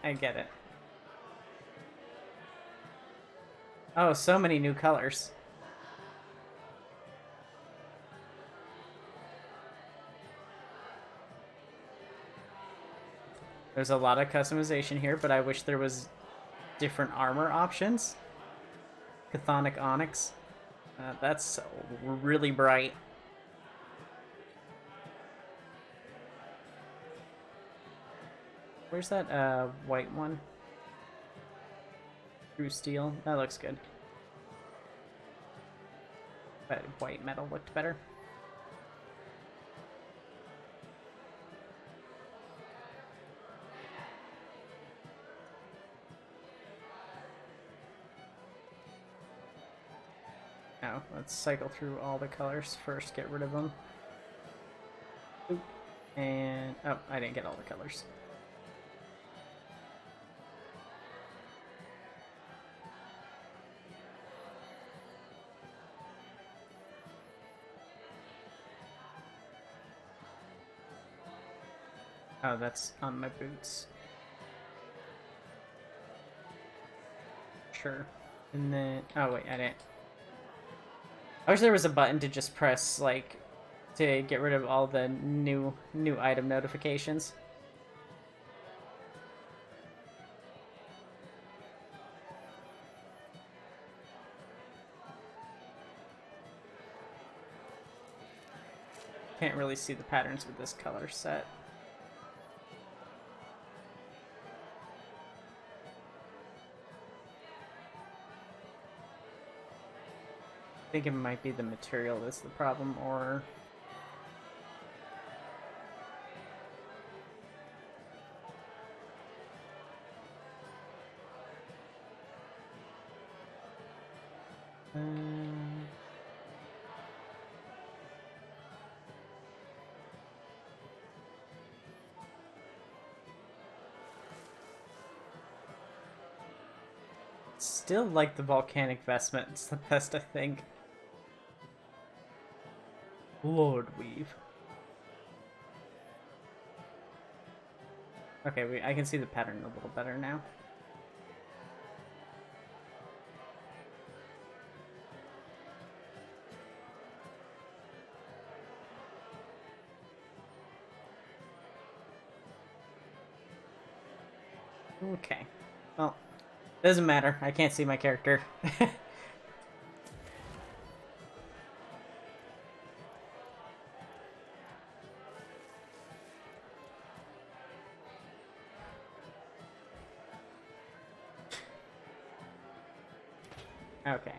I get it. Oh, so many new colors. There's a lot of customization here, but I wish there was different armor options. Chthonic Onyx. That's really bright. Where's that white one? True steel. That looks good. But white metal looked better. Now, let's cycle through all the colors first, get rid of them. Oop. And, oh, I didn't get all the colors. Oh, that's on my boots. Sure. And then, oh wait, I didn't. I wish there was a button to just press, like, to get rid of all the new item notifications. Can't really see the patterns with this color set. I think it might be the material that's the problem, or... Still like the volcanic vestment. It's the best, I think. Lord Weave. Okay, I can see the pattern a little better now. Okay. Well, doesn't matter. I can't see my character. Okay.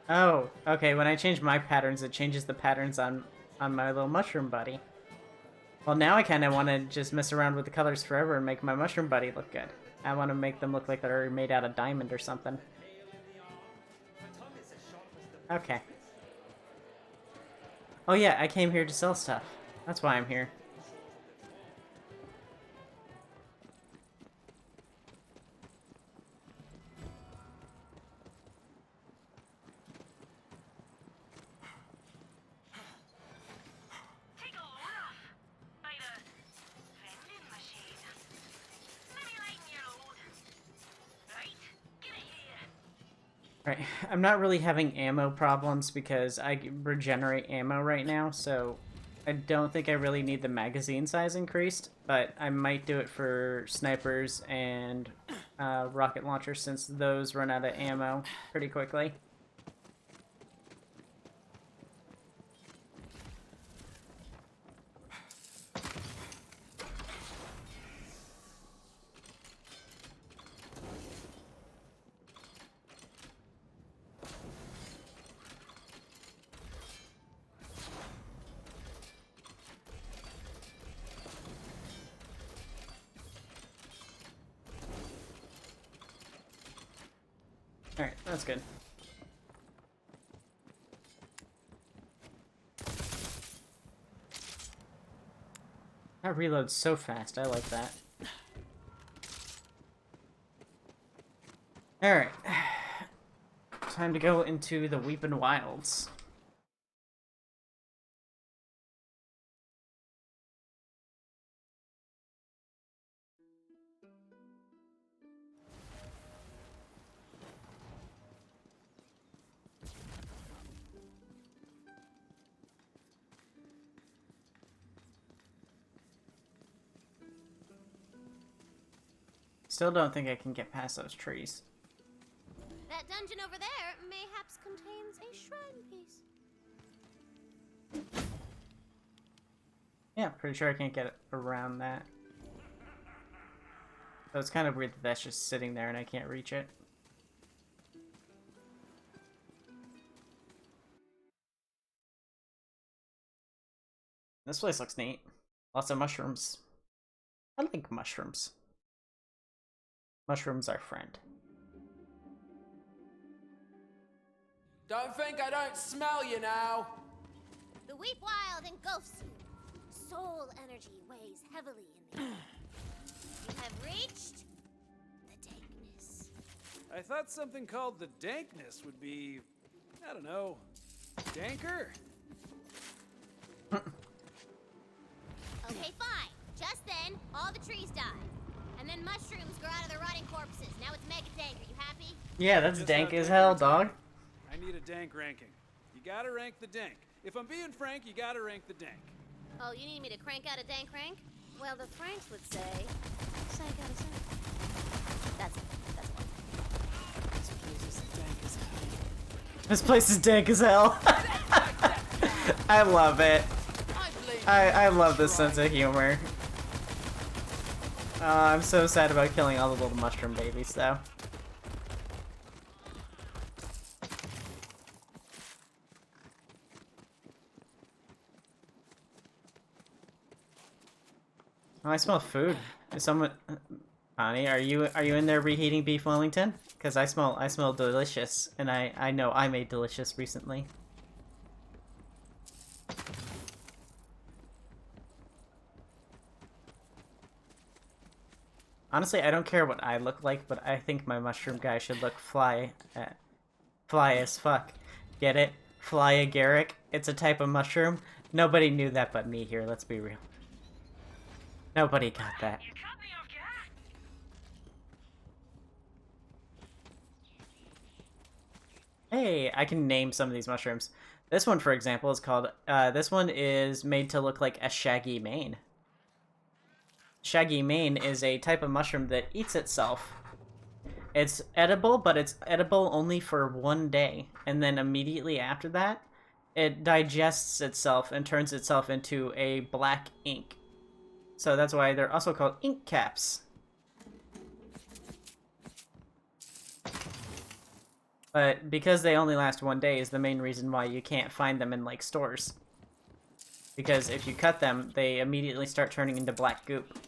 Oh, okay, when I change my patterns, it changes the patterns on my little mushroom buddy. Well, now I kind of want to just mess around with the colors forever and make my mushroom buddy look good. I want to make them look like they're made out of diamond or something. Okay. Oh yeah, I came here to sell stuff. That's why I'm here. Right, I'm not really having ammo problems because I regenerate ammo right now, so I don't think I really need the magazine size increased, but I might do it for snipers and rocket launchers since those run out of ammo pretty quickly. Alright, that's good. That reloads so fast, I like that. Alright. Time to go into the Weeping Wilds. Still don't think I can get past those trees. That dungeon over there mayhaps contains a shrine piece. Yeah, pretty sure I can't get around that. So it's kind of weird that that's just sitting there and I can't reach it. This place looks neat. Lots of mushrooms. I like mushrooms. Mushrooms are friend. Don't think I don't smell you now. The weep wild engulfs you. Soul energy weighs heavily in the air. You have reached the dankness. I thought something called the dankness would be, I don't know, danker? Okay, fine. Just then, all the trees died. And then mushrooms grow out of the rotting corpses. Now it's mega dank. Are you happy? Yeah, that's Just dank how as dank hell, it's dog. I need a dank ranking. You gotta rank the dank. If I'm being frank, you gotta rank the dank. Oh, you need me to crank out a dank rank? Well, the Franks would say, sank out a sank. That's one. This place is dank as hell. I love it. I love this sense of humor. I'm so sad about killing all the little mushroom babies, though. Oh, I smell food. Is someone, Bonnie, are you in there reheating beef Wellington? Because I smell delicious, and I know I made delicious recently. Honestly, I don't care what I look like, but I think my mushroom guy should look fly as fuck. Get it? Fly agaric. It's a type of mushroom. Nobody knew that but me here, let's be real. Nobody got that. Hey, I can name some of these mushrooms. This one, for example, is called, this one is made to look like a shaggy mane. Shaggy mane is a type of mushroom that eats itself. It's edible, but it's edible only for 1 day. And then immediately after that, it digests itself and turns itself into a black ink. So that's why they're also called ink caps. But because they only last 1 day is the main reason why you can't find them in, like, stores. Because if you cut them, they immediately start turning into black goop.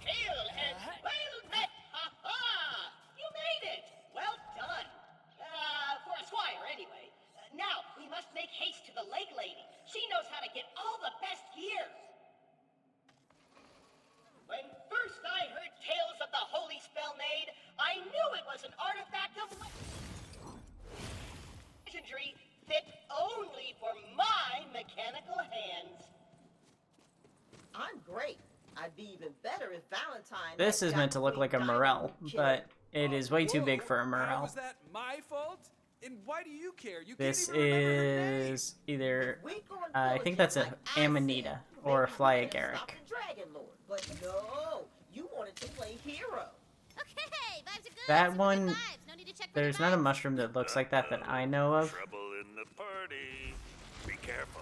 Hail and well met! Ha-ha! You made it! Well done! For a squire, anyway. Now, we must make haste to the lake lady. She knows how to get all the best gear. When first I heard tales of the Holy Spell Maid, I knew it was an artifact of legendary fit only for my mechanical hands. I'm great. I'd be even better if Valentine. This is meant to look like a morel, but it is way too big for a How morel. was that my fault? And why do you care? You This can't even remember her name. is either, I think that's an Amanita or a fly agaric. Dragon Lord, but no, you wanted to play hero. Okay, vibes are good. That Super one, good vibes. No need to check for there's the not a vibes. mushroom that looks like that I know of. Trouble in the party. Be careful.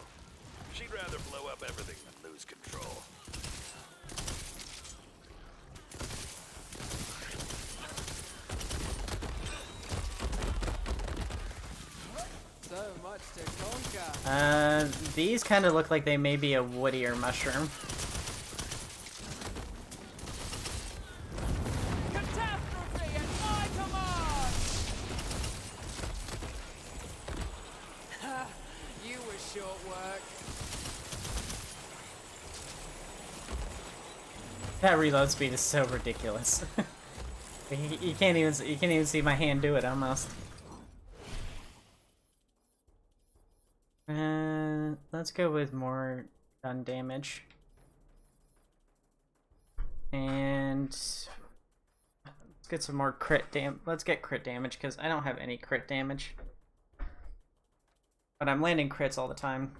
She'd rather blow up everything than lose control. So much to conquer. These kind of look like they may be a woodier mushroom. Catastrophe at my command! You were short work. That reload speed is so ridiculous. you can't even see my hand do it almost. Let's go with more gun damage. And let's get some more crit let's get crit damage because I don't have any crit damage. But I'm landing crits all the time.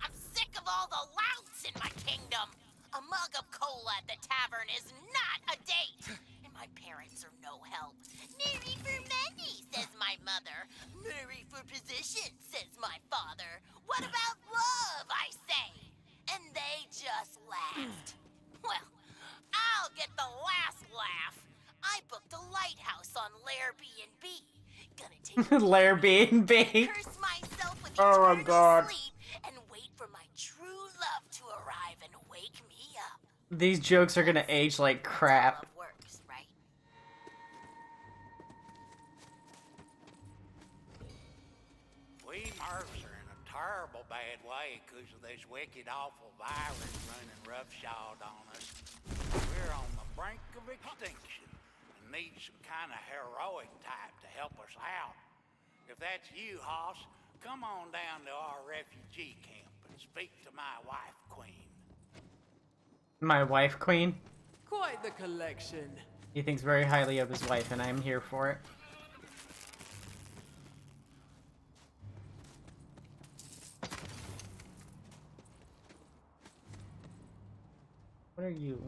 I'm sick of all the louts in my kingdom. A mug of cola at the tavern is not a date. And my parents are no help. Marry for money, says my mother. Marry for position, says my father. What about love, I say? And they just laughed. Well, I'll get the last laugh. I booked a lighthouse on Lair B&B. Gonna take Lair B&B. curse myself with Oh my eternal god. sleep and wait for my true love to arrive and wake me up. These jokes are gonna age like crap. Love works, right? We Murphs are in a terrible bad way because of this wicked, awful virus running roughshod on us. We're on the brink of extinction and need some kind of heroic type to help us out. If that's you, Hoss, come on down to our refugee camp and speak to my wife, Queen. My wife, Queen? Quite the collection. He thinks very highly of his wife, and I'm here for it. What are you?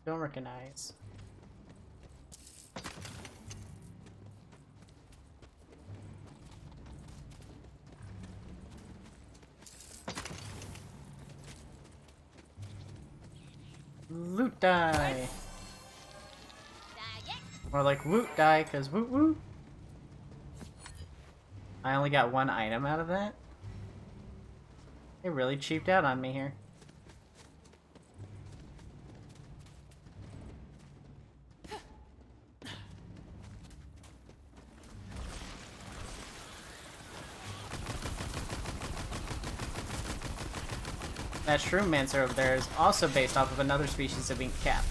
Don't recognize. Loot die. More like woot die, cause woot woot. I only got one item out of that. They really cheaped out on me here. That shroom mancer over there is also based off of another species of ink cap.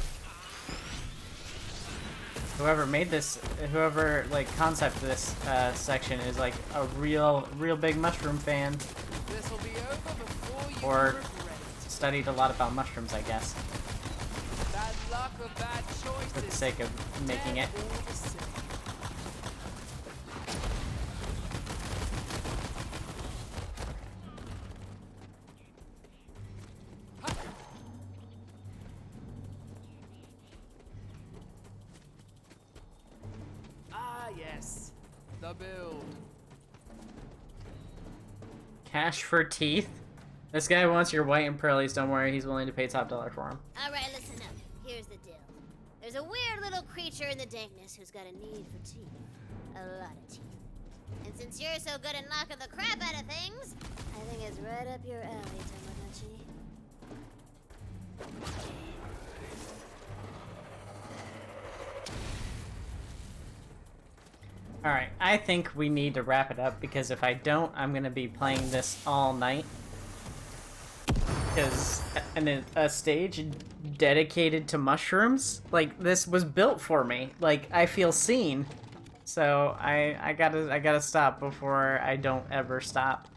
Whoever made this, whoever like concepted this section is like a real big mushroom fan, This'll be over before you or regret it. studied a lot about mushrooms, I guess, Bad luck or bad choices. for the sake of making it. They're all the same. Ah, yes. The build. Cash for teeth? This guy wants your white and pearlies, don't worry, he's willing to pay top dollar for them. Alright, listen up. Here's the deal. There's a weird little creature in the dankness who's got a need for teeth. A lot of teeth. And since you're so good at knocking the crap out of things, I think it's right up your alley, Tamagotchi. Alright, I think we need to wrap it up, because if I don't, I'm gonna be playing this all night. Because a stage dedicated to mushrooms, like, this was built for me. Like, I feel seen. So, I gotta stop before I don't ever stop.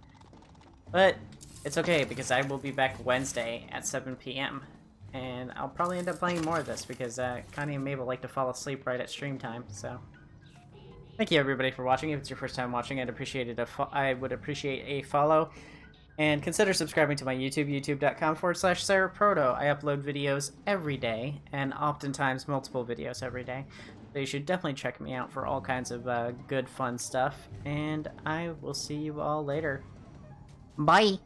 But, it's okay, because I will be back Wednesday at 7 p.m. And I'll probably end up playing more of this, because Connie and Mabel like to fall asleep right at stream time, so... Thank you everybody for watching. If it's your first time watching, I would appreciate a follow. And consider subscribing to my YouTube, youtube.com/SeraProto. I upload videos every day, and oftentimes multiple videos every day. So you should definitely check me out for all kinds of good, fun stuff. And I will see you all later. Bye!